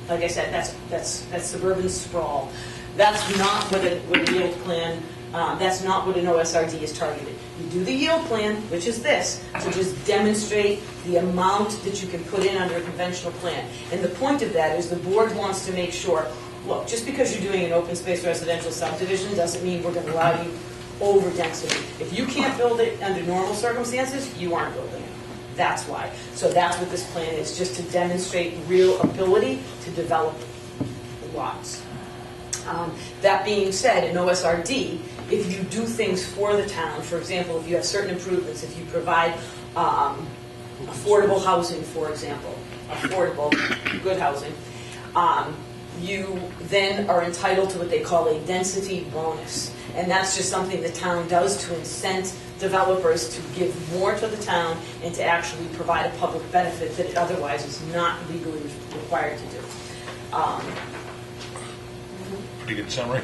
Like I said, that's suburban sprawl. That's not what a yield plan. That's not what an OSRD is targeted. You do the yield plan, which is this, to just demonstrate the amount that you can put in under a conventional plan. And the point of that is the board wants to make sure, look, just because you're doing an open space residential subdivision doesn't mean we're going to allow you over density. If you can't build it under normal circumstances, you aren't building it. That's why. So that's what this plan is, just to demonstrate real ability to develop lots. That being said, in OSRD, if you do things for the town, for example, if you have certain improvements, if you provide affordable housing, for example, affordable, good housing, you then are entitled to what they call a density bonus. And that's just something the town does to incent developers to give more to the town and to actually provide a public benefit that it otherwise is not legally required to do. Pretty good summary.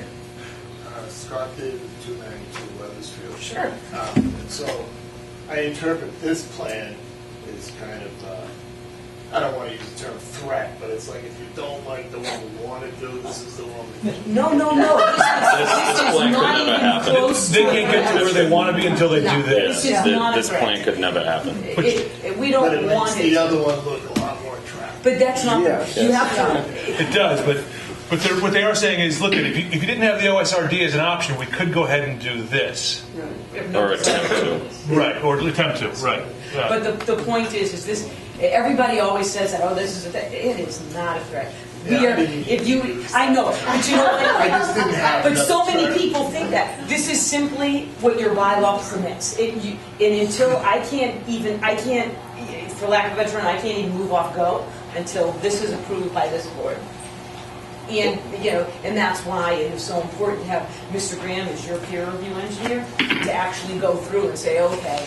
Scott David, 292 Weathersfield. Sure. And so I interpret this plan as kind of I don't want to use the term threat, but it's like if you don't like the one we want to do, this is the one we do. No. This is not even close. They can't get to where they want to be until they do This this. is not a This threat. plan could never happen. We But it don't makes want the it. other one look a lot more attractive. But that's not, you have to, It does, but what they are saying is, look, if you didn't have the OSRD as an option, we could go ahead and do this. Or attempt to. Right, or attempt to, right. Yeah. but the point is this, everybody always says that, oh, this is a threat. It is not a threat. We are, if you, I know, but you know what I just didn't have But so enough many threat. people think that. This is simply what your bylaw permits. And until I can't, for lack of a better term, I can't even move off go until this is approved by this board. And, and that's why it is so important to have Mr. Graham as your peer review engineer to actually go through and say, okay,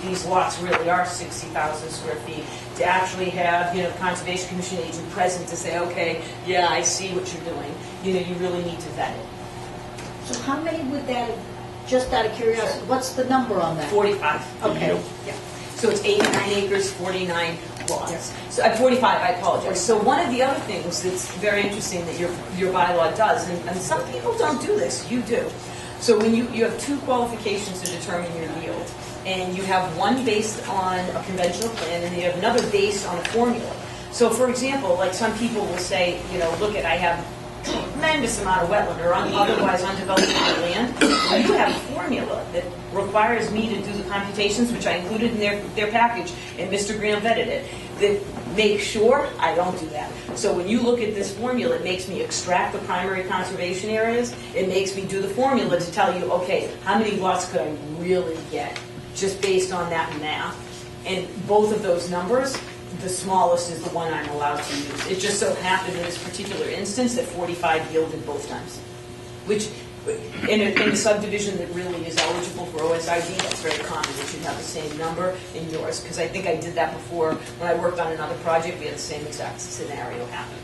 these lots really are 60,000 square feet. To actually have, Conservation Commission agent present to say, okay, yeah, I see what you're doing. You really need to vet it. So how many would that, just out of curiosity, what's the number on that? 45. Okay. Yeah. So it's 89 acres, 49 lots. So at 45, I apologize. So one of the other things that's very interesting that your bylaw does, and some people don't do this, you do. So when you have two qualifications to determine your yield, and you have one based on a conventional plan, and you have another based on a formula. So for example, like some people will say, look I have tremendous amount of wetland or otherwise undeveloped land. You have a formula that requires me to do the computations, which I included in their package, and Mr. Graham vetted it, that make sure I don't do that. So when you look at this formula, it makes me extract the primary conservation areas. It makes me do the formula to tell you, okay, how many lots could I really get just based on that math? And both of those numbers, the smallest is the one I'm allowed to use. It just so happened in this particular instance that 45 yielded both times, which in a subdivision that really is eligible for OSID, that's very common that you have the same number in yours, because I think I did that before when I worked on another project. We had the same exact scenario happen.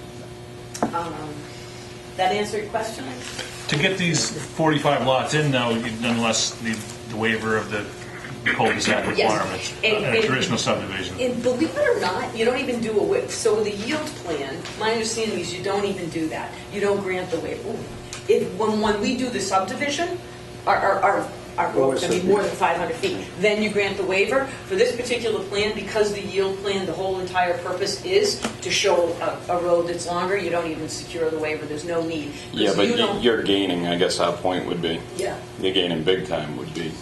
That answer your question? To get these 45 lots in, though, you nonetheless need the waiver of the cul-de-sac requirements in a traditional subdivision. And believe it or not, you don't even do a width. So with a yield plan, my understanding is you don't even do that. You don't grant the waiver. When we do the subdivision, our road's going to be more than 500 feet. Then you grant the waiver. For this particular plan, because the yield plan, the whole entire purpose is to show a road that's longer, you don't even secure the waiver. There's no need. Yeah, but you're gaining, I guess our point would be. Yeah. You're gaining big time would be,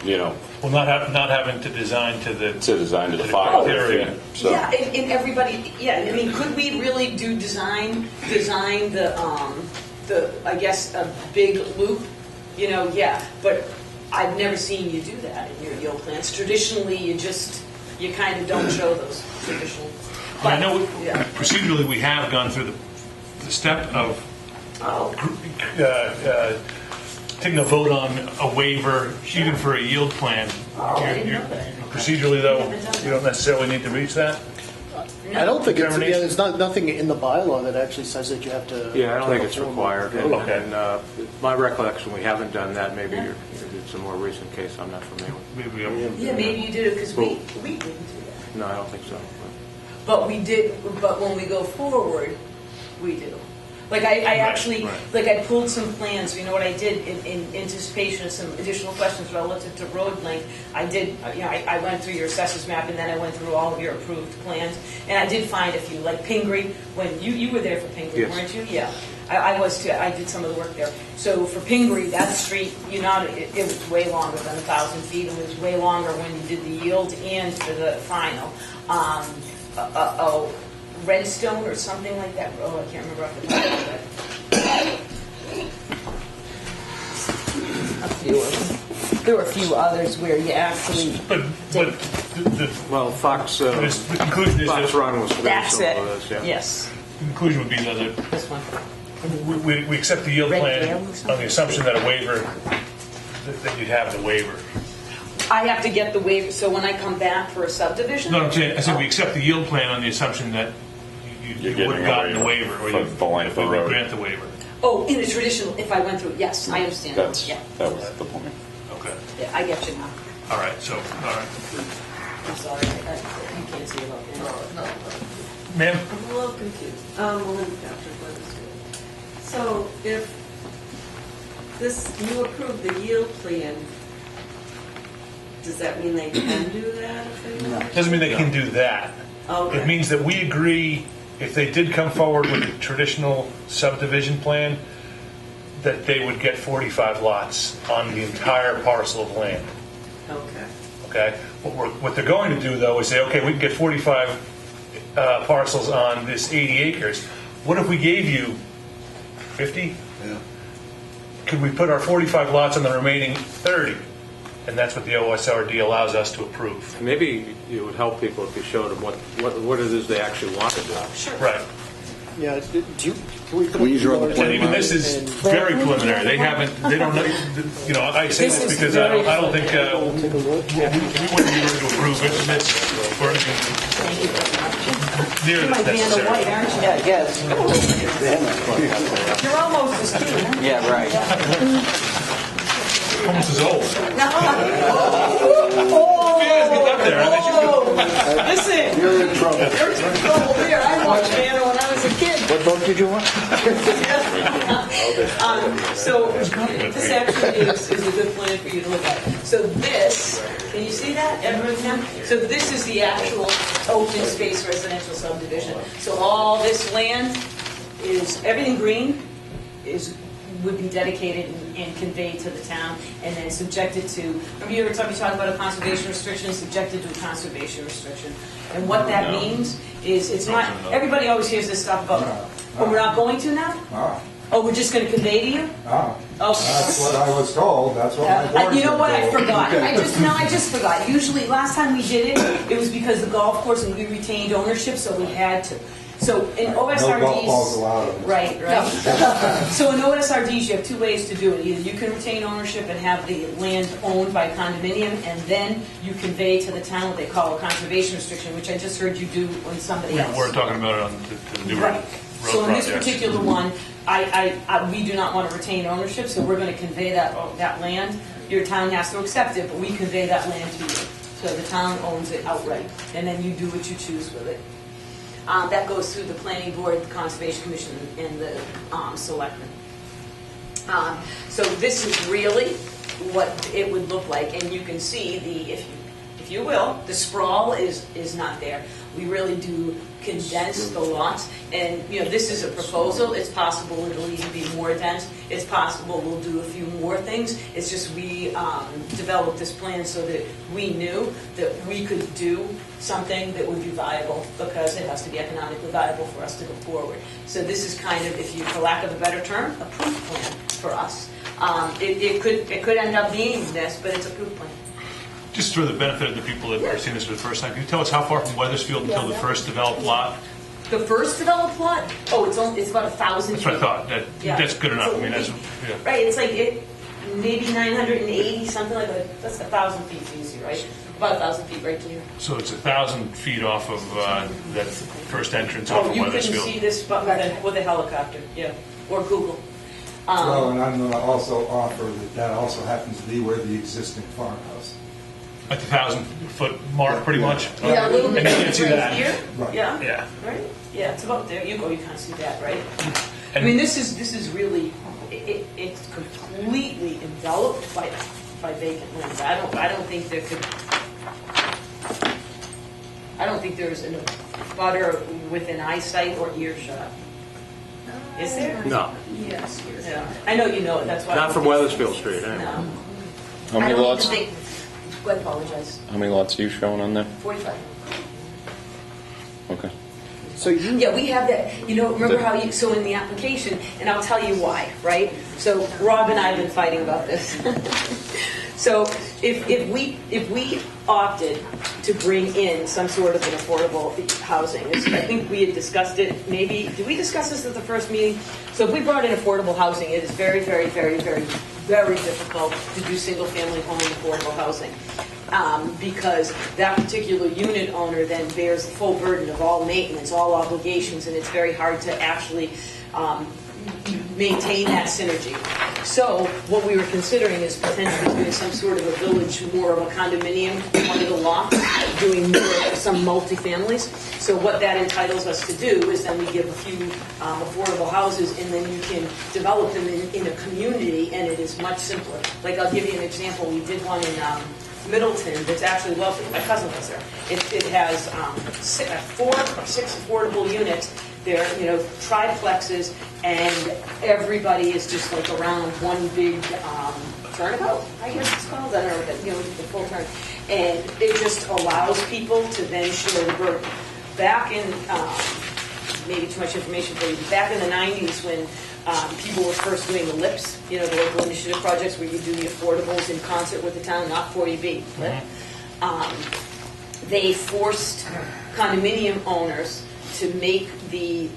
Well, not having to design to the the 500 area. feet. So. Yeah, and everybody, I mean, could we really do design the I guess, a big loop? Yeah, but I've never seen you do that in your yield plans. Traditionally, you kind of don't show those traditional. I know procedurally we have gone through the step of taking a vote on a waiver, even for a yield plan. Procedurally, though, you don't necessarily need to reach that? I don't think there's nothing in the bylaw that actually says that you have to. Yeah, I don't think it's required. Okay. And my recollection, we haven't done that. Maybe it's a more recent case. I'm not familiar with. Yeah, maybe you did it because we didn't do that. No, I don't think so. But we did. But when we go forward, we do. Like I actually, like I pulled some plans. You know what I did in anticipation of some additional questions relative to road length. I did. I went through your assessors map, and then I went through all of your approved plans, and I did find a few, like Pingree. When you were there for Pingree, weren't you? Yeah, I was too. I did some of the work there. So for Pingree, that street, it was way longer than 1,000 feet. It was way longer when you did the yield and for the final. Redstone or something like that. Oh, I can't remember off the top of my head. A few of them. There were a few others where you actually. Fox. The conclusion is Fox Run was. That's it. This, yeah. Yes. The conclusion would be that This one. we accept the yield plan on the assumption that a waiver, that you'd have the waiver. I have to get the waiver. So when I come back for a subdivision. No, I'm saying, I said we accept the yield plan on the assumption that you would have gotten the waiver, or you grant the waiver. Oh, in a traditional, if I went through, yes, I understand. That was the point. Okay. Yeah, I get you now. All right. I'm sorry, you can't see it up there. Ma'am? I'm a little confused. Melinda Patrick, Weathersfield. So if you approve the yield plan, does that mean they can do that if they want? Doesn't mean they can do that. Okay. It means that we agree, if they did come forward with a traditional subdivision plan, that they would get 45 lots on the entire parcel of land. Okay. Okay? What they're going to do, though, is say, okay, we can get 45 parcels on this 80 acres. What if we gave you 50? Yeah. Could we put our 45 lots on the remaining 30? And that's what the OSRD allows us to approve. Maybe it would help people if you showed them what it is they actually want to do. Sure. Right. Yeah, can we put Can we use your other And plan? even this is very preliminary. They don't know, you know, I say this because I don't think, we wouldn't be ready to approve it, and it's, or anything near Like that's Vanna necessary. White, aren't you? Yeah, I guess. You're almost as cute. Yeah, right. Almost as old. Oh, Get up there. listen. You're in trouble. You're in trouble there. I watched Vanna when I was a kid. What boat did you want? So this actually is a good plan for you to look at. So this, can you see that? Everyone can? So this is the actual open space residential subdivision. So all this land is, everything green would be dedicated and conveyed to the town, and then subjected to, remember you were talking about a conservation restriction, subjected to a conservation restriction. And what that means is, it's not, everybody always hears this stuff about, oh, we're not going to now? Oh, we're just going to convey to you? Oh, Oh. that's what I was told, that's what my board You know what, I said. forgot. I just forgot. Usually, last time we did it was because the golf course, and we retained ownership, so we had to. So in OSRDs... No golf balls allowed. Right. So in OSRDs, you have two ways to do it. Either you can retain ownership and have the land owned by condominium, and then you convey to the town what they call a conservation restriction, which I just heard you do on somebody else. We're talking about it on the new road Right. So in this projects. particular one, we do not want to retain ownership, so we're going to convey that land. Your town has to accept it, but we convey that land to you. So the town owns it outright, and then you do what you choose with it. That goes through the planning board, the conservation commission, and the selectmen. So this is really what it would look like, and you can see if you will, the sprawl is not there. We really do condense the lots, and this is a proposal. It's possible it'll even be more dense. It's possible we'll do a few more things. It's just we developed this plan so that we knew that we could do something that would be viable, because it has to be economically viable for us to go forward. So this is kind of, for lack of a better term, a proof plan for us. It could end up being this, but it's a proof plan. Just for the benefit of the people that are seeing this for the first time, can you tell us how far from Weathersfield until the first developed lot? The first developed lot? Oh, it's about 1,000 That's what I thought. That's good enough. I mean, that's, yeah. Right, it's like maybe 980, something like that. That's 1,000 feet easy, right? About 1,000 feet right to here. So it's 1,000 feet off of that first entrance off of You couldn't Weathersfield. see this with a helicopter, yeah, or Google. Well, and I'm going to also offer that also happens to be where the existing farmhouse. At the 1,000-foot mark, pretty much. Yeah, a little bit And you can't see right that. here. Right. Yeah. Yeah. Right. Yeah, it's about there. You can't see that, right? I mean, this is really it's completely enveloped by vacant land. I don't think there could. I don't think there's a butter within eyesight or earshot. Is there? No. Yes. Yeah. I know you know it. That's why. Not from Weathersfield Street, anyway. No. How many I don't lots? even think. Go ahead, apologize. How many lots are you showing on there? 45. Okay. Yeah, we have that. Remember how so in the application, and I'll tell you why, right? So Rob and I have been fighting about this. So if we opted to bring in some sort of an affordable housing, I think we had discussed it. Maybe did we discuss this at the first meeting? So if we brought in affordable housing, it is very, very, very, very, very difficult to do single-family home affordable housing. Because that particular unit owner then bears the full burden of all maintenance, all obligations, and it's very hard to actually maintain that synergy. So what we were considering is potentially doing some sort of a village, more of a condominium, one of the lots, doing some multifamilies. So what that entitles us to do is then we give a few affordable houses, and then you can develop them in a community, and it is much simpler. Like, I'll give you an example. We did one in Middleton that's actually lovely. My cousin was there. It has 4 or 6 affordable units. They're, triplexes, and everybody is just like around one big turnabout, I guess it's called. I don't know, but, the full turn. And it just allows people to then share the burden. Back in, maybe too much information for you, but back in the 90s when people were first doing the LIPs, the local initiative projects where you do the affordables in concert with the town, not 40B, they forced condominium owners to make the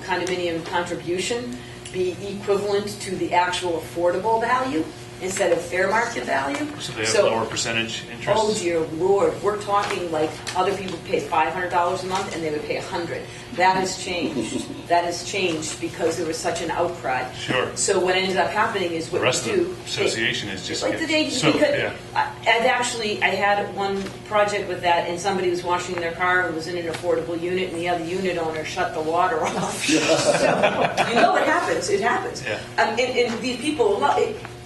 condominium contribution be equivalent to the actual affordable value instead of fair market value. So they have lower percentage interest? Oh, dear Lord. We're talking like other people pay $500 a month and they would pay $100. That has changed. That has changed because there was such an outcry. Sure. So what ends up happening is what the rest you do. of the association is just like today, so, yeah. I had one project with that, and somebody was washing their car and was in an affordable unit, and the other unit owner shut the water off. So, what happens. It happens. Yeah. And these people,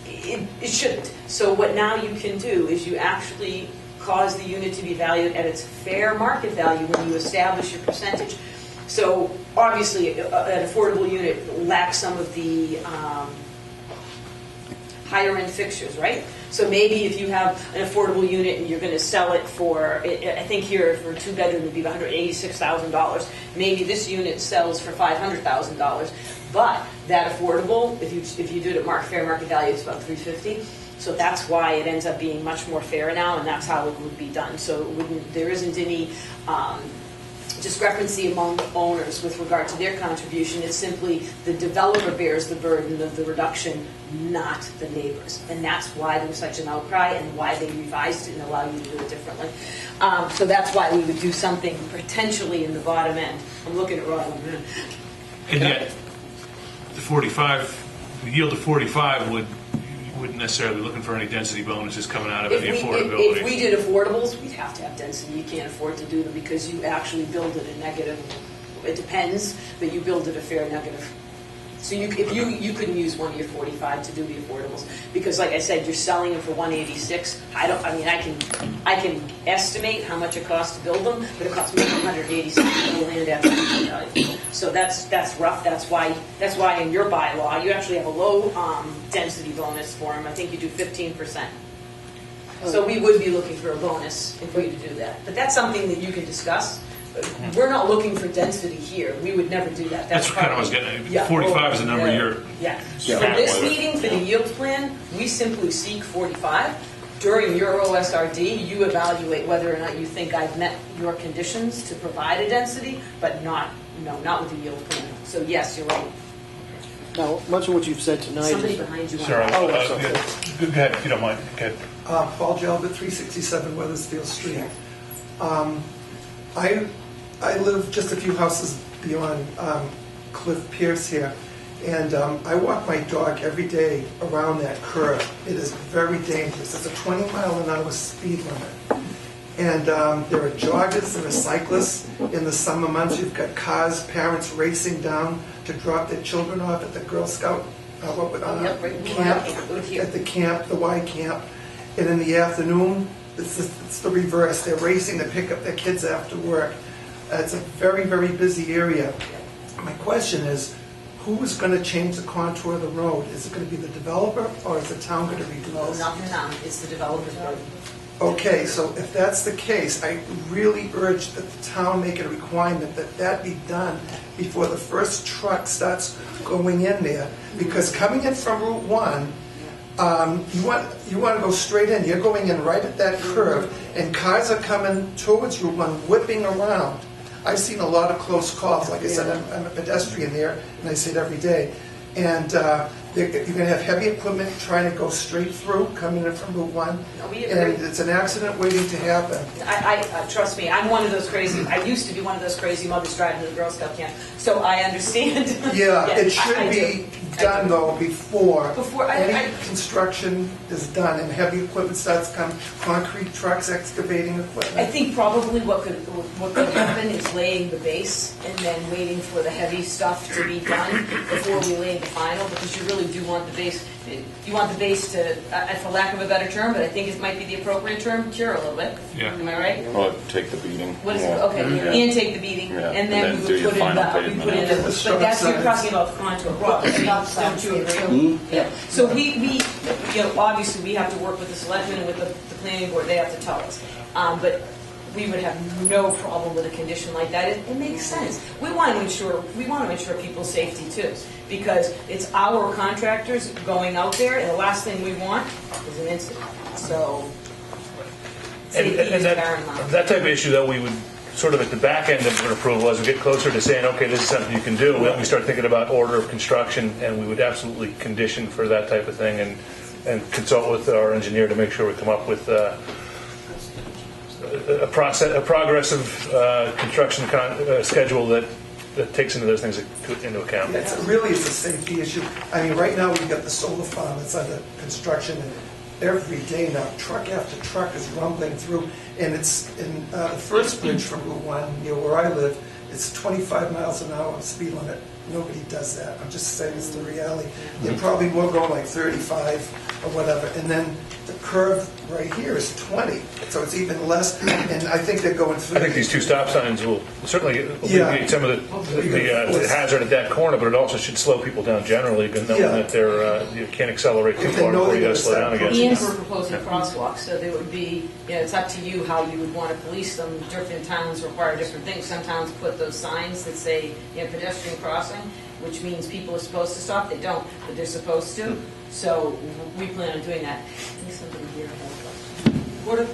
it shouldn't. So what now you can do is you actually cause the unit to be valued at its fair market value when you establish your percentage. So obviously an affordable unit lacks some of the higher end fixtures, right? So maybe if you have an affordable unit and you're going to sell it for, I think here for a 2-bedroom would be $186,000. Maybe this unit sells for $500,000. But that affordable, if you do it at fair market value, it's about $350,000. So that's why it ends up being much more fair now, and that's how it would be done. So there isn't any discrepancy among owners with regard to their contribution. It's simply the developer bears the burden of the reduction, not the neighbors. And that's why there was such an outcry and why they revised it and allow you to do it differently. So that's why we would do something potentially in the bottom end. I'm looking at Rob. And yet, the yield of 45 wouldn't necessarily be looking for any density bonuses coming out of it, the affordability. If we did affordables, we'd have to have density. You can't afford to do them because you actually build it a negative. It depends, but you build it a fair negative. So you couldn't use one of your 45 to do the affordables because, like I said, you're selling them for 186. I can estimate how much it costs to build them, but it costs me 186 to land at value. So that's rough. That's why in your bylaw you actually have a low density bonus for them. I think you do 15%. So we would be looking for a bonus if we to do that. But that's something that you can discuss. We're not looking for density here. We would never do that. That's kind of what I was getting at. 45 is the number you're... Yeah. For this meeting, for the yield plan, we simply seek 45. During your OSRD, you evaluate whether or not you think I've met your conditions to provide a density, but not with the yield plan. So yes, you're right. Now, much of what you've said tonight Somebody is... behind you. Sorry. Sorry. Go ahead, if you don't mind. Go ahead. Paul Jalbert, 367 Weathersfield Street. I live just a few houses beyond Cliff Pierce here, and I walk my dog every day around that curve. It is very dangerous. It's a 20-mile-an-hour speed limit. And there are joggers, there are cyclists. In the summer months, you've got cars, parents racing down to drop their children off at the Girl Scout camp, at the camp, the Y camp. And in the afternoon, it's the reverse. They're racing to pick up their kids after work. It's a very, very busy area. My question is, who is going to change the contour of the road? Is it going to be the developer, or is the town going to redo this? No, not the town. It's the developer's burden. Okay, so if that's the case, I really urge that the town make it a requirement that be done before the first truck starts going in there. Because coming in from Route 1, you want to go straight in. You're going in right at that curve, and cars are coming towards Route 1, whipping around. I've seen a lot of close calls. Like I said, I'm a pedestrian there, and I see it every day. And You're going to have heavy equipment trying to go straight through, coming in from Route 1. No, we agree. And it's an accident waiting to happen. I trust me, I'm one of those crazy, I used to be one of those crazy mothers driving to the Girl Scout camp, so I understand. Yeah, it should I be do. done though before Before, any construction is done and heavy equipment starts coming, concrete trucks, excavating equipment. I think probably what could happen is laying the base and then waiting for the heavy stuff to be done before we lay the final, because you really do want the base, you want the base to, for lack of a better term, but I think it might be the appropriate term, cure a little bit. Yeah. Am I right? Well, take the beating. What is it? Yeah. Okay, Yeah. and take the beating, Yeah. and then And we do would your put in final the, we pavement put in after. the, but that's, you're talking about the contour block, I mean, don't you agree? Yeah. So we, you know, obviously, we have to work with the selectmen and with the planning board, they have to tell us. But we would have no problem with a condition like that. It makes sense. We want to ensure people's safety too, because it's our contractors going out there, and the last thing we want is an incident. So, safety is paramount. that type of issue, though, we would sort of at the back end of an approval, as we get closer to saying, okay, this is something you can do, then we start thinking about order of construction, and we would absolutely condition for that type of thing and consult with our engineer to make sure we come up with a progressive construction schedule that takes into those things into account. It's really is a safety issue. I mean, right now we've got the solar farm that's under construction, and every day now, truck after truck is rumbling through, and it's in the first bridge from Route 1, near where I live, it's 25 miles an hour speed limit. Nobody does that. I'm just saying it's the reality. They probably will go like 35 or whatever, and then the curve right here is 20, so it's even less, and I think they're going through. I think these two stop signs will certainly alleviate some of the hazard at that corner, but it also should slow people down generally, knowing that you can't accelerate too far before you got to slow down again. And we're proposing crosswalks, so there would be, you know, it's up to you how you would want to police them. Different towns require different things. Some towns put those signs that say, you know, pedestrian crossing, which means people are supposed to stop. They don't, but they're supposed to. So we plan on doing that. I think somebody here had a question. What if,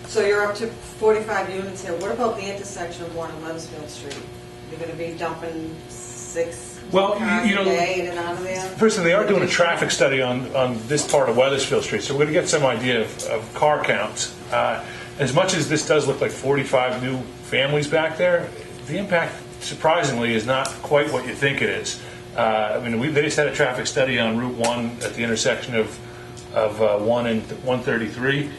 so you're up to 45 units here. What about the intersection of 1 and Weathersfield Street? You're going to be dumping 6 cars a day in and out of there? First, they are doing a traffic study on this part of Weathersfield Street, so we're going to get some idea of car counts. As much as this does look like 45 new families back there, the impact, surprisingly, is not quite what you think it is. I mean, they just had a traffic study on Route 1 at the intersection of 1 and 133,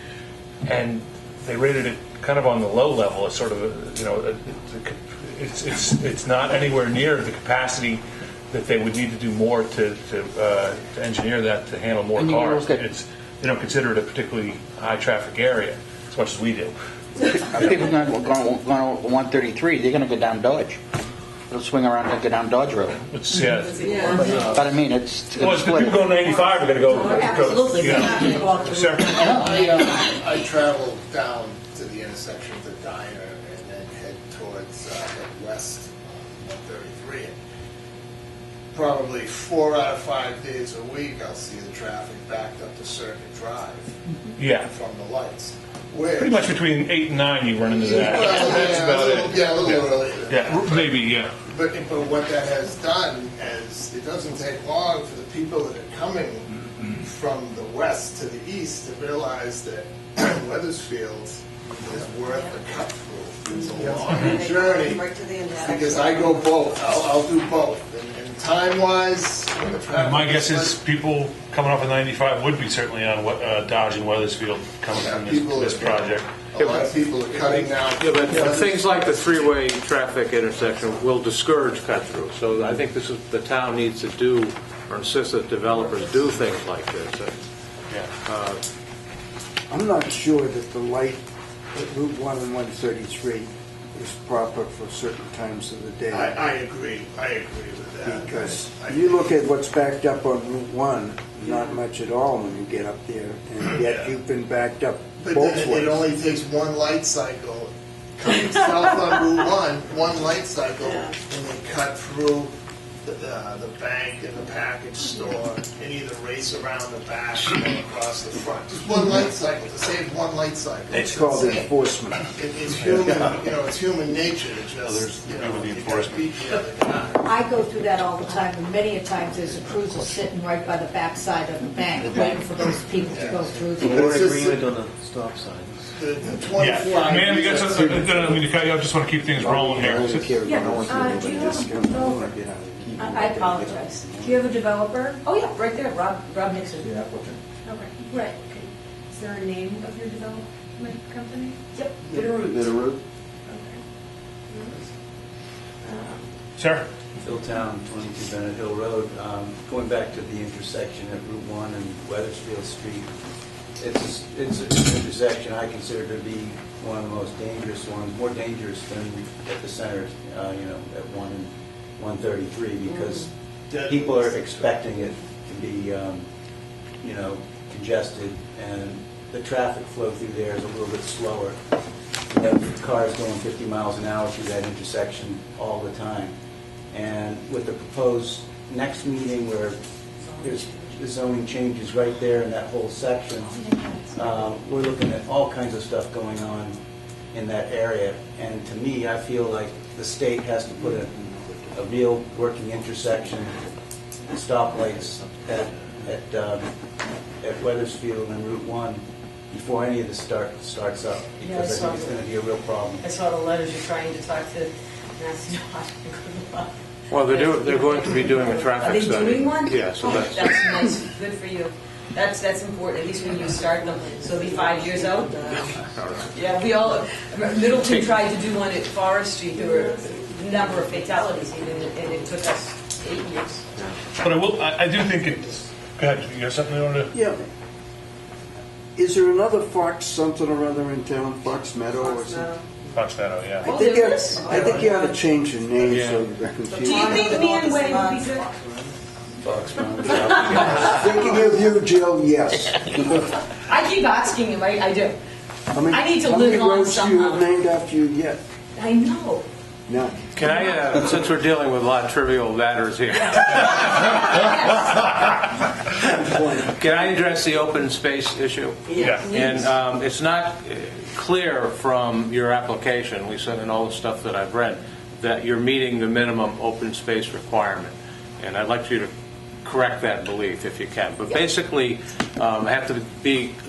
and they rated it kind of on the low level. It's sort of, it's not anywhere near the capacity that they would need to do more to engineer that to handle more cars. They don't consider it a particularly high traffic area as much as we do. People going on 133, they're going to go down Dodge. They'll swing around and go down Dodge Road. But I mean, it's... Well, the people going 95 are going to go... Absolutely. I travel down to the intersection of the diner and then head towards west on 133. And probably 4 out of 5 days a week, I'll see the traffic backed up to Circuit Drive from the lights. Pretty much between 8 and 9 you run into that. That's about it. Yeah, a little earlier. Yeah, maybe, yeah. But what that has done is it doesn't take long for the people that are coming from the west to the east to realize that Weathersfield is worth a cut through. It's a long journey because I go both. I'll do both. And time-wise, when the traffic my guess is people coming off of 95 would be certainly on Dodge and Weathersfield coming from this project. A lot of people are cutting now. Yeah, but things like the three-way traffic intersection will discourage cut-through. So I think this is the town needs to do, or insist that developers do things like this. I'm not sure that the light at Route 1 and 133 is proper for certain times of the day. I agree. I agree with that. Because you look at what's backed up on Route 1, not much at all when you get up there, and yet you've been backed up But both then ways. it only takes one light cycle coming south on Route 1, one light cycle, and they cut through the bank and the package store and either race around the back or across the front. Just one light cycle, to save one light cycle. It's called enforcement. It's human, it's human nature to just, you gotta beat the other guy. I go through that all the time, and many a times there's a cruiser sitting right by the backside of the bank, waiting for those people to go through. Or agreement on the stop signs. The 24. Man, we got something, I don't mean to cut you off, just want to keep things rolling here. Do you have a developer? I apologize. Do you have a developer? Oh, yeah, right there, Rob Nixon. Okay, right. Okay. Is there a name of your development company? Yep, Bitterroot. Bitterroot. Sir? Phil Town, 22 Bennett Hill Road. Going back to the intersection at Route 1 and Weathersfield Street, it's an intersection I consider to be one of the most dangerous ones, more dangerous than at the center, at 1 and 133, because people are expecting it to be, congested, and the traffic flow through there is a little bit slower. You have cars going 50 miles an hour through that intersection all the time. And with the proposed next meeting where there's the zoning changes right there in that whole section, we're looking at all kinds of stuff going on in that area. And to me, I feel like the state has to put a real working intersection, stoplights at Weathersfield and Route 1 before any of this starts up, because I think it's going to be a real problem. I saw the letters you're trying to talk to Mass. Well, they're going to be doing a traffic study. Are they doing one? Yeah, so that's nice. Good for you. That's important, at least when you start them. So it'll be 5 years out. Yeah, we all, Middleton tried to do one at Forest Street. There were a number of fatalities even, and it took us 8 years. But I do think it's, go ahead, you got something you want to? Yeah. Is there another Fox something or other in town, Fox Meadow or something? Fox Meadow, yeah. I think you ought to change the name so you're confused. Do you think Man Way would be good? Thinking of you, Jill, yes. I keep asking him, I do. I need to how live many on roads do you somehow. have named after you yet? I know. No. Can I, since we're dealing with a lot of trivial matters here, can I address the open space issue? Yeah. And it's not clear from your application, at least in all the stuff that I've read, that you're meeting the minimum open space requirement. And I'd like you to correct that belief if you can. But basically, I have to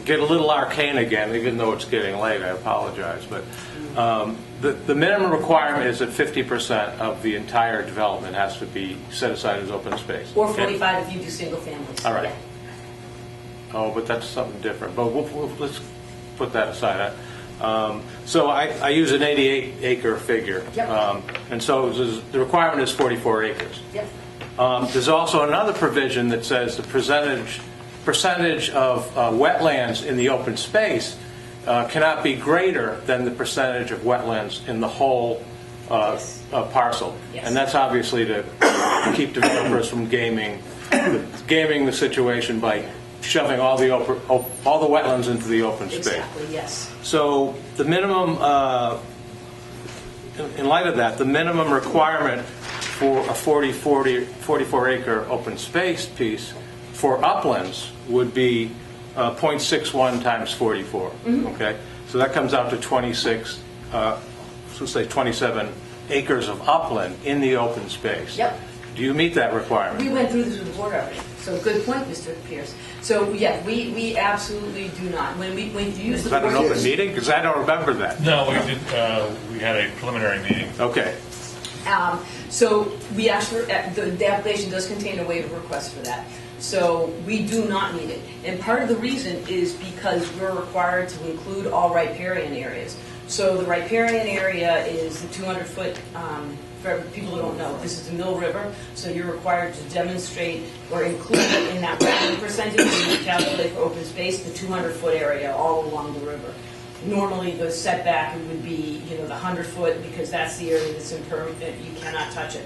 get a little arcane again, even though it's getting late. I apologize. But the minimum requirement is that 50% of the entire development has to be set aside as open space. Or 45 if you do single families. All right. Yeah. Oh, but that's something different. But let's put that aside. So I use an 88-acre figure. Yep. And so the requirement is 44 acres. Yep. There's also another provision that says the percentage of wetlands in the open space cannot be greater than the percentage of wetlands in the whole parcel. Yes. And that's obviously to keep developers from gaming the situation by shoving all the wetlands into the open space. Exactly, yes. So the minimum, in light of that, the minimum requirement for a 44-acre open space piece for uplands would be 0.61 times 44. Mm-hmm. Okay, so that comes out to 26. Let's say 27 acres of upland in the open space. Yep. Do you meet that requirement? We went through this with the board already. So good point, Mr. Pierce. So yeah, we absolutely do not. When you use Was the that an open meeting? Because I don't remember that. No, we did. We had a preliminary meeting. Okay. So we actually, the application does contain a waiver request for that. So we do not need it. And part of the reason is because we're required to include all riparian areas. So the riparian area is the 200-foot, for people who don't know, this is the Mill River, so you're required to demonstrate or include in that wetland percentage when you calculate for open space the 200-foot area all along the river. Normally, the setback would be, the 100-foot, because that's the area that's impermanent, you cannot touch it.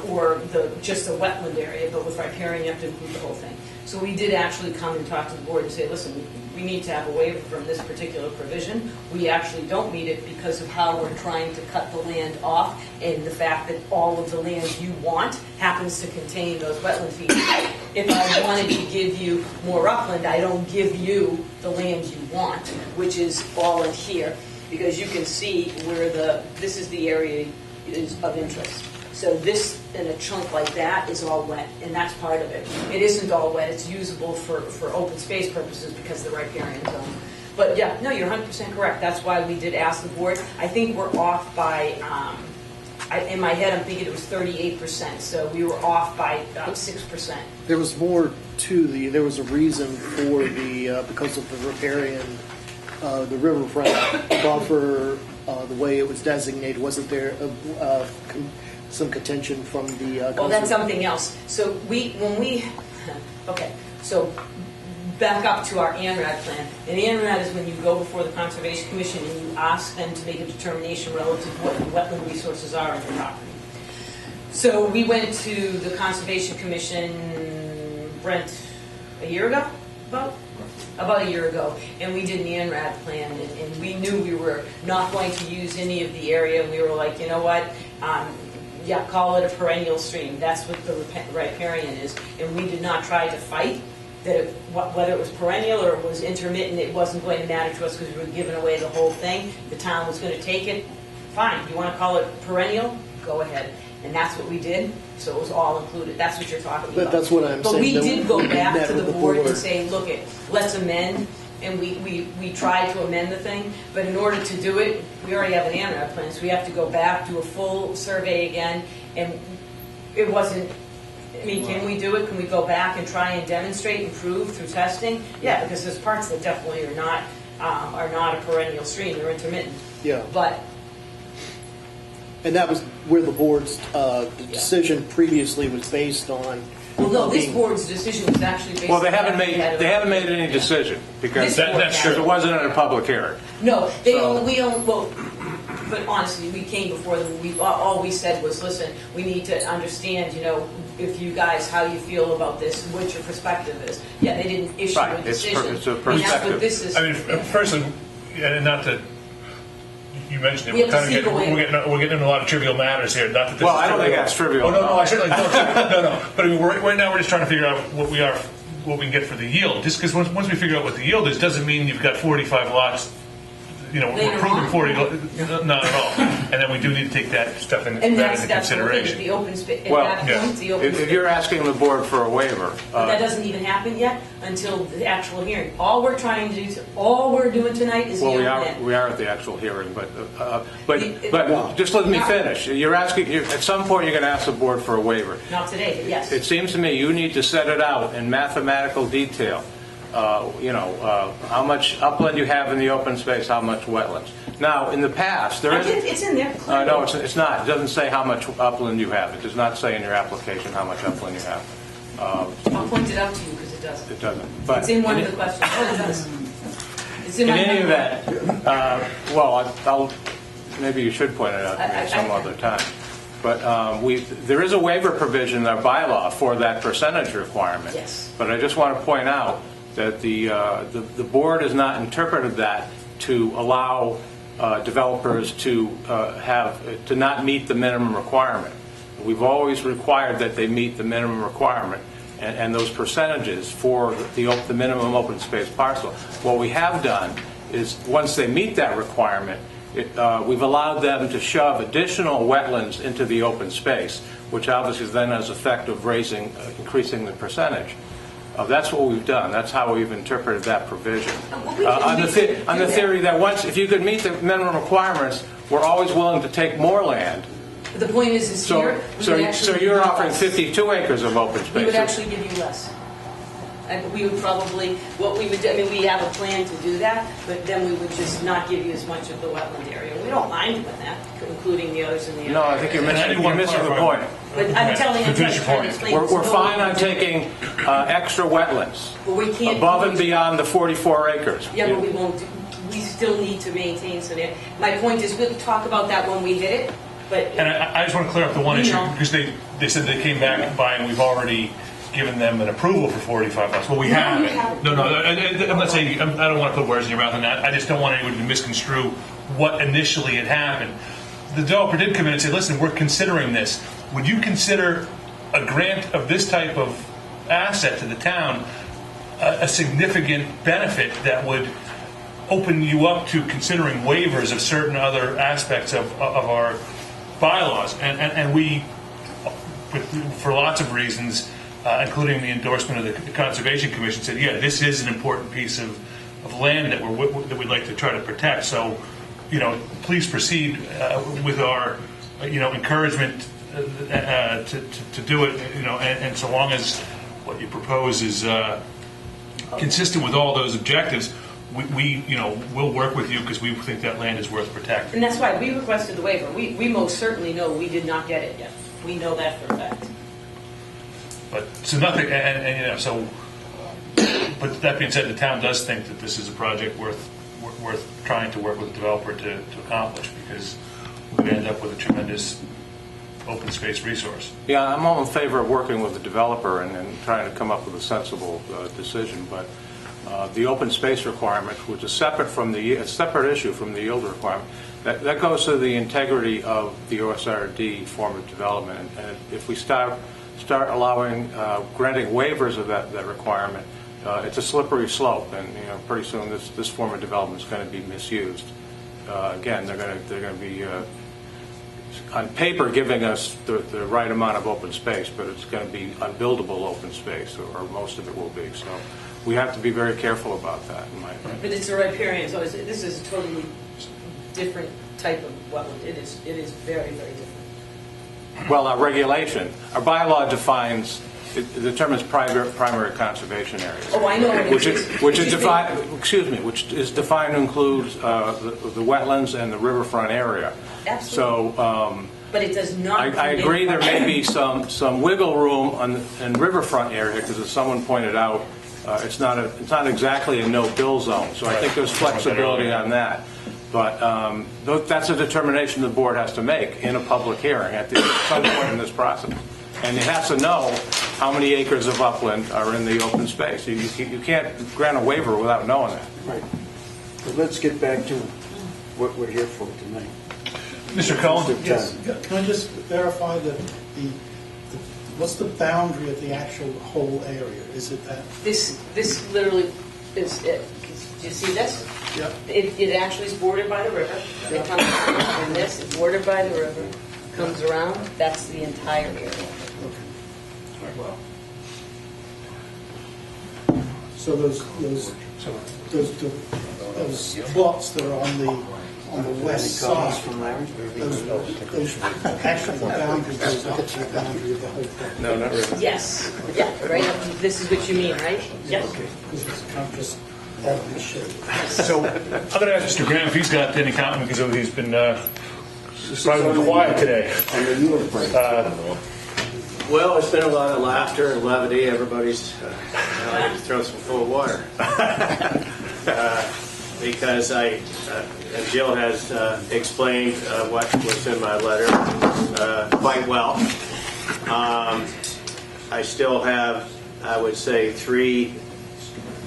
Or just the wetland area, but with riparian, you have to include the whole thing. So we did actually come and talk to the board and say, listen, we you need to have a waiver from this particular provision. We actually don't meet it because of how we're trying to cut the land off and the fact that all of the land you want happens to contain those wetland features. If I wanted to give you more upland, I don't give you the land you want, which is all in here, because you can see where this is the area is of interest. So this, in a chunk like that, is all wet, and that's part of it. It isn't all wet. It's usable for open space purposes because of the riparian zone. But yeah, no, you're 100% correct. That's why we did ask the board. I think we're off by, in my head, I'm thinking it was 38%, so we were off by about 6%. There was more to there was a reason for because of the riparian, the riverfront buffer, the way it was designated. Wasn't there some contention from the... Well, that's something else. So so back up to our ANRAD plan. An ANRAD is when you go before the Conservation Commission and you ask them to make a determination relative to what the wetland resources are on your property. So we went to the Conservation Commission, Brent, a year ago, about a year ago, and we did an ANRAD plan, and we knew we were not going to use any of the area, and we were like, you know what, call it a perennial stream. That's what the riparian is, and we did not try to fight that whether it was perennial or it was intermittent, it wasn't going to matter to us because we were giving away the whole thing. The town was going to take it. Fine, you want to call it perennial? Go ahead. And that's what we did, so it was all included. That's what you're talking about. But that's what I'm saying. But we did go back met to with the board and say, look, let's amend, and we tried to amend the thing, but in order to do it, we already have an ANRAD plan, so we have to go back, do a full survey again, and it wasn't, I mean, can we do it? Can we go back and try and demonstrate and prove through testing? Yeah, because there's parts that definitely are not a perennial stream, they're intermittent. Yeah. But and that was where the board's decision previously was based on. Well, no, this board's decision was actually based on... Well, they haven't made any decision because it wasn't in a public hearing. No, but honestly, we came before them, all we said was, listen, we need to understand, if you guys, how you feel about this, what your perspective is. Yeah, they didn't issue a decision. It's a perspective. And that's what this is. I mean, firstly, and not to... You mentioned it. We're getting into a lot of trivial matters here. Not that this I don't think that's trivial. Oh, no, I certainly don't. No. But I mean, right now we're just trying to figure out what we can get for the yield. Just because once we figure out what the yield is, doesn't mean you've got 45 lots. We're proving 40. Not at all. And then we do need to take that stuff into consideration. The open space. If you're asking the board for a waiver, but that doesn't even happen yet until the actual hearing. All we're doing tonight is we are at the actual hearing, but just let me finish. You're asking at some point you're going to ask the board for a waiver. Not today, but yes. It seems to me you need to set it out in mathematical detail. How much upland you have in the open space, how much wetlands. Now, in the past, it's in there. No, it's not. It doesn't say how much upland you have. It does not say in your application how much upland you have. I'll point it out to you because it doesn't. It doesn't. But it's in one of the questions. Oh, it does. It's in any event, maybe you should point it out to me some other time. But there is a waiver provision in our bylaw for that percentage requirement. Yes. But I just want to point out that the board has not interpreted that to allow developers to not meet the minimum requirement. We've always required that they meet the minimum requirement and those percentages for the minimum open space parcel. What we have done is once they meet that requirement, we've allowed them to shove additional wetlands into the open space, which obviously then has the effect of increasing the percentage. That's what we've done. That's how we've interpreted that provision. On the theory that if you could meet the minimum requirements, we're always willing to take more land. The point is here. So you're offering 52 acres of open space. We would actually give you less. And we would probably, we have a plan to do that, but then we would just not give you as much of the wetland area. We don't mind doing that, including the others in the area. No, I think you're missing the point. But I'm telling you, we're fine on taking extra wetlands above and beyond the 44 acres. Yeah, but we won't. We still need to maintain some. My point is, we'll talk about that when we hit it. But and I just want to clear up the one issue because they said they came back by and we've already given them an approval for 45 lots. Well, we haven't. No, I'm not saying, I don't want to put words in your mouth on that. I just don't want anyone to misconstrue what initially had happened. The developer did come in and say, listen, we're considering this. Would you consider a grant of this type of asset to the town a significant benefit that would open you up to considering waivers of certain other aspects of our bylaws? And we, for lots of reasons, including the endorsement of the Conservation Commission, said, yeah, this is an important piece of land that we'd like to try to protect. So, please proceed with our, encouragement to do it, and so long as what you propose is consistent with all those objectives, we'll work with you because we think that land is worth protecting. And that's why we requested the waiver. We most certainly know we did not get it yet. We know that for a fact. But so nothing, but that being said, the town does think that this is a project worth trying to work with the developer to accomplish, because we end up with a tremendous open space resource. Yeah, I'm all in favor of working with the developer and trying to come up with a sensible decision, but the open space requirement, which is separate issue from the yield requirement, that goes to the integrity of the OSRD form of development. And if we start allowing granting waivers of that requirement, it's a slippery slope, and pretty soon this form of development is going to be misused. Again, they're going to be on paper giving us the right amount of open space, but it's going to be unbuildable open space, or most of it will be. So we have to be very careful about that, in my opinion. But it's the riparian, so this is a totally different type of wetland. It is very, very different. Well, our regulation, our bylaw it determines primary conservation areas. Oh, I know. Which is defined. Excuse me. Which is defined to include the wetlands and the riverfront area. Absolutely. So. But it does not. I agree. There may be some wiggle room in riverfront area, because as someone pointed out, it's not exactly a no-bill zone. So I think there's flexibility on that. But that's a determination the board has to make in a public hearing at some point in this process. And it has to know how many acres of upland are in the open space. You can't grant a waiver without knowing that. Right. But let's get back to what we're here for tonight. Mr. Cohen? Yes. Can I just verify that what's the boundary of the actual whole area? Is it that? This literally is it. Do you see this? Yeah. It actually is bordered by the river. Yeah. It comes from this, it's bordered by the river, comes around, that's the entire area. Well. So those plots that are on the west side, those actually the boundary goes up to the boundary of the whole thing. No, not really. Yes. Yeah. Right. This is what you mean, right? Yes. Okay. Because it's kind of just out of the shape. So I'm going to ask Mr. Graham if he's got any comment, because he's been probably quiet today. Well, it's been a lot of laughter and levity. Everybody's thrown some cold water. Because Jill has explained what was in my letter quite well. I still have, I would say, 3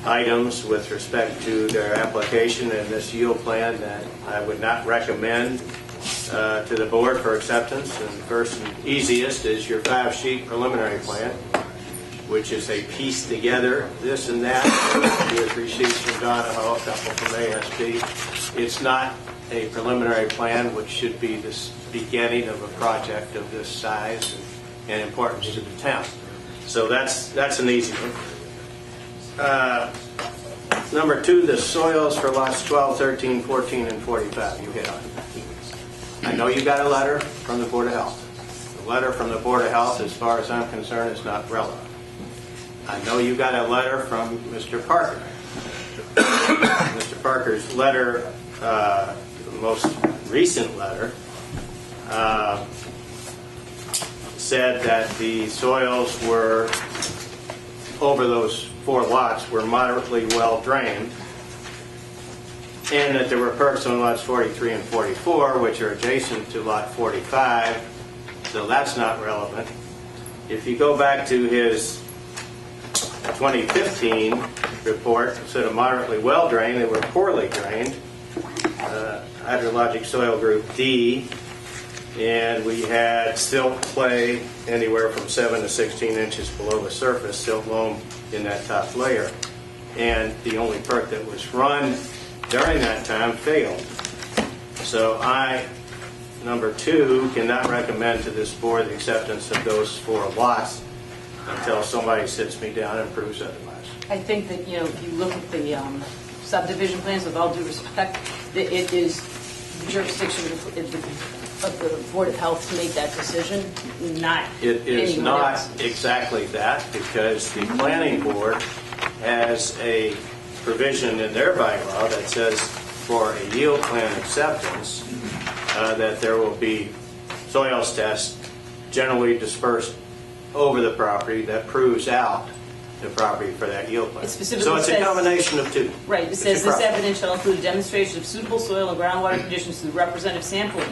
items with respect to their application and this yield plan that I would not recommend to the board for acceptance. And first and easiest is your 5-sheet preliminary plan, which is a piece together, this and that, 2 or 3 sheets from Donahoe, a couple from ASP. It's not a preliminary plan, which should be the beginning of a project of this size and importance to the town. So that's an easy one. Number 2, the soils for lots 12, 13, 14, and 45. You hit on it. I know you got a letter from the Board of Health. The letter from the Board of Health, as far as I'm concerned, is not relevant. I know you got a letter from Mr. Parker. Mr. Parker's letter, the most recent letter, said that the soils were, over those 4 lots, were moderately well drained, and that there were perks on lots 43 and 44, which are adjacent to lot 45, so that's not relevant. If you go back to his 2015 report said a moderately well drained. They were poorly drained. Hydrologic soil group D, and we had silt clay anywhere from 7 to 16 inches below the surface, silt loam in that top layer. And the only perk that was run during that time failed. So I, number 2, cannot recommend to this board the acceptance of those 4 lots until somebody sits me down and proves otherwise. I think that, if you look at the subdivision plans, with all due respect, that it is the jurisdiction of the Board of Health to make that decision, not It is anyone not else. exactly that, because the planning board has a provision in their bylaw that says for a yield plan acceptance that there will be soils tests generally dispersed over the property that proves out the property for that yield plan. It specifically So it's a says- combination of 2. Right, it It's says your this property. evidence shall include a demonstration of suitable soil and groundwater conditions through representative sampling,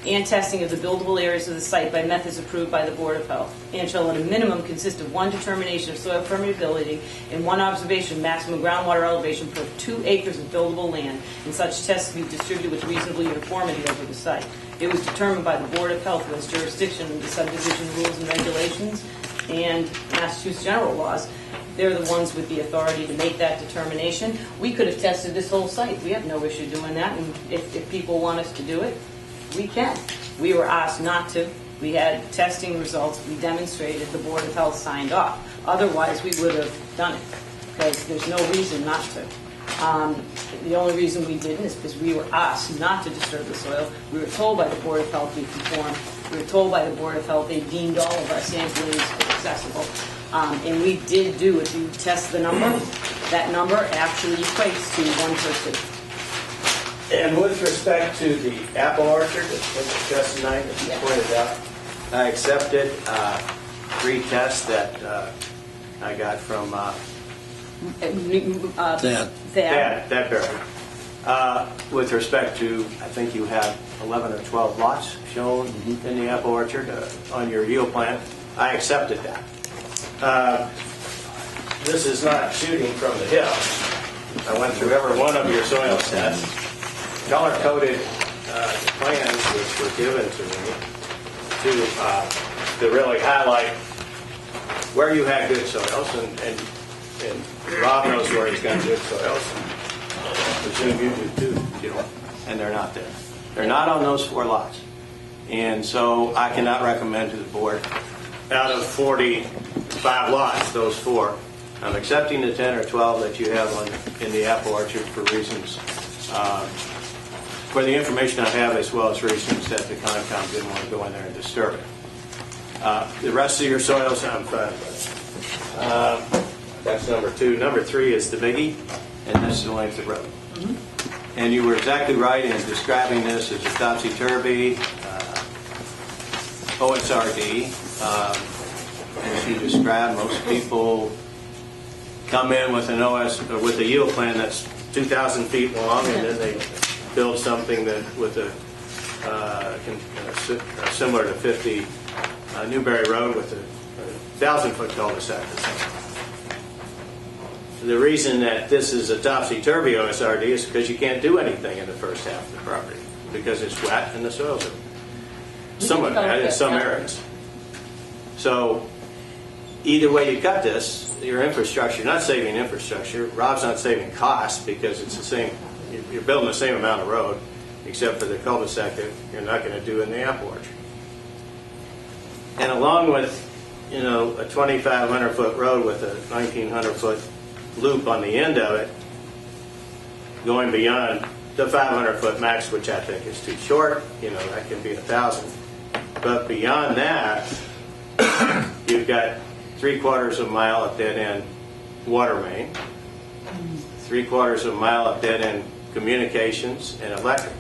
and testing of the buildable areas of the site by methods approved by the Board of Health, and shall at a minimum consist of 1 determination of soil permeability and 1 observation of maximum groundwater elevation per 2 acres of buildable land, and such tests to be distributed with reasonable uniformity over the site. It was determined by the Board of Health, who has jurisdiction of the subdivision rules and regulations and Massachusetts general laws. They're the ones with the authority to make that determination. We could have tested this whole site. We have no issue doing that, and if people want us to do it, we can. We were asked not to. We had testing results. We demonstrated. The Board of Health signed off. Otherwise, we would have done it, because there's no reason not to. The only reason we didn't is because we were asked not to disturb the soil. We were told by the Board of Health we conformed. We were told by the Board of Health they deemed all of our samplings accessible. And we did do, if you test the number, that number actually equates to 1 per 2. And with respect to the apple orchard that was discussed tonight, as you pointed out, I accepted 3 tests that I got from That Barry. With respect to, I think you have 11 or 12 lots shown in the apple orchard on your yield plan. I accepted that. This is not shooting from the hip. I went through every one of your soil tests, color-coded plans which were given to me to really highlight where you had good soils, and Rob knows where he's got good soils. I presume you do too, and they're not there. They're not on those 4 lots. And so I cannot recommend to the board, out of 45 lots, those 4, I'm accepting the 10 or 12 that you have in the apple orchard for reasons, for the information I have, as well as reasons that the Concom didn't want to go in there and disturb it. The rest of your soils, I'm fine with. That's number 2. Number 3 is the biggie, and this is the length of road. And you were exactly right in describing this as a topsy-turvy, OSRD. As you described, most people come in with with a yield plan that's 2,000 feet long, and then they build something that with similar to 50 Newberry Road with a 1,000-foot cul-de-sac. The reason that this is a topsy-turvy OSRD is because you can't do anything in the first half of the property because it's wet and the soils are somewhat bad in some areas. So either way you cut this, your infrastructure, you're not saving infrastructure. Rob's not saving costs because it's the same. You're building the same amount of road, except for the cul-de-sac that you're not going to do in the apple orchard. And along with, a 2,500-foot road with a 1,900-foot loop on the end of it, going beyond the 500-foot max, which I think is too short, that can be 1,000. But beyond that, you've got 3/4 of a mile of dead-end water main, 3/4 of a mile of dead-end communications and electric.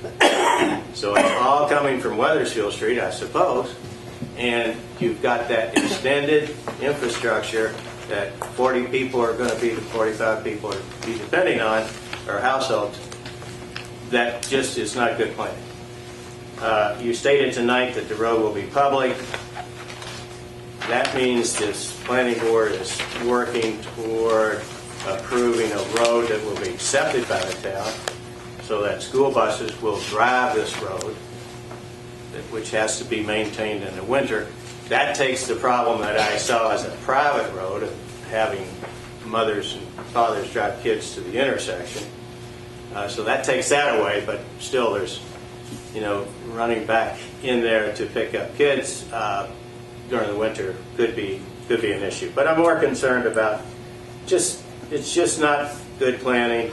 So it's all coming from Weathersfield Street, I suppose, and you've got that extended infrastructure that 40 people are going to be, 45 people are be depending on, or households, that just is not good planning. You stated tonight that the road will be public. that means this planning board is working toward approving a road that will be accepted by the town so that school buses will drive this road, which has to be maintained in the winter. That takes the problem that I saw as a private road of having mothers and fathers drive kids to the intersection. So that takes that away, but still there's, running back in there to pick up kids during the winter could be an issue. But I'm more concerned about it's just not good planning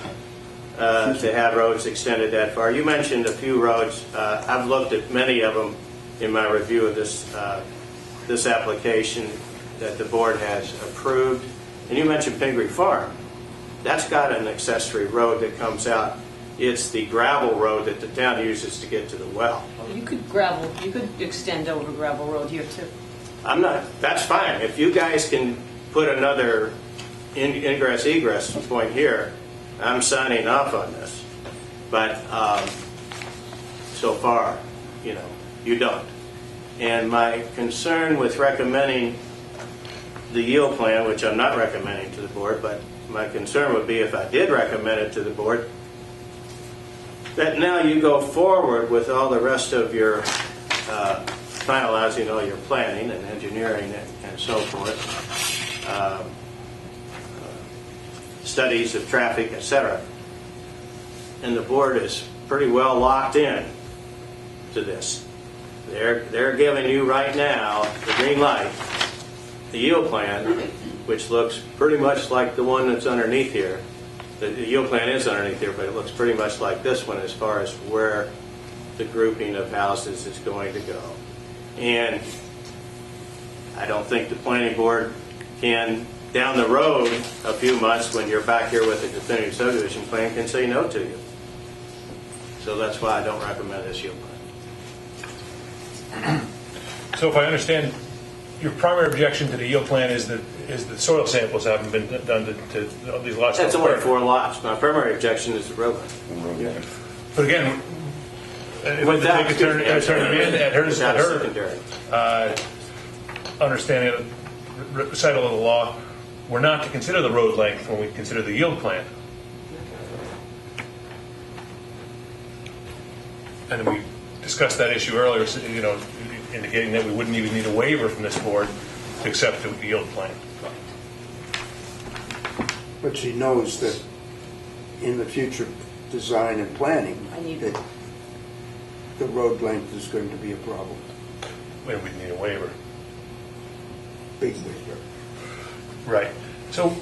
to have roads extended that far. You mentioned a few roads. I've looked at many of them in my review of this application that the board has approved. And you mentioned Pingree Farm. That's got an accessory road that comes out. It's the gravel road that the town uses to get to the well. You could extend over gravel road here too. That's fine. If you guys can put another ingress-egress point here, I'm signing off on this. But so far, you don't. And my concern with recommending the yield plan, which I'm not recommending to the board, but my concern would be if I did recommend it to the board, that now you go forward with all the rest of your finalizing all your planning and engineering and so forth, studies of traffic, etc. And the board is pretty well locked in to this. They're giving you right now the green light, the yield plan, which looks pretty much like the one that's underneath here. The yield plan is underneath here, but it looks pretty much like this one as far as where the grouping of houses is going to go. And I don't think the planning board can, down the road a few months when you're back here with a definitive subdivision plan, can say no to you. So that's why I don't recommend this yield plan. So if I understand, your primary objection to the yield plan is that the soil samples haven't been done to these lots. That's only 4 lots. My primary objection is the road line. But again, if we take a turn at her understanding of the recital of the law, we're not to consider the road length when we consider the yield plan. And we discussed that issue earlier, indicating that we wouldn't even need a waiver from this board to accept the yield plan. But she knows that in the future design and planning, that the road length is going to be a problem. We need a waiver. Big waiver. Right. So,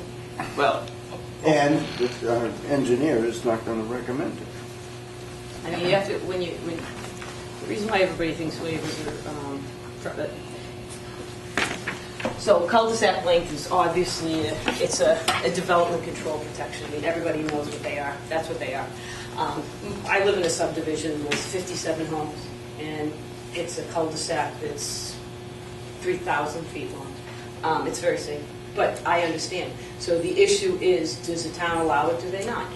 and our engineer is not going to recommend it. I mean, you have to, the reason why everybody thinks waivers are, so cul-de-sac length is obviously, it's a development control protection. I mean, everybody knows what they are. That's what they are. I live in a subdivision with 57 homes, and it's a cul-de-sac that's 3,000 feet long. It's very safe, but I understand. So the issue is, does the town allow it, do they not?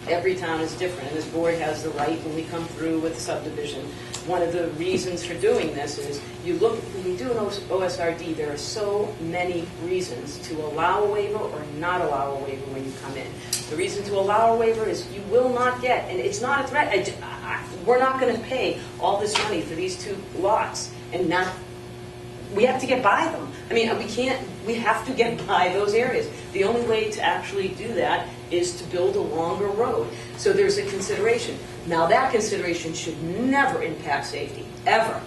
Every town is different, and this board has the right when we come through with the subdivision. One of the reasons for doing this is when you do an OSRD, there are so many reasons to allow a waiver or not allow a waiver when you come in. The reason to allow a waiver is you will not get, and it's not a threat, we're not going to pay all this money for these 2 lots, and we have to get by them. I mean, we have to get by those areas. The only way to actually do that is to build a longer road. So there's a consideration. Now that consideration should never impact safety, ever.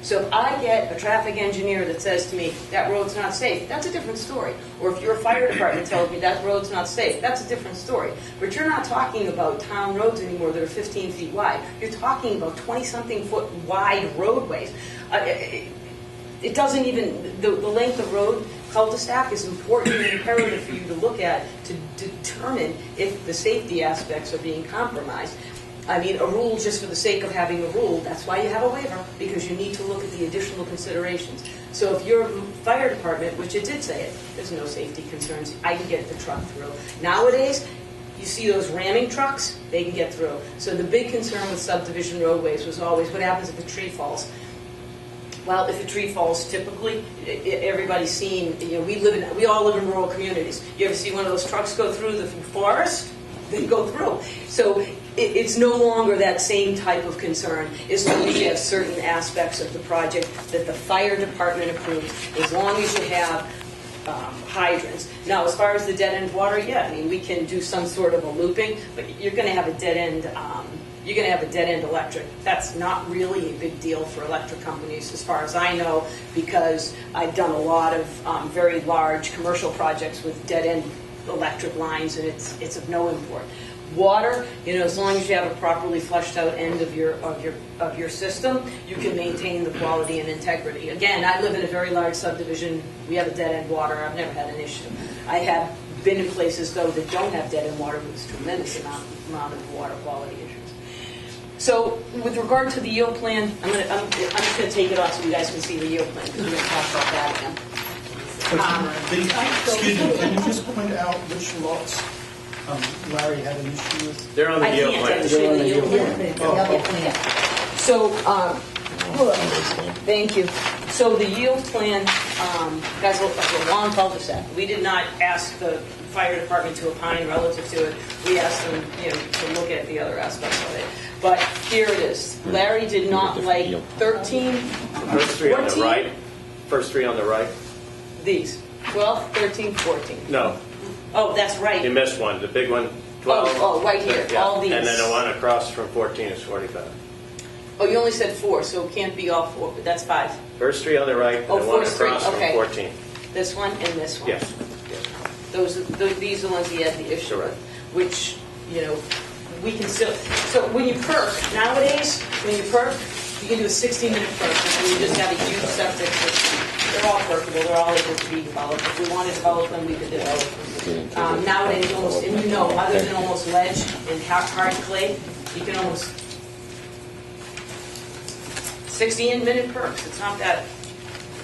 So if I get a traffic engineer that says to me, that road's not safe, that's a different story. Or if your fire department tells me that road's not safe, that's a different story. But you're not talking about town roads anymore that are 15 feet wide. You're talking about 20-something foot wide roadways. It doesn't even, the length of road cul-de-sac is important and imperative for you to look at to determine if the safety aspects are being compromised. I mean, a rule just for the sake of having a rule, that's why you have a waiver, because you need to look at the additional considerations. So if your fire department, which it did say it, there's no safety concerns, I can get the truck through. Nowadays, you see those ramming trucks, they can get through. So the big concern with subdivision roadways was always what happens if a tree falls. Well, if a tree falls, typically, everybody's seen, we all live in rural communities. You ever see one of those trucks go through the forest? They go through. So it's no longer that same type of concern as long as you have certain aspects of the project that the fire department approves, as long as you have hydrants. Now, as far as the dead-end water, yeah, I mean, we can do some sort of a looping, but you're going to have a dead-end electric. That's not really a big deal for electric companies, as far as I know, because I've done a lot of very large commercial projects with dead-end electric lines, and it's of no import. Water, as long as you have a properly flushed out end of your system, you can maintain the quality and integrity. Again, I live in a very large subdivision. We have a dead-end water. I've never had an issue. I have been in places, though, that don't have dead-end water with a tremendous amount of water quality issues. So, with regard to the yield plan, I'm just going to take it off so you guys can see the yield plan, because we're going to talk about that again. Excuse me, can you just point out which lots Larry had an issue with? They're on the yield plan. I can't show you the yield plan. So, thank you. So the yield plan, guys, look like a long cul-de-sac. We did not ask the fire department to opine relative to it. We asked them, to look at the other aspects of it. But here it is. Larry did not like 13, First three 14? on the right. First three on the right. These, 12, 13, 14. No, Oh, that's right. you missed one. The big one, 12. Oh, right here, Yeah. all these. And then the one across from 14 is 45. Oh, you only said 4, so it can't be all 4, but that's 5. First three on the right, and Oh, the one first three, across from okay. 14. This one and this one. Yes. These are the ones he had the issue with, which, we can still. So when you perk, nowadays, you can do a 60-minute perk, and you just have a huge septic system. They're all perkable, they're all able to be developed. If we want to develop them, we could develop them. Nowadays, almost, and other than almost ledge and hard clay, you can almost 60-minute perks. It's not that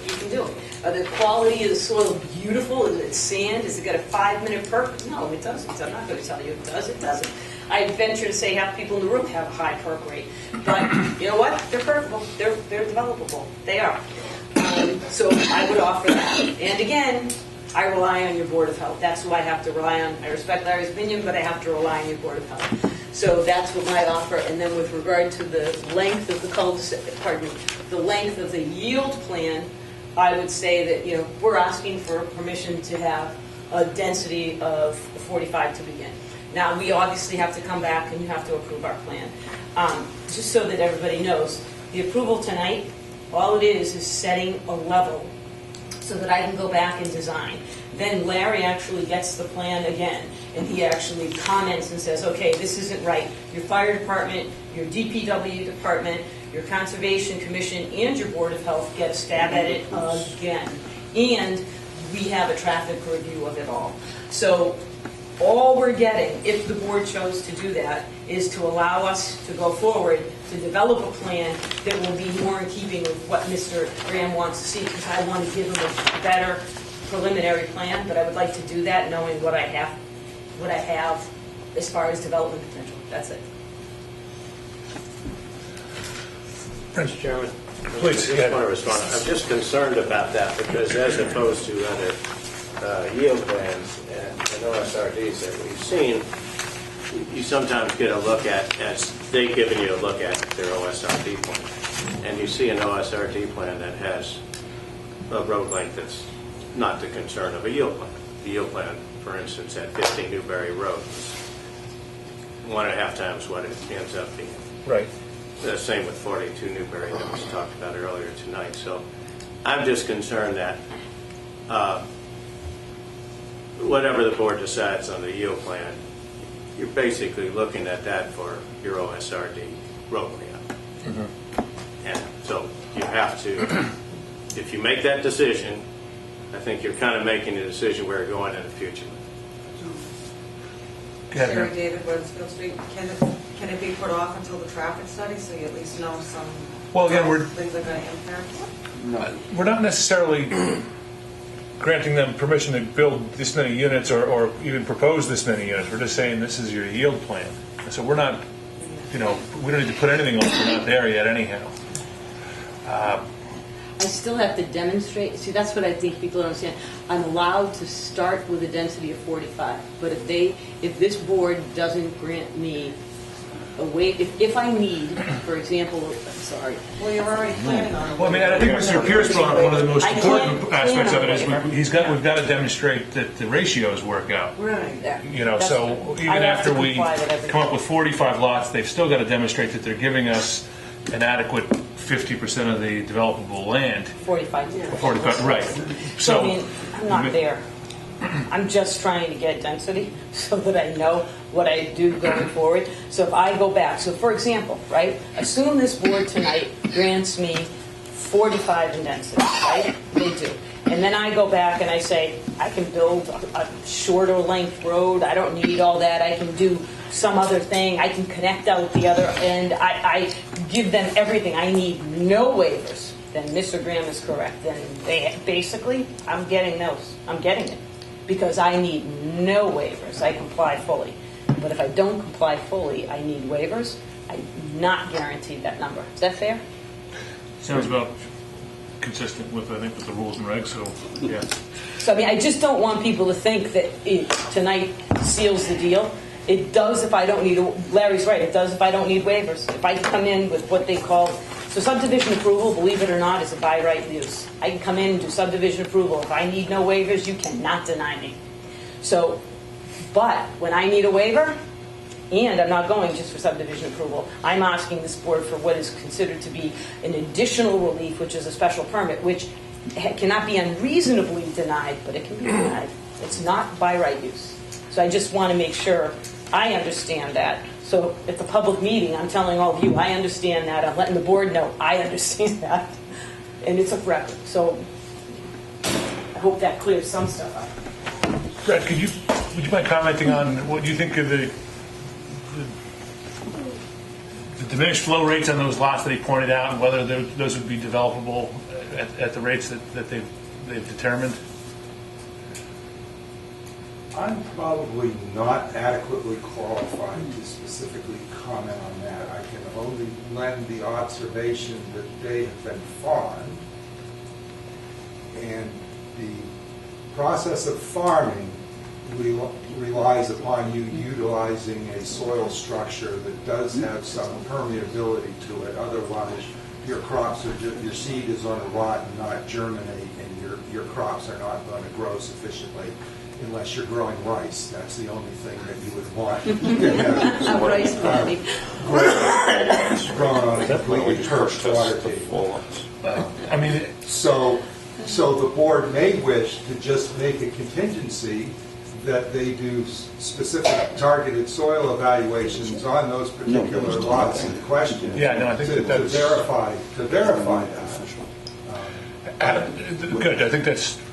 you can do it. The quality of the soil beautiful? Is it sand? Has it got a 5-minute perk? No, it doesn't. I'm not going to tell you it does. It doesn't. I venture to say half the people in the room have a high perk rate. But you know what? They're perkable. They're developable. They are. So I would offer that. And again, I rely on your Board of Health. That's who I have to rely on. I respect Larry's opinion, but I have to rely on your Board of Health. So that's what my offer. And then with regard to the length of the the length of the yield plan, I would say that we're asking for permission to have a density of 45 to begin. Now we obviously have to come back and you have to approve our plan. Just so that everybody knows, the approval tonight, all it is setting a level so that I can go back and design. Then Larry actually gets the plan again, and he actually comments and says, okay, this isn't right. Your fire department, your DPW department, your Conservation Commission, and your Board of Health get a stab at it again. And we have a traffic review of it all. So all we're getting, if the board chose to do that, is to allow us to go forward to develop a plan that will be more in keeping with what Mr. Graham wants to see, because I want to give him a better preliminary plan, but I would like to do that knowing what I have as far as development potential. That's it. Mr. Chairman, Please, I just want to respond. I'm just concerned about that because as opposed to other yield plans and OSRDs that we've seen, you sometimes get a look at, as they've given you a look at their OSRD plan, and you see an OSRD plan that has a road length that's not the concern of a yield plan. The yield plan, for instance, at 15 Newberry Road is 1.5 times what it ends up being. Right. The same with 42 Newberry that was talked about earlier tonight. So I'm just concerned that whatever the board decides on the yield plan, you're basically looking at that for your OSRD road layout. Mm-hmm. And so you have to, if you make that decision, I think you're kind of making a decision where you're going in the future. Sarah David, Weathersfield Street, can it be put off until the traffic study so you at least know some things are going to impact? We're not necessarily granting them permission to build this many units or even propose this many units. We're just saying this is your yield plan. And so we're not, we don't need to put anything on. We're not there yet anyhow. I still have to demonstrate. See, that's what I think people don't understand. I'm allowed to start with a density of 45, but if this board doesn't grant me a waiver, if I need, for example, I'm sorry. Well, you're already planning on it. Well, I mean, I think Mr. Pierce brought up one of the most I can't important aspects of it is plan on we've got to demonstrate that the ratios work out. Right. You know, That's so true. even I have after to we comply with everything. come up with 45 lots, they've still got to demonstrate that they're giving us an adequate 50% of the developable land. 45. 45, right. So I mean, I'm not there. I'm just trying to get density so that I know what I do going forward. So if I go back, so for example, right, assume this board tonight grants me 45 in density, right? They do. And then I go back and I say, I can build a shorter length road. I don't need all that. I can do some other thing. I can connect out the other end. I give them everything. I need no waivers. Then Mr. Graham is correct. Then basically, I'm getting those. I'm getting it. Because I need no waivers. I comply fully. But if I don't comply fully, I need waivers. I'm not guaranteed that number. Is that fair? Sounds about consistent with, I think, with the rules and regs, so, yeah. So, I mean, I just don't want people to think that tonight seals the deal. It does if I don't need, Larry's right, it does if I don't need waivers. If I come in with what they call, so subdivision approval, believe it or not, is a by right use. I can come in and do subdivision approval. If I need no waivers, you cannot deny me. So, but when I need a waiver, and I'm not going just for subdivision approval, I'm asking this board for what is considered to be an additional relief, which is a special permit, which cannot be unreasonably denied, but it can be denied. It's not by right use. So I just want to make sure I understand that. So at the public meeting, I'm telling all of you, I understand that. I'm letting the board know I understand that. And it's a record. So I hope that clears some stuff up. Brad, would you mind commenting on what you think of the diminished flow rates on those lots that he pointed out, and whether those would be developable at the rates that they've determined? I'm probably not adequately qualified to specifically comment on that. I can only lend the observation that they have been farmed, and the process of farming relies upon you utilizing a soil structure that does have some permeability to it. Otherwise, your crops are your seed is going to rot and not germinate, and your crops are not going to grow sufficiently unless you're growing rice. That's the only thing that you would want. Rice paddy. Grown on a completely turfed water table. I mean, so the board may wish to just make a contingency that they do specific targeted soil evaluations on those particular lots in question. Yeah, no, I think to that's verify that. Good. I think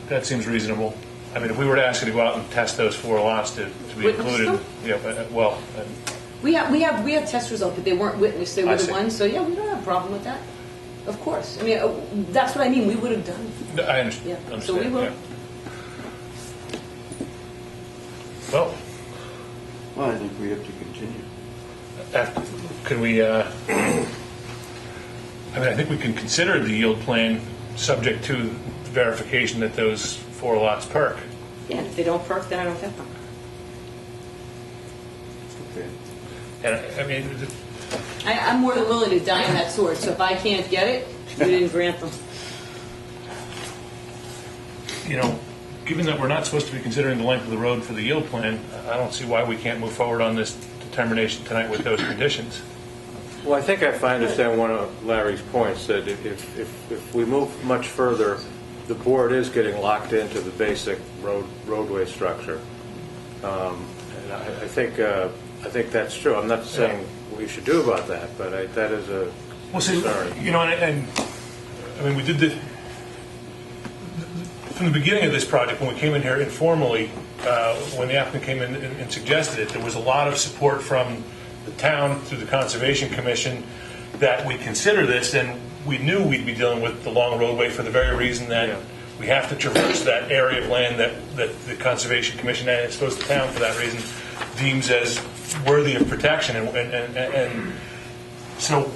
that seems reasonable. I mean, if we were to ask you to go out and test those 4 lots to be Witness included, them? yeah, well, We have test results, but they weren't witnessed. They were I the see. ones. So yeah, we don't have a problem with that. Of course. I mean, that's what I mean. We would have done. I understand. Yeah. So we will. Yeah. Well, Well, I think we have to continue. can we? I mean, I think we can consider the yield plan subject to verification that those 4 lots perk. Yeah. If they don't perk, then I don't get them. Okay. And I mean, I'm more than willing to die on that sword. So if I can't get it, we didn't grant them. you know, given that we're not supposed to be considering the length of the road for the yield plan, I don't see why we can't move forward on this determination tonight with those conditions. Well, I think if I understand one of Larry's points, that if we move much further, the board is getting locked into the basic roadway structure. And I think that's true. I'm not saying what you should do about that, but that is a concern. You know, and I mean, we did the from the beginning of this project, when we came in here informally, when the applicant came in and suggested it, there was a lot of support from the town through the Conservation Commission that we consider this, and we knew we'd be dealing with the long roadway for the very reason that we have to traverse that area of land that the Conservation Commission, and I suppose the town for that reason, deems as worthy of protection. And so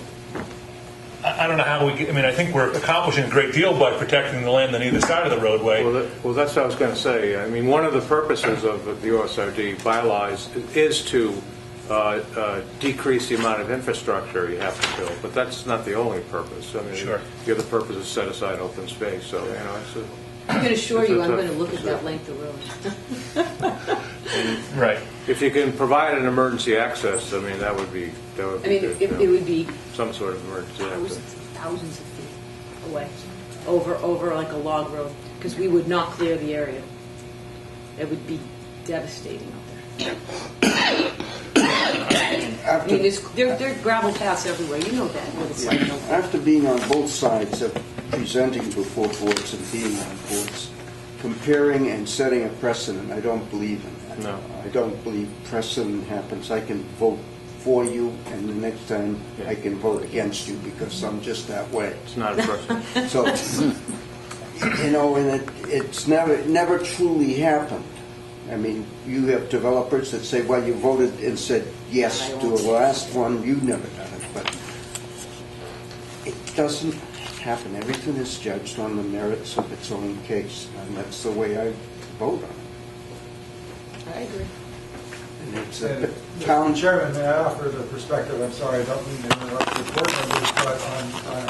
I don't know how we, I mean, I think we're accomplishing a great deal by protecting the land on either side of the roadway. Well, that's what I was going to say. I mean, one of the purposes of the OSRD bylaws is to decrease the amount of infrastructure you have to build, but that's not the only purpose. I mean, Sure. the other purpose is set aside open space. So, you know, it's I can assure you, I'm going to look at it's that length of road. Right. If you can provide an emergency access, I mean, that would be I mean, good, it would be some sort of emergency access. thousands of feet away, over like a log road, because we would not clear the area. It would be devastating out there. I mean, there are gravel paths everywhere. You know that, what it's like. After being on both sides of presenting before boards and being on boards, comparing and setting a precedent, I don't believe in that. No. I don't believe precedent happens. I can vote for you, and the next time I can vote against you because I'm just that way. It's not a precedent. So, you know, and it's never truly happened. I mean, you have developers that say, well, you voted and said yes to the last one, you never done it, but it doesn't happen. Everything is judged on the merits of its own case, and that's the way I vote on it. I agree. And it's And, a town... Mr. Chairman, may I offer the perspective? I'm sorry, I don't mean to interrupt the board members, but on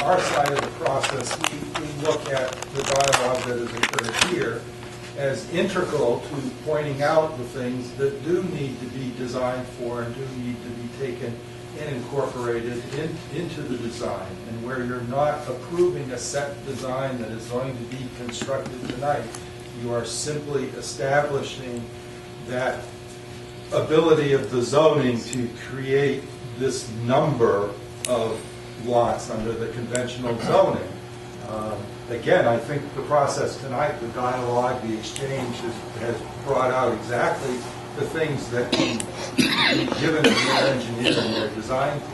our side of the process, we look at the dialogue that has occurred here as integral to pointing out the things that do need to be designed for and do need to be taken and incorporated into the design. And where you're not approving a set design that is going to be constructed tonight, you are simply establishing that ability of the zoning to create this number of lots under the conventional zoning. Again, I think the process tonight, the dialogue, the exchange has brought out exactly the things that can be given to their engineer and their design team.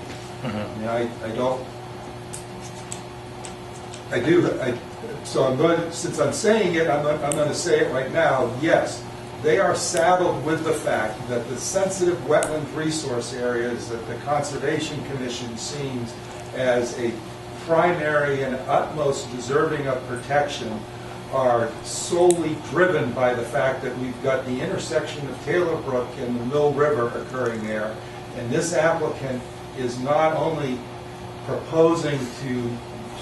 I mean, so I'm going to, since I'm saying it, I'm going to say it right now. Yes, they are saddled with the fact that the sensitive wetland resource areas that the Conservation Commission seems as a primary and utmost deserving of protection are solely driven by the fact that we've got the intersection of Taylor Brook and the Mill River occurring there. And this applicant is not only proposing to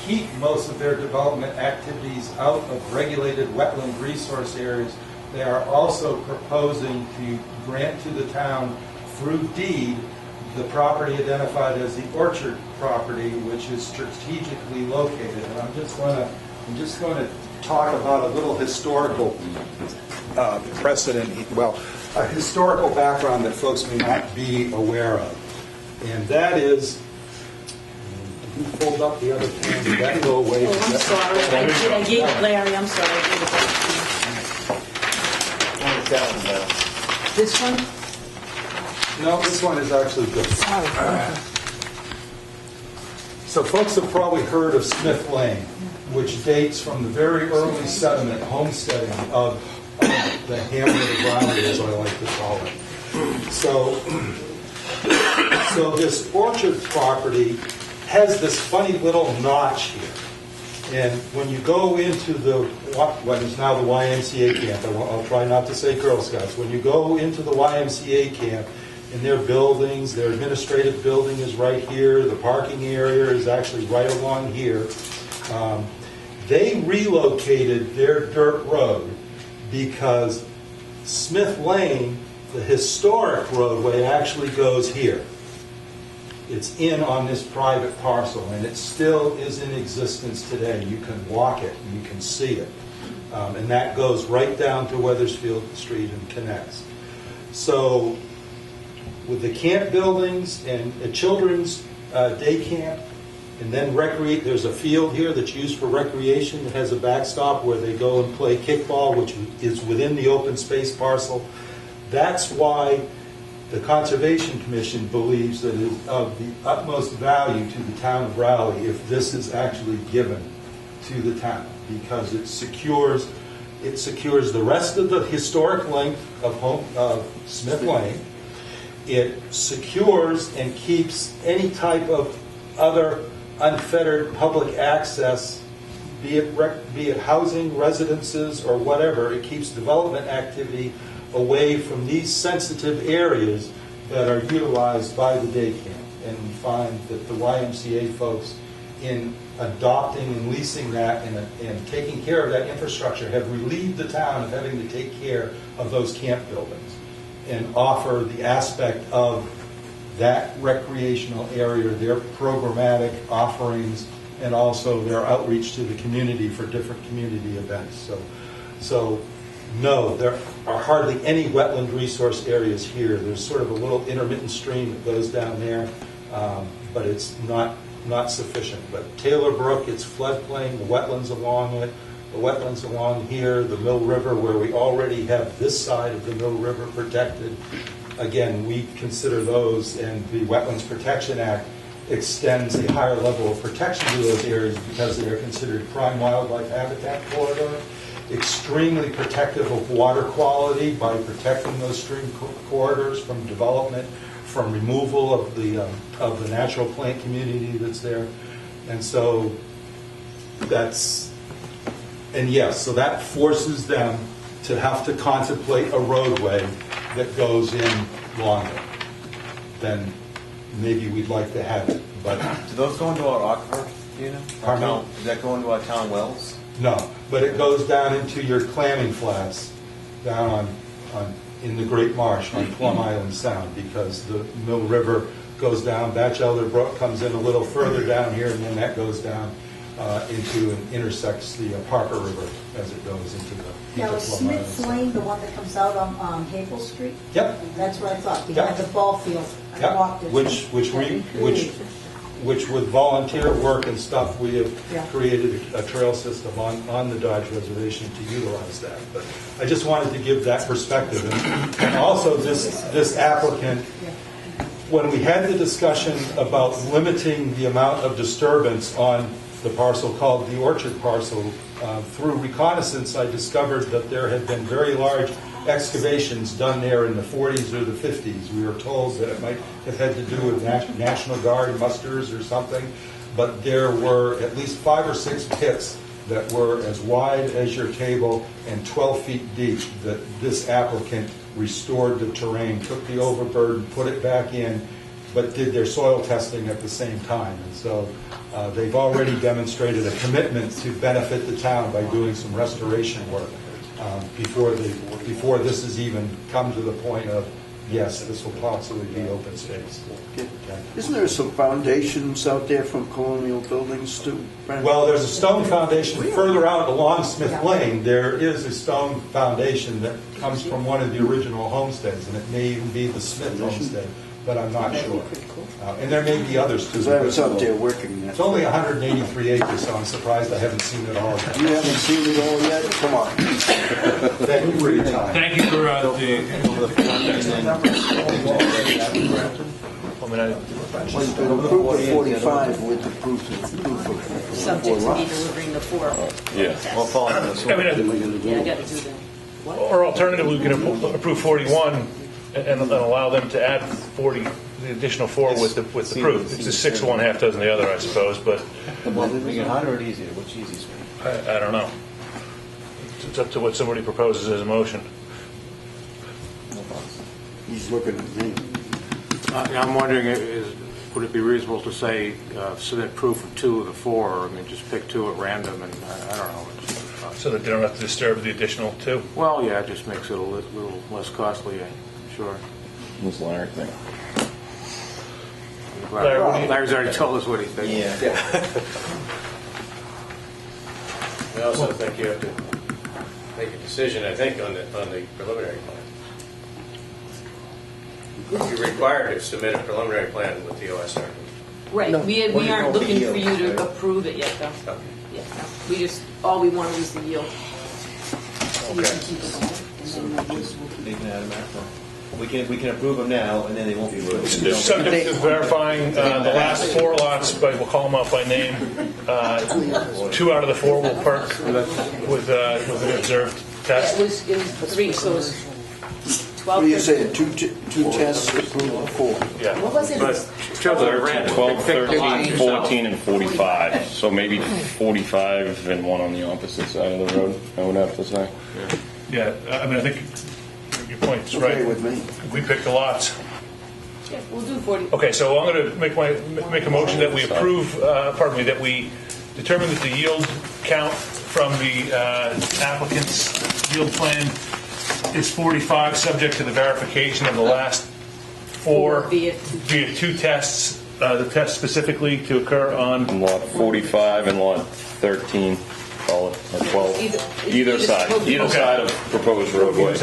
keep most of their development activities out of regulated wetland resource areas, they are also proposing to grant to the town through deed the property identified as the Orchard property, which is strategically located. And I'm just going to talk about a little historical precedent, well, a historical background that folks may not be aware of. And that is, if you fold up the other pen, that go away. Oh, I'm sorry. I gave it, Larry. I'm sorry. I gave it back to you. This one? No, this one is actually good. So folks have probably heard of Smith Lane, which dates from the very early settlement, homesteading of the hamlet of Raleigh, as I like to call it. So this Orchard property has this funny little notch here. And when you go into what is now the YMCA camp, I'll try not to say Girl Scouts, when you go into the YMCA camp, and their buildings, their administrative building is right here, the parking area is actually right along here. They relocated their dirt road because Smith Lane, the historic roadway, actually goes here. It's in on this private parcel, and it still is in existence today. You can walk it, and you can see it. And that goes right down to Weathersfield Street and connects. So with the camp buildings and a children's day camp, and then there's a field here that's used for recreation that has a backstop where they go and play kickball, which is within the open space parcel. That's why the Conservation Commission believes that it is of the utmost value to the town of Raleigh if this is actually given to the town, because it secures the rest of the historic length of Smith Lane. It secures and keeps any type of other unfettered public access, be it housing, residences, or whatever. It keeps development activity away from these sensitive areas that are utilized by the day camp. And we find that the YMCA folks, in adopting and leasing that and taking care of that infrastructure, have relieved the town of having to take care of those camp buildings and offer the aspect of that recreational area, their programmatic offerings, and also their outreach to the community for different community events. So no, there are hardly any wetland resource areas here. There's sort of a little intermittent stream that goes down there, but it's not sufficient. But Taylor Brook, it's floodplain, the wetlands along it, the wetlands along here, the Mill River, where we already have this side of the Mill River protected. Again, we consider those, and the Wetlands Protection Act extends a higher level of protection to those areas because they are considered prime wildlife habitat corridor, extremely protective of water quality by protecting those stream corridors from development, from removal of the natural plant community that's there. And so so that forces them to have to contemplate a roadway that goes in longer than maybe we'd like to have it. But do those go into our aquifer? Do you know? Does that go into our town wells? No, but it goes down into your clamming flats down in the Great Marsh on Plum Island Sound, because the Mill River goes down, Batchelder Brook comes in a little further down here, and then that goes down into and intersects the Parker River as it goes into the Now, is Plum Island Smith's Sound. Lane the one that comes out on Havel Street? Yep. That's what I thought, behind the ball field. I walked it. Which with volunteer work and stuff, we have Yeah. created a trail system on the Dodge Reservation to utilize that. But I just wanted to give that perspective. And also this applicant, when we had the discussion about limiting the amount of disturbance on the parcel called the Orchard parcel, through reconnaissance, I discovered that there had been very large excavations done there in the 40s or the 50s. We were told that it might have had to do with National Guard musters or something, but there were at least 5 or 6 pits that were as wide as your table and 12 feet deep that this applicant restored the terrain, took the overburden, put it back in, but did their soil testing at the same time. And so they've already demonstrated a commitment to benefit the town by doing some restoration work before this has even come to the point of, yes, this will possibly be open space. Okay. Isn't there some foundations out there from colonial buildings too, Brandon? Well, there's a stone foundation further out along Smith Lane. There is a stone foundation that comes from one of the original homesteads, and it may even be the Smith homestead, but I'm not sure. And there may be others too. Because I was out there working that. It's only 183 acres, so I'm surprised I haven't seen it all yet. You haven't seen it all yet? Come on. Thank you for your time. Thank you for Well, you can approve the 45 with the proof of Subject to me lots. delivering the 4. Yeah. We'll follow this I one. mean, Yeah, I got to do that. or alternatively, we can approve 41 and allow them to add 40, the additional 4 with the proof. It's a 6 of one, half dozen the other, I suppose, but Make it harder or easier? Which easiest? I don't know. It's up to what somebody proposes as a motion. He's looking at me. I'm wondering, would it be reasonable to say, submit proof of 2 of the 4, or I mean, just pick 2 at random, and I don't know. So that they don't have to disturb the additional 2? Well, yeah, it just makes it a little less costly, sure. What's Larry think? Larry's already told us what he thinks. Yeah. I also think you have to make a decision, I think, on the preliminary plan. You're required to submit a preliminary plan with the OSR. Right, No. we Well, aren't the looking yield, for you to right? approve it yet, though. Okay. Yeah, no. We just, all we wanted was the yield. Okay. They can add them after. We can approve them now, and then they won't be approved. Subject to verifying the last 4 lots, but we'll call them out by name. 2 out of the 4 will perk with an observed test. It was 3, so it was What are you saying, two tests approved, 4? Yeah. What was it? But 12, 13, 14, and 45. So maybe 45 and one on the opposite side of the road, I would have to say. Yeah, I mean, I think your point's right. Okay with me. We picked the lots. Yeah, we'll do 40. Okay, so I'm going to make a motion that we approve, that we determine that the yield count from the applicant's yield plan is 45, subject to the verification of the last 4 via 2 tests, the test specifically to occur on Lot 45 and lot 13, call it, or 12. Either side of proposed roadway.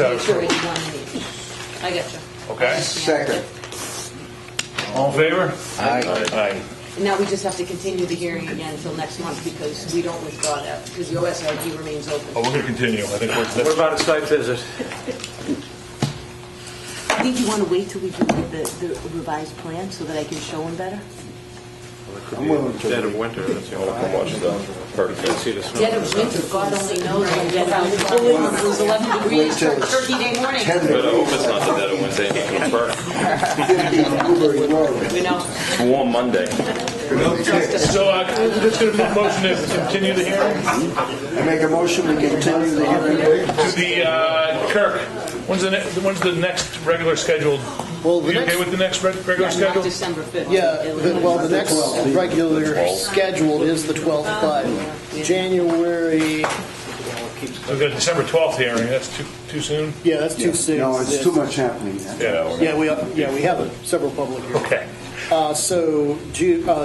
I got you. Okay. Second. All in favor? Aye. And now we just have to continue the hearing again until next month because we don't withdraw that because the OSRD remains open. Oh, we're going to continue. I think What about a site visit? I think you want to wait till we do the revised plan so that I can show them better. I'm willing to Dead of wait. winter, that's the only I'll watch the hurricane. See the snow. Dead of winter, God only knows when dead of winter. It was 11 degrees for Turkey Day morning. But I hope it's not the dead of winter. It's perfect. 50 Blueberry Road. You know. It's a warm Monday. So we're just going to put a motion to continue the hearing I make a motion to continue the hearing. to the Kirk. When's the next regular scheduled? Well, the you okay next- with the next regular Not schedule? December 5th. Yeah, the next regular scheduled is the 12th, but January, We've got December 12th hearing. That's too soon? yeah, that's too soon. No, it's too much happening now. Yeah. Yeah, we have several public hearings. Okay. So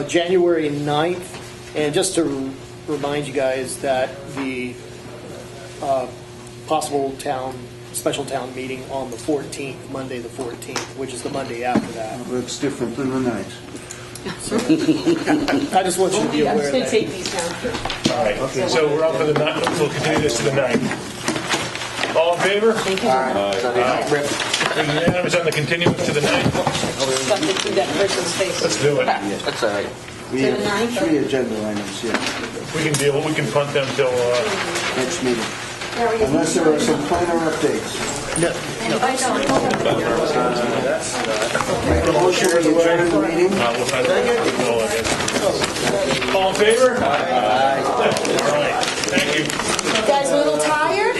January 9th, and just to remind you guys that the possible special town meeting on the 14th, Monday the 14th, which is the Monday after that. That's different than the 9th. I just want you to be I'm aware just going of to that. take these down. All right. So we're up for the 9th. We'll continue this to the 9th. All in favor? Thank you. We're unanimous on the continuance to the 9th. Something through that person's face. Let's do it. That's all right. We To the have 9th? 3 agenda items here, We can punt them till, next meeting. Unless there are some planner updates. No. Make a motion to adjourn the meeting. all in favor? Aye. All right. Thank you. You guys a little tired?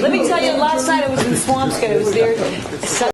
Let me tell you, last night I was in Swampscott. I was there